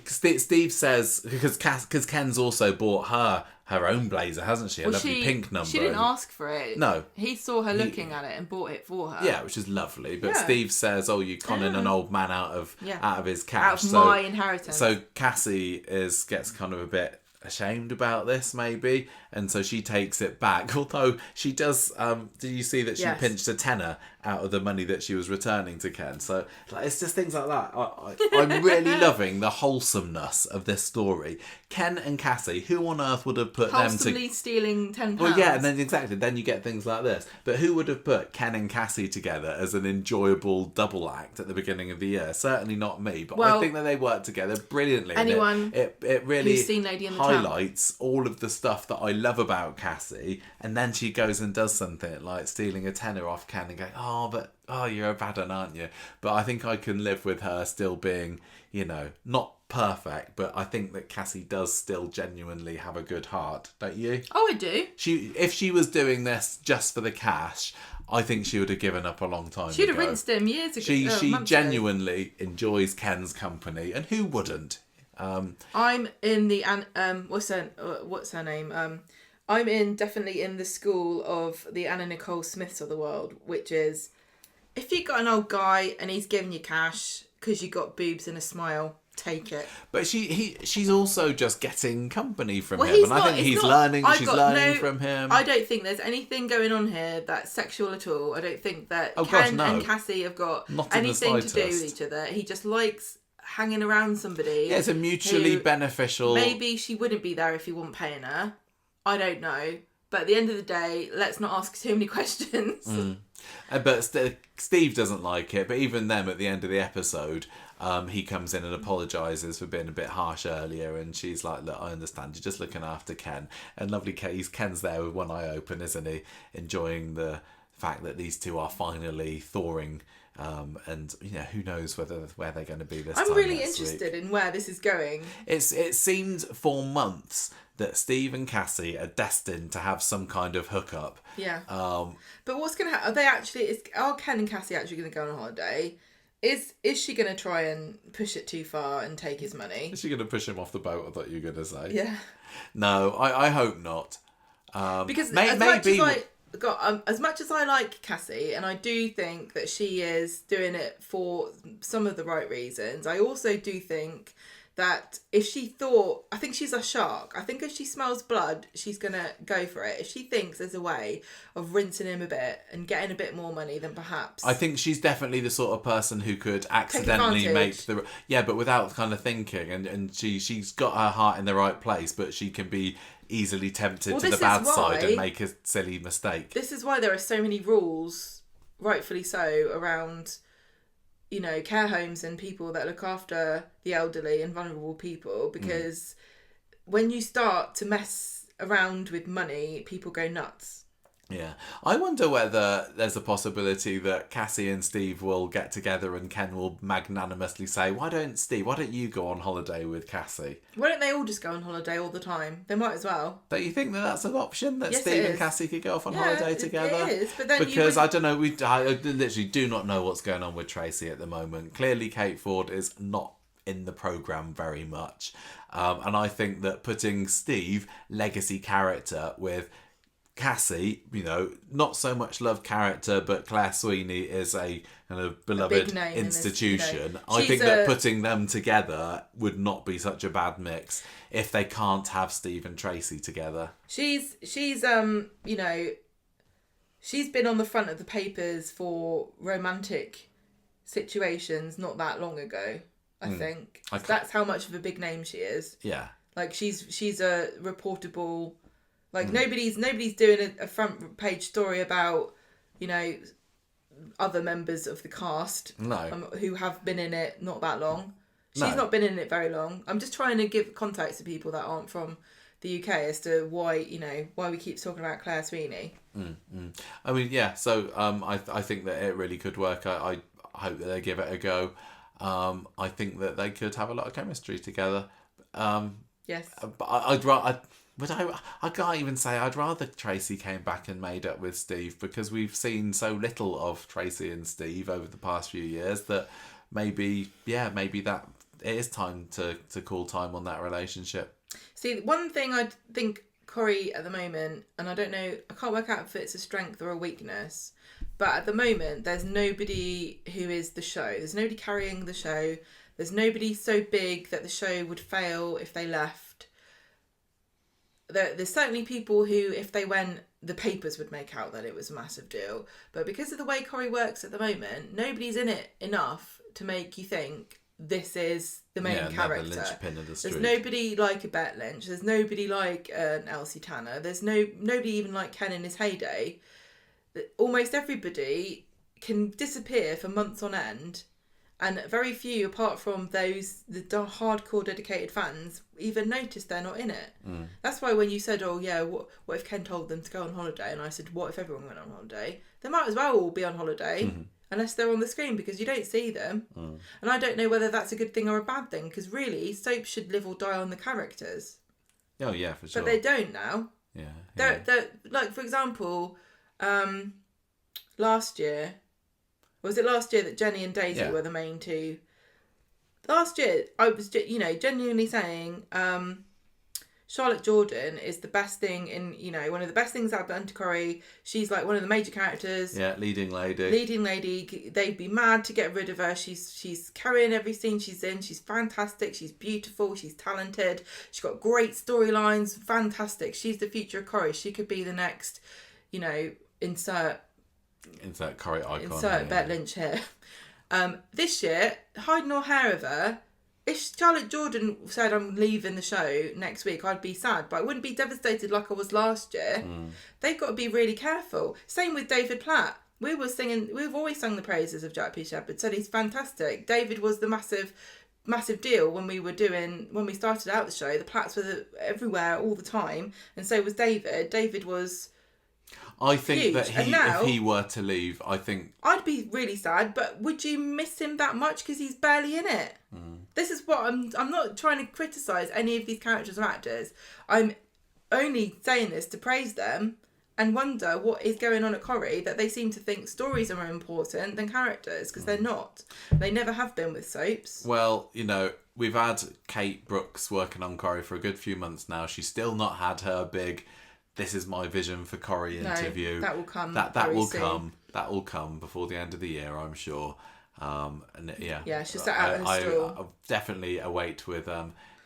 Steve says, because Ken's also bought her own blazer, hasn't she? A lovely pink number. She didn't ask for it. No. He saw her looking at it and bought it for her. Yeah, which is lovely. But Steve says, oh, you're conning an old man out of his cash. Out of my inheritance. So Cassie gets kind of a bit ashamed about this, maybe. And so she takes it back. Although she does... did you see that she pinched a tenner out of the money that she was returning to Ken? So it's just things like that. I'm really loving the wholesomeness of this story. Ken and Cassie, who on earth would have put them to... Wholesomely stealing £10. Well, yeah, and then you get things like this. But who would have put Ken and Cassie together as an enjoyable double act at the beginning of the year? Certainly not me, but I think that they work together brilliantly. Anyone it really who's seen Lady in the highlights all of the stuff that I love about Cassie, and then she goes and does something like stealing a tenner off Ken and going, you're a bad one, aren't you? But I think I can live with her still being, not perfect, but I think that Cassie does still genuinely have a good heart, don't you? Oh, I do. If she was doing this just for the cash, I think she would have given up a long time ago. She'd have rinsed him years ago. She genuinely enjoys Ken's company, and who wouldn't? I'm in the what's her name? I'm definitely in the school of the Anna Nicole Smiths of the world, which is if you got an old guy and he's giving you cash because you got boobs and a smile, take it. But she's also just getting company from him, and I think she's learning from him. I don't think there's anything going on here that's sexual at all. I don't think that Ken and Cassie have got anything to do with each other. He just likes hanging around somebody. Yeah, it's a mutually beneficial... Maybe she wouldn't be there if he wasn't paying her. I don't know. But at the end of the day, let's not ask too many questions. But Steve doesn't like it. But even then, at the end of the episode, he comes in and apologises for being a bit harsh earlier, and she's like, look, I understand, you're just looking after Ken. And lovely Ken's there with one eye open, isn't he? Enjoying the fact that these two are finally thawing. And who knows where they're going to be this time. I'm really next interested week. in where this is going. It seemed for months that Steve and Cassie are destined to have some kind of hookup. Yeah. But what's going to happen? Are Ken and Cassie actually going to go on a holiday? Is she going to try and push it too far and take his money? Is she going to push him off the boat? I thought you were going to say. Yeah. No, I hope not. Because maybe. As much as I like Cassie, and I do think that she is doing it for some of the right reasons, I also do think that I think she's a shark. I think if she smells blood, she's going to go for it. If she thinks there's a way of rinsing him a bit and getting a bit more money, then perhaps. I think she's definitely the sort of person who could accidentally make but without kind of thinking. And she's got her heart in the right place, but she can be easily tempted to the bad side and make a silly mistake. This is why there are so many rules, rightfully so, around care homes and people that look after the elderly and vulnerable people, because when you start to mess around with money, people go nuts. Yeah. I wonder whether there's a possibility that Cassie and Steve will get together and Ken will magnanimously say, why don't you go on holiday with Cassie? Why don't they all just go on holiday all the time? They might as well. Don't you think that's an option, that Yes, Steve and Cassie could go off on holiday together? It is, but then because I don't know, I literally do not know what's going on with Tracy at the moment. Clearly Kate Ford is not in the programme very much. And I think that putting Steve, legacy character, with Cassie, not so much love character, but Claire Sweeney is a kind of beloved institution. I think that putting them together would not be such a bad mix if they can't have Steve and Tracy together. She's been on the front of the papers for romantic situations not that long ago. I think that's how much of a big name she is. Yeah, like she's a reportable. Like nobody's doing a front page story about, other members of the cast who have been in it not that long. She's not been in it very long. I'm just trying to give context to people that aren't from the UK as to why we keep talking about Claire Sweeney. I mean, yeah. So I think that it really could work. I hope that they give it a go. I think that they could have a lot of chemistry together. Yes. But I can't even say I'd rather Tracy came back and made up with Steve, because we've seen so little of Tracy and Steve over the past few years that maybe that it is time to call time on that relationship. See, one thing I think Corrie at the moment, and I don't know, I can't work out if it's a strength or a weakness, but at the moment there's nobody who is the show. There's nobody carrying the show. There's nobody so big that the show would fail if they left. There's certainly people who, if they went, the papers would make out that it was a massive deal. But because of the way Corrie works at the moment, nobody's in it enough to make you think this is the main character. The linchpin of the street. There's nobody like a Bet Lynch. There's nobody like an Elsie Tanner. There's nobody even like Ken in his heyday. Almost everybody can disappear for months on end. And very few, apart from the hardcore dedicated fans, even notice they're not in it. That's why when you said, what if Ken told them to go on holiday? And I said, what if everyone went on holiday? They might as well all be on holiday, unless they're on the screen, because you don't see them. And I don't know whether that's a good thing or a bad thing, because really, soaps should live or die on the characters. Oh, yeah, for sure. But they don't now. Yeah. They're like, for example, last year... Was it last year that Jenny and Daisy were the main two? Last year, I was, genuinely saying Charlotte Jordan is the best thing in, one of the best things I've done to Corrie. She's like one of the major characters. Yeah, leading lady. They'd be mad to get rid of her. She's carrying every scene she's in. She's fantastic. She's beautiful. She's talented. She's got great storylines. Fantastic. She's the future of Corrie. She could be the next, insert Corrie icon. Insert Bet Lynch here. This year, hide nor hair of her. if Charlotte Jordan said I'm leaving the show next week, I'd be sad, but I wouldn't be devastated like I was last year. They've got to be really careful. Same with David Platt. We've always sung the praises of Jack P. Shepherd, said he's fantastic. David was the massive deal when we started out the show. The Platts were everywhere all the time, and so was David. David was I think huge. that if he were to leave, I think I'd be really sad, but would you miss him that much because he's barely in it? This is what I'm not trying to criticise any of these characters or actors. I'm only saying this to praise them and wonder what is going on at Corrie, that they seem to think stories are more important than characters, because they're not. They never have been with soaps. Well, we've had Kate Brooks working on Corrie for a good few months now. She's still not had her big "this is my vision for Corrie" interview. That will come. That will soon. come. That will come before the end of the year, I'm sure. She's sat out in the stall. I definitely await with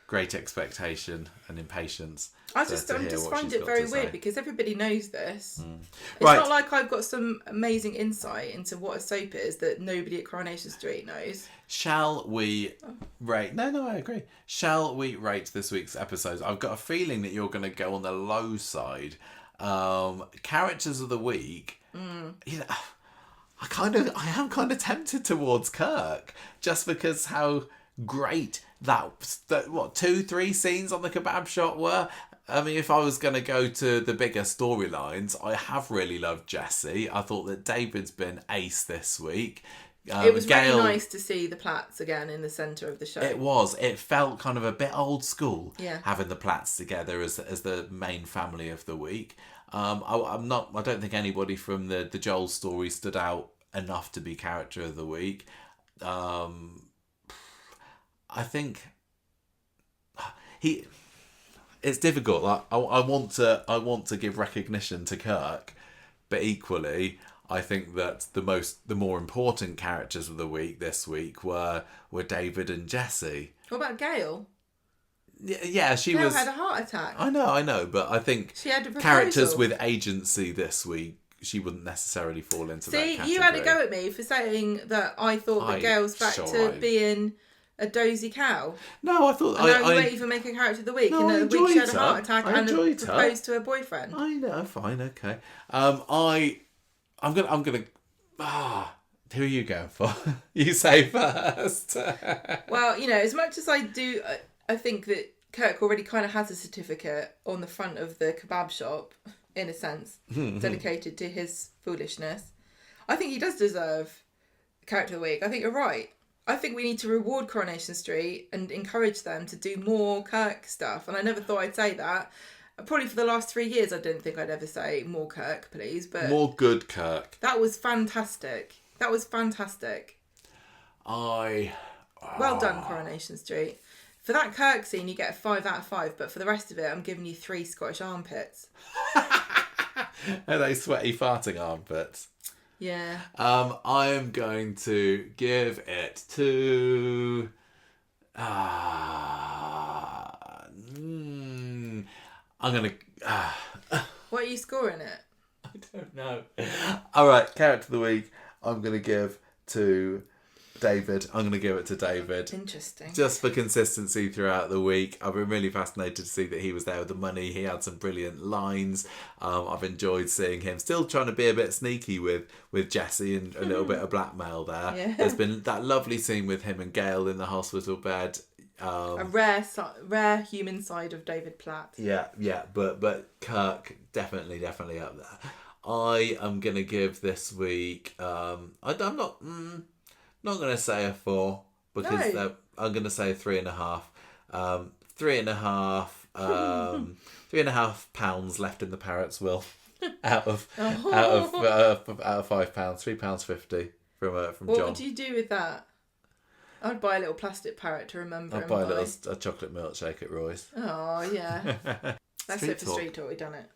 great expectation and impatience. I just find it very weird because everybody knows this. It's Right. not like I've got some amazing insight into what a soap is that nobody at Coronation Street knows. Shall we rate? No, I agree. Shall we rate this week's episodes? I've got a feeling that you're going to go on the low side. Characters of the week. I am kind of tempted towards Kirk, just because how great that 2-3 scenes on the kebab shop were. I mean, if I was going to go to the bigger storylines, I have really loved Jessie. I thought that David's been ace this week. It was Gail, really nice to see the Platts again in the centre of the show. It was. It felt kind of a bit old school, having the Platts together as the main family of the week. I don't think anybody from the Joel story stood out enough to be character of the week. I think it's difficult. Like I want to give recognition to Kirk, but equally I think that the more important characters of the week this week were David and Jessie. What about Gail? Yeah, Gail had a heart attack. I know, but I think she had a characters with agency this week, she wouldn't necessarily fall into that category. See, you had a go at me for saying that I thought that Gail's back to being a dozy cow. No, I thought... And now you won't even make a character of the week. No, and the week she had a heart attack and proposed to her boyfriend. I know, fine, okay. I'm gonna... who are you going for? You say first. Well, as much as I do... I think that Kirk already kind of has a certificate on the front of the kebab shop, in a sense, dedicated to his foolishness. I think he does deserve character of the week. I think you're right. I think we need to reward Coronation Street and encourage them to do more Kirk stuff. And I never thought I'd say that. Probably for the last 3 years, I didn't think I'd ever say more Kirk, please. But more good Kirk. That was fantastic. Well done, Coronation Street. For that Kirk scene, you get a 5 out of 5, but for the rest of it, I'm giving you 3 Scottish armpits. Are they sweaty farting armpits? Yeah. I am going to give it to... I'm going to... What are you scoring it? I don't know. All right, character of the week, I'm going to give to... David. I'm going to give it to David. Interesting. Just for consistency throughout the week. I've been really fascinated to see that he was there with the money. He had some brilliant lines. I've enjoyed seeing him still trying to be a bit sneaky with Jessie and a little bit of blackmail there. Yeah. There's been that lovely scene with him and Gail in the hospital bed. A rare human side of David Platt. Yeah, but Kirk definitely up there. I am going to give this week... I'm not going to say a 4 because I'm going to say 3.5. 3.5. £3.5 left in the parrot's will out of £5. £3.50 from John. What would you do with that? I'd buy a little plastic parrot to remember. I'd buy a chocolate milkshake at Roy's. Oh yeah. That's it for Street Talk. We've done it.